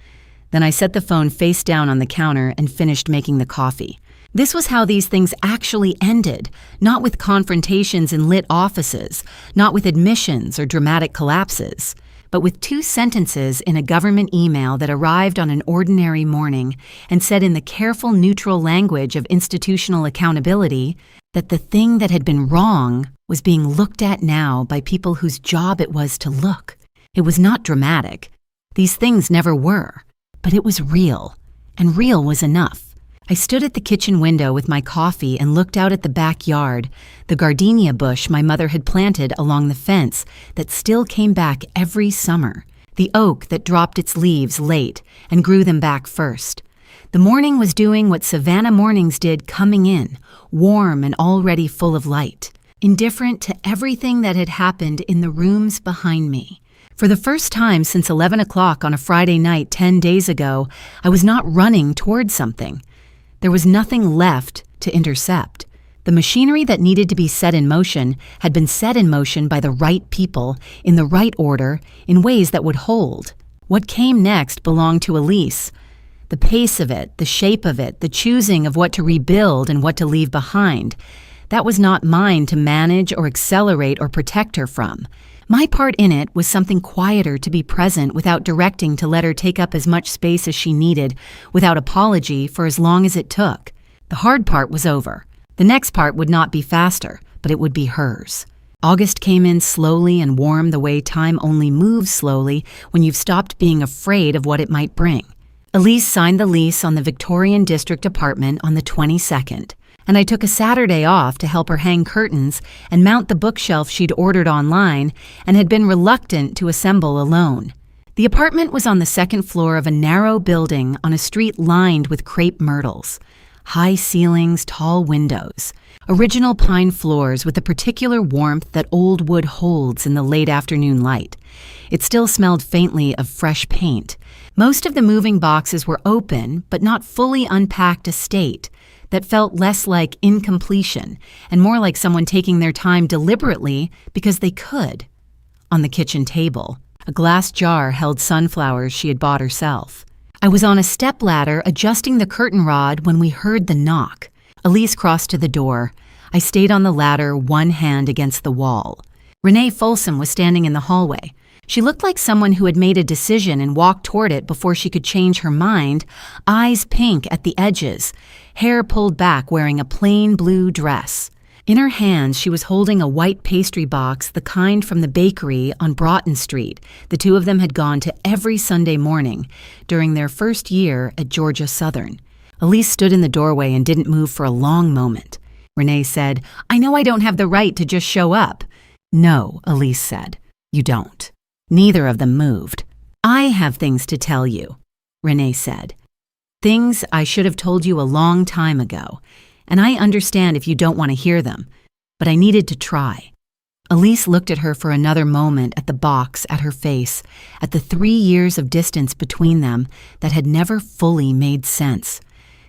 Then I set the phone face down on the counter and finished making the coffee. This was how these things actually ended, not with confrontations in lit offices, not with admissions or dramatic collapses, but with 2 sentences in a government email that arrived on an ordinary morning and said in the careful, neutral language of institutional accountability that the thing that had been wrong was being looked at now by people whose job it was to look. It was not dramatic. These things never were, but it was real, and real was enough. I stood at the kitchen window with my coffee and looked out at the backyard, the gardenia bush my mother had planted along the fence that still came back every summer, the oak that dropped its leaves late and grew them back first. The morning was doing what Savannah mornings did coming in, warm and already full of light, indifferent to everything that had happened in the rooms behind me. For the first time since 11 o'clock on a Friday night 10 days ago, I was not running toward something. There was nothing left to intercept. The machinery that needed to be set in motion had been set in motion by the right people, in the right order, in ways that would hold. What came next belonged to Elise. The pace of it, the shape of it, the choosing of what to rebuild and what to leave behind, that was not mine to manage or accelerate or protect her from. My part in it was something quieter, to be present without directing, to let her take up as much space as she needed, without apology, for as long as it took. The hard part was over. The next part would not be faster, but it would be hers. August came in slowly and warm the way time only moves slowly when you've stopped being afraid of what it might bring. Elise signed the lease on the Victorian District apartment on the 22nd, and I took a Saturday off to help her hang curtains and mount the bookshelf she'd ordered online and had been reluctant to assemble alone. The apartment was on the second floor of a narrow building on a street lined with crepe myrtles. High ceilings, tall windows. Original pine floors with the particular warmth that old wood holds in the late afternoon light. It still smelled faintly of fresh paint. Most of the moving boxes were open, but not fully unpacked a state that felt less like incompletion and more like someone taking their time deliberately because they could. On the kitchen table, a glass jar held sunflowers she had bought herself. I was on a stepladder adjusting the curtain rod when we heard the knock. Elise crossed to the door. I stayed on the ladder, one hand against the wall. Renee Folsom was standing in the hallway. She looked like someone who had made a decision and walked toward it before she could change her mind, eyes pink at the edges, hair pulled back, wearing a plain blue dress. In her hands, she was holding a white pastry box, the kind from the bakery on Broughton Street. The two of them had gone to every Sunday morning during their first year at Georgia Southern. Elise stood in the doorway and didn't move for a long moment. Renee said, "I know I don't have the right to just show up." "No," Elise said, "you don't." Neither of them moved. "I have things to tell you," Renee said. "Things I should have told you a long time ago. And I understand if you don't want to hear them, but I needed to try." Elise looked at her for another moment, at the box, at her face, at the 3 years of distance between them that had never fully made sense.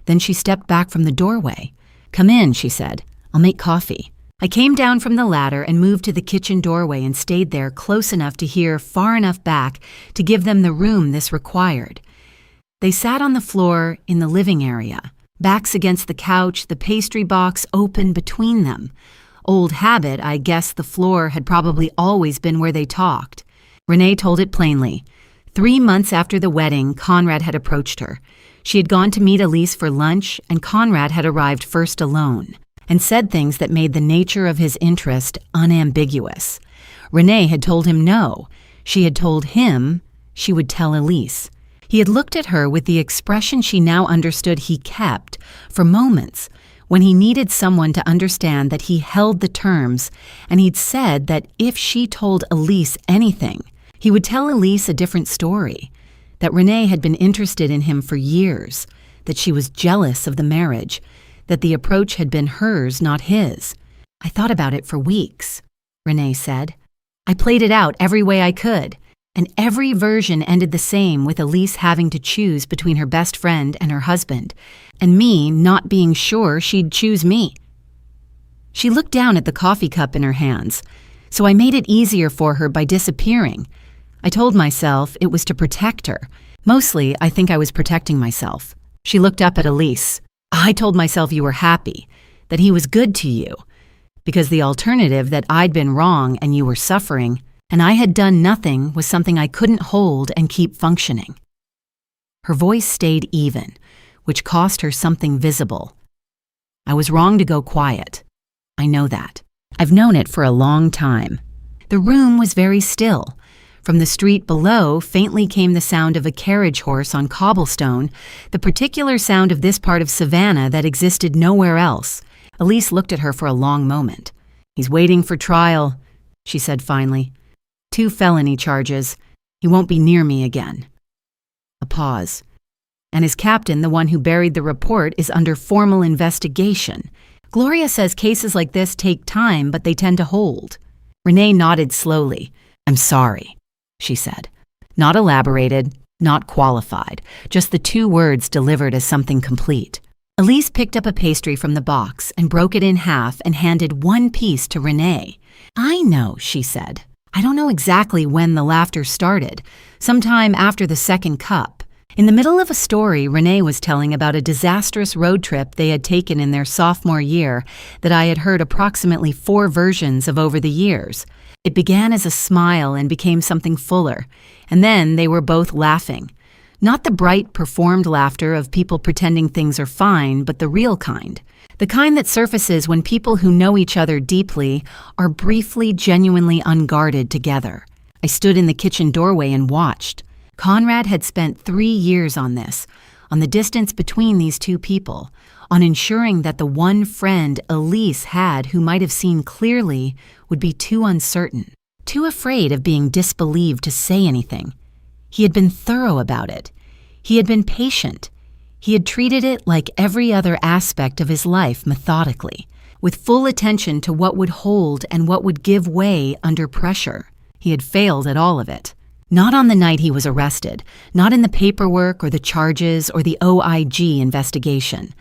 Then she stepped back from the doorway. "Come in," she said. "I'll make coffee." I came down from the ladder and moved to the kitchen doorway and stayed there close enough to hear, far enough back to give them the room this required. They sat on the floor in the living area. Backs against the couch, the pastry box open between them. Old habit, I guess the floor had probably always been where they talked. Renee told it plainly. 3 months after the wedding, Conrad had approached her. She had gone to meet Elise for lunch, and Conrad had arrived first alone, and said things that made the nature of his interest unambiguous. Renee had told him no. She had told him she would tell Elise. He had looked at her with the expression she now understood he kept for moments when he needed someone to understand that he held the terms, and he'd said that if she told Elise anything, he would tell Elise a different story, that Renee had been interested in him for years, that she was jealous of the marriage, that the approach had been hers, not his. "I thought about it for weeks," Renee said. "I played it out every way I could. And every version ended the same, with Elise having to choose between her best friend and her husband, and me not being sure she'd choose me." She looked down at the coffee cup in her hands, so I made it easier for her by disappearing. I told myself it was to protect her. Mostly, I think I was protecting myself. She looked up at Elise. "I told myself you were happy, that he was good to you, because the alternative, that I'd been wrong and you were suffering, and I had done nothing, was something I couldn't hold and keep functioning." Her voice stayed even, which cost her something visible. "I was wrong to go quiet. I know that. I've known it for a long time." The room was very still. From the street below, faintly came the sound of a carriage horse on cobblestone, the particular sound of this part of Savannah that existed nowhere else. Elise looked at her for a long moment. "He's waiting for trial," she said finally. "2 felony charges. He won't be near me again." A pause. "And his captain, the one who buried the report, is under formal investigation. Gloria says cases like this take time, but they tend to hold." Renee nodded slowly. "I'm sorry," she said. Not elaborated, not qualified, just the 2 words delivered as something complete. Elise picked up a pastry from the box and broke it in half and handed 1 piece to Renee. "I know," she said. I don't know exactly when the laughter started, sometime after the 2nd cup. In the middle of a story Renee was telling about a disastrous road trip they had taken in their sophomore year that I had heard approximately 4 versions of over the years. It began as a smile and became something fuller, and then they were both laughing. Not the bright, performed laughter of people pretending things are fine, but the real kind. The kind that surfaces when people who know each other deeply are briefly, genuinely unguarded together. I stood in the kitchen doorway and watched. Conrad had spent 3 years on this, on the distance between these two people, on ensuring that the one friend Elise had who might have seen clearly would be too uncertain, too afraid of being disbelieved to say anything. He had been thorough about it. He had been patient. He had treated it like every other aspect of his life methodically, with full attention to what would hold and what would give way under pressure. He had failed at all of it. Not on the night he was arrested, not in the paperwork or the charges or the OIG investigation.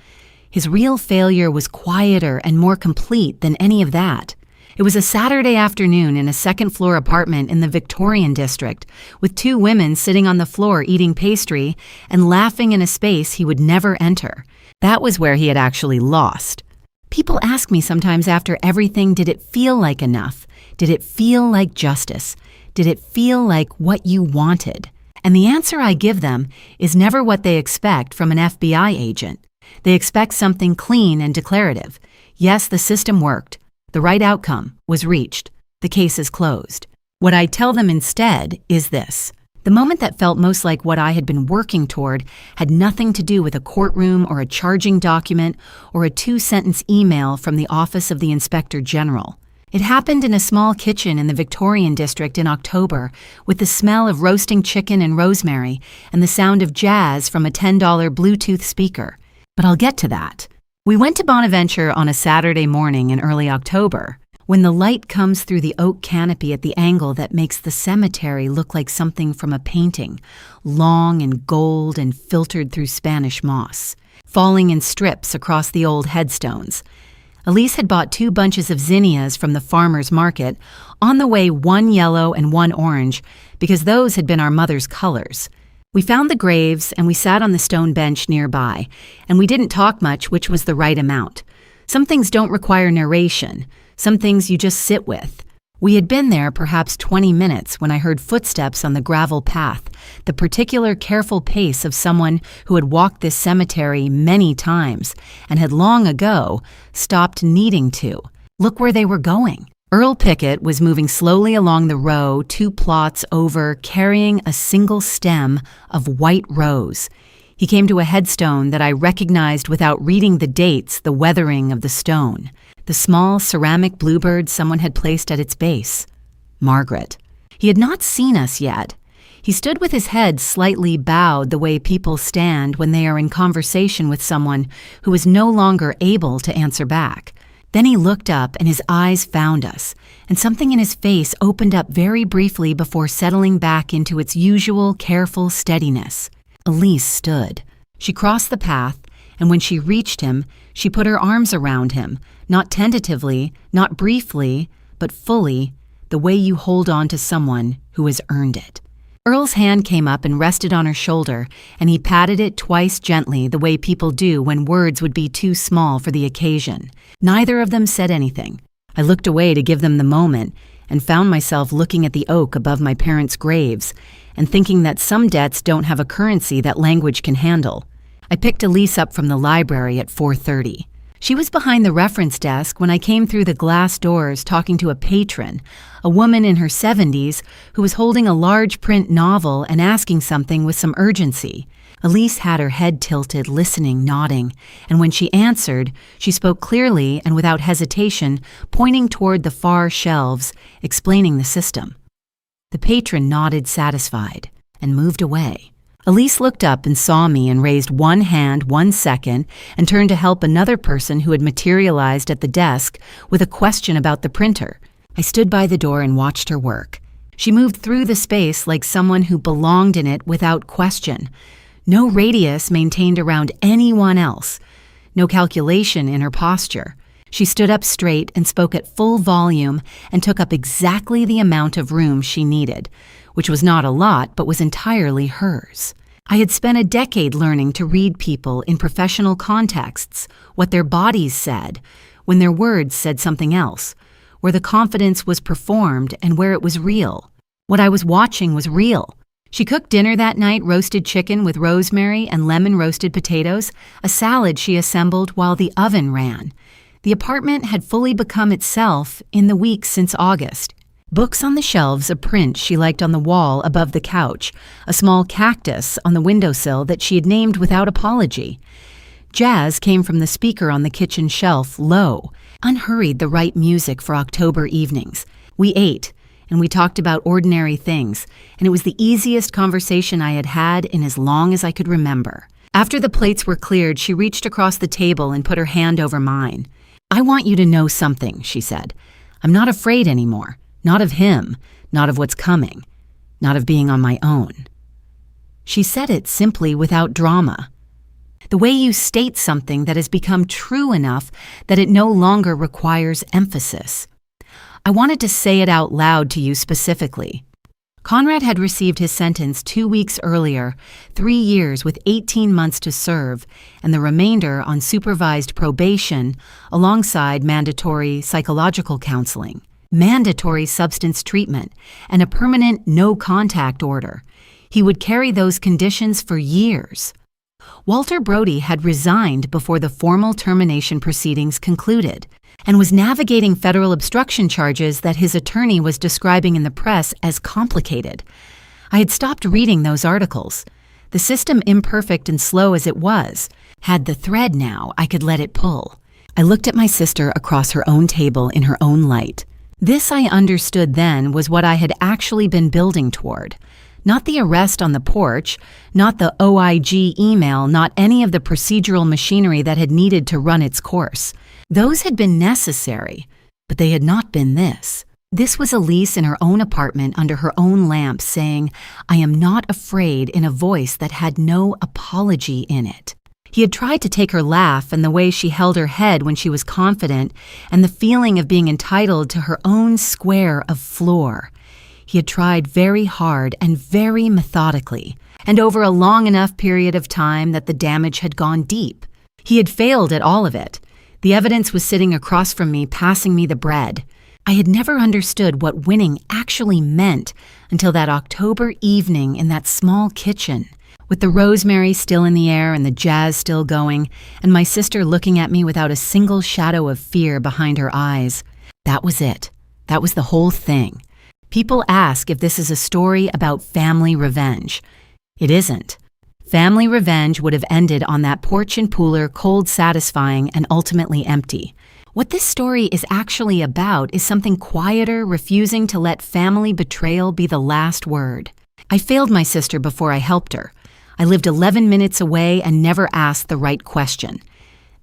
His real failure was quieter and more complete than any of that. It was a Saturday afternoon in a second-floor apartment in the Victorian district, with 2 women sitting on the floor eating pastry and laughing in a space he would never enter. That was where he had actually lost. People ask me sometimes after everything, did it feel like enough? Did it feel like justice? Did it feel like what you wanted? And the answer I give them is never what they expect from an FBI agent. They expect something clean and declarative. Yes, the system worked. The right outcome was reached. The case is closed. What I tell them instead is this. The moment that felt most like what I had been working toward had nothing to do with a courtroom or a charging document or a 2-sentence email from the Office of the Inspector General. It happened in a small kitchen in the Victorian district in October, with the smell of roasting chicken and rosemary and the sound of jazz from a $10 Bluetooth speaker. But I'll get to that. We went to Bonaventure on a Saturday morning in early October, when the light comes through the oak canopy at the angle that makes the cemetery look like something from a painting, long and gold and filtered through Spanish moss, falling in strips across the old headstones. Elise had bought 2 bunches of zinnias from the farmer's market, on the way 1 yellow and 1 orange, because those had been our mother's colors. We found the graves and we sat on the stone bench nearby, and we didn't talk much, which was the right amount. Some things don't require narration. Some things you just sit with. We had been there perhaps 20 minutes when I heard footsteps on the gravel path, the particular careful pace of someone who had walked this cemetery many times and had long ago stopped needing to. Look where they were going. Earl Pickett was moving slowly along the row 2 plots over, carrying a single stem of white rose. He came to a headstone that I recognized without reading the dates, the weathering of the stone. The small ceramic bluebird someone had placed at its base. Margaret. He had not seen us yet. He stood with his head slightly bowed the way people stand when they are in conversation with someone who is no longer able to answer back. Then he looked up and his eyes found us, and something in his face opened up very briefly before settling back into its usual careful steadiness. Elise stood. She crossed the path, and when she reached him, she put her arms around him, not tentatively, not briefly, but fully, the way you hold on to someone who has earned it. Earl's hand came up and rested on her shoulder, and he patted it twice gently the way people do when words would be too small for the occasion. Neither of them said anything. I looked away to give them the moment and found myself looking at the oak above my parents' graves and thinking that some debts don't have a currency that language can handle. I picked Elise up from the library at 4:30. She was behind the reference desk when I came through the glass doors talking to a patron, a woman in her 70s who was holding a large print novel and asking something with some urgency. Elise had her head tilted, listening, nodding, and when she answered, she spoke clearly and without hesitation, pointing toward the far shelves, explaining the system. The patron nodded satisfied and moved away. Elise looked up and saw me and raised one hand 1 second and turned to help another person who had materialized at the desk with a question about the printer. I stood by the door and watched her work. She moved through the space like someone who belonged in it without question. No radius maintained around anyone else. No calculation in her posture. She stood up straight and spoke at full volume and took up exactly the amount of room she needed, which was not a lot but was entirely hers. I had spent a decade learning to read people in professional contexts, what their bodies said, when their words said something else, where the confidence was performed and where it was real. What I was watching was real. She cooked dinner that night, roasted chicken with rosemary and lemon roasted potatoes, a salad she assembled while the oven ran. The apartment had fully become itself in the weeks since August. Books on the shelves, a print she liked on the wall above the couch, a small cactus on the windowsill that she had named without apology. Jazz came from the speaker on the kitchen shelf, low, unhurried, the right music for October evenings. We ate, and we talked about ordinary things, and it was the easiest conversation I had had in as long as I could remember. After the plates were cleared, she reached across the table and put her hand over mine. "I want you to know something," she said. "I'm not afraid anymore. Not of him, not of what's coming, not of being on my own." She said it simply, without drama. The way you state something that has become true enough that it no longer requires emphasis. I wanted to say it out loud to you specifically. Conrad had received his sentence 2 weeks earlier, 3 years with 18 months to serve, and the remainder on supervised probation alongside mandatory psychological counseling, mandatory substance treatment, and a permanent no-contact order. He would carry those conditions for years. Walter Brody had resigned before the formal termination proceedings concluded and was navigating federal obstruction charges that his attorney was describing in the press as complicated. I had stopped reading those articles. The system, imperfect and slow as it was, had the thread now I could let it pull. I looked at my sister across her own table in her own light. This, I understood then, was what I had actually been building toward. Not the arrest on the porch, not the OIG email, not any of the procedural machinery that had needed to run its course. Those had been necessary, but they had not been this. This was Elise in her own apartment under her own lamp saying, "I am not afraid," in a voice that had no apology in it. He had tried to take her laugh and the way she held her head when she was confident and the feeling of being entitled to her own square of floor. He had tried very hard and very methodically, and over a long enough period of time that the damage had gone deep. He had failed at all of it. The evidence was sitting across from me, passing me the bread. I had never understood what winning actually meant until that October evening in that small kitchen, with the rosemary still in the air and the jazz still going, and my sister looking at me without a single shadow of fear behind her eyes. That was it. That was the whole thing. People ask if this is a story about family revenge. It isn't. Family revenge would have ended on that porch and pooler, cold, satisfying, and ultimately empty. What this story is actually about is something quieter, refusing to let family betrayal be the last word. I failed my sister before I helped her. I lived 11 minutes away and never asked the right question.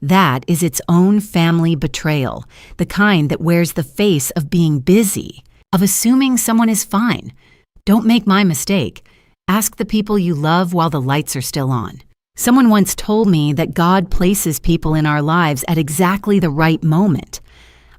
That is its own family betrayal, the kind that wears the face of being busy, of assuming someone is fine. Don't make my mistake. Ask the people you love while the lights are still on. Someone once told me that God places people in our lives at exactly the right moment.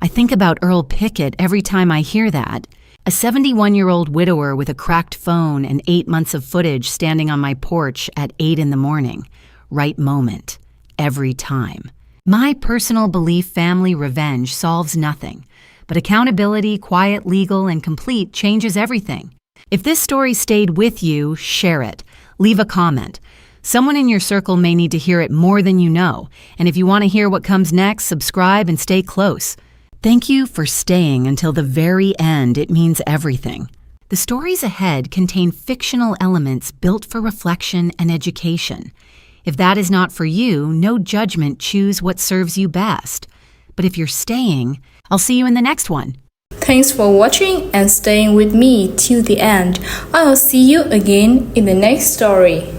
I think about Earl Pickett every time I hear that. A 71-year-old widower with a cracked phone and 8 months of footage standing on my porch at 8 in the morning. Right moment. Every time. My personal belief family revenge solves nothing. But accountability, quiet, legal, and complete changes everything. If this story stayed with you, share it. Leave a comment. Someone in your circle may need to hear it more than you know. And if you want to hear what comes next, subscribe and stay close. Thank you for staying until the very end. It means everything. The stories ahead contain fictional elements built for reflection and education. If that is not for you, no judgment, choose what serves you best. But if you're staying, I'll see you in the next one. Thanks for watching and staying with me till the end. I'll see you again in the next story.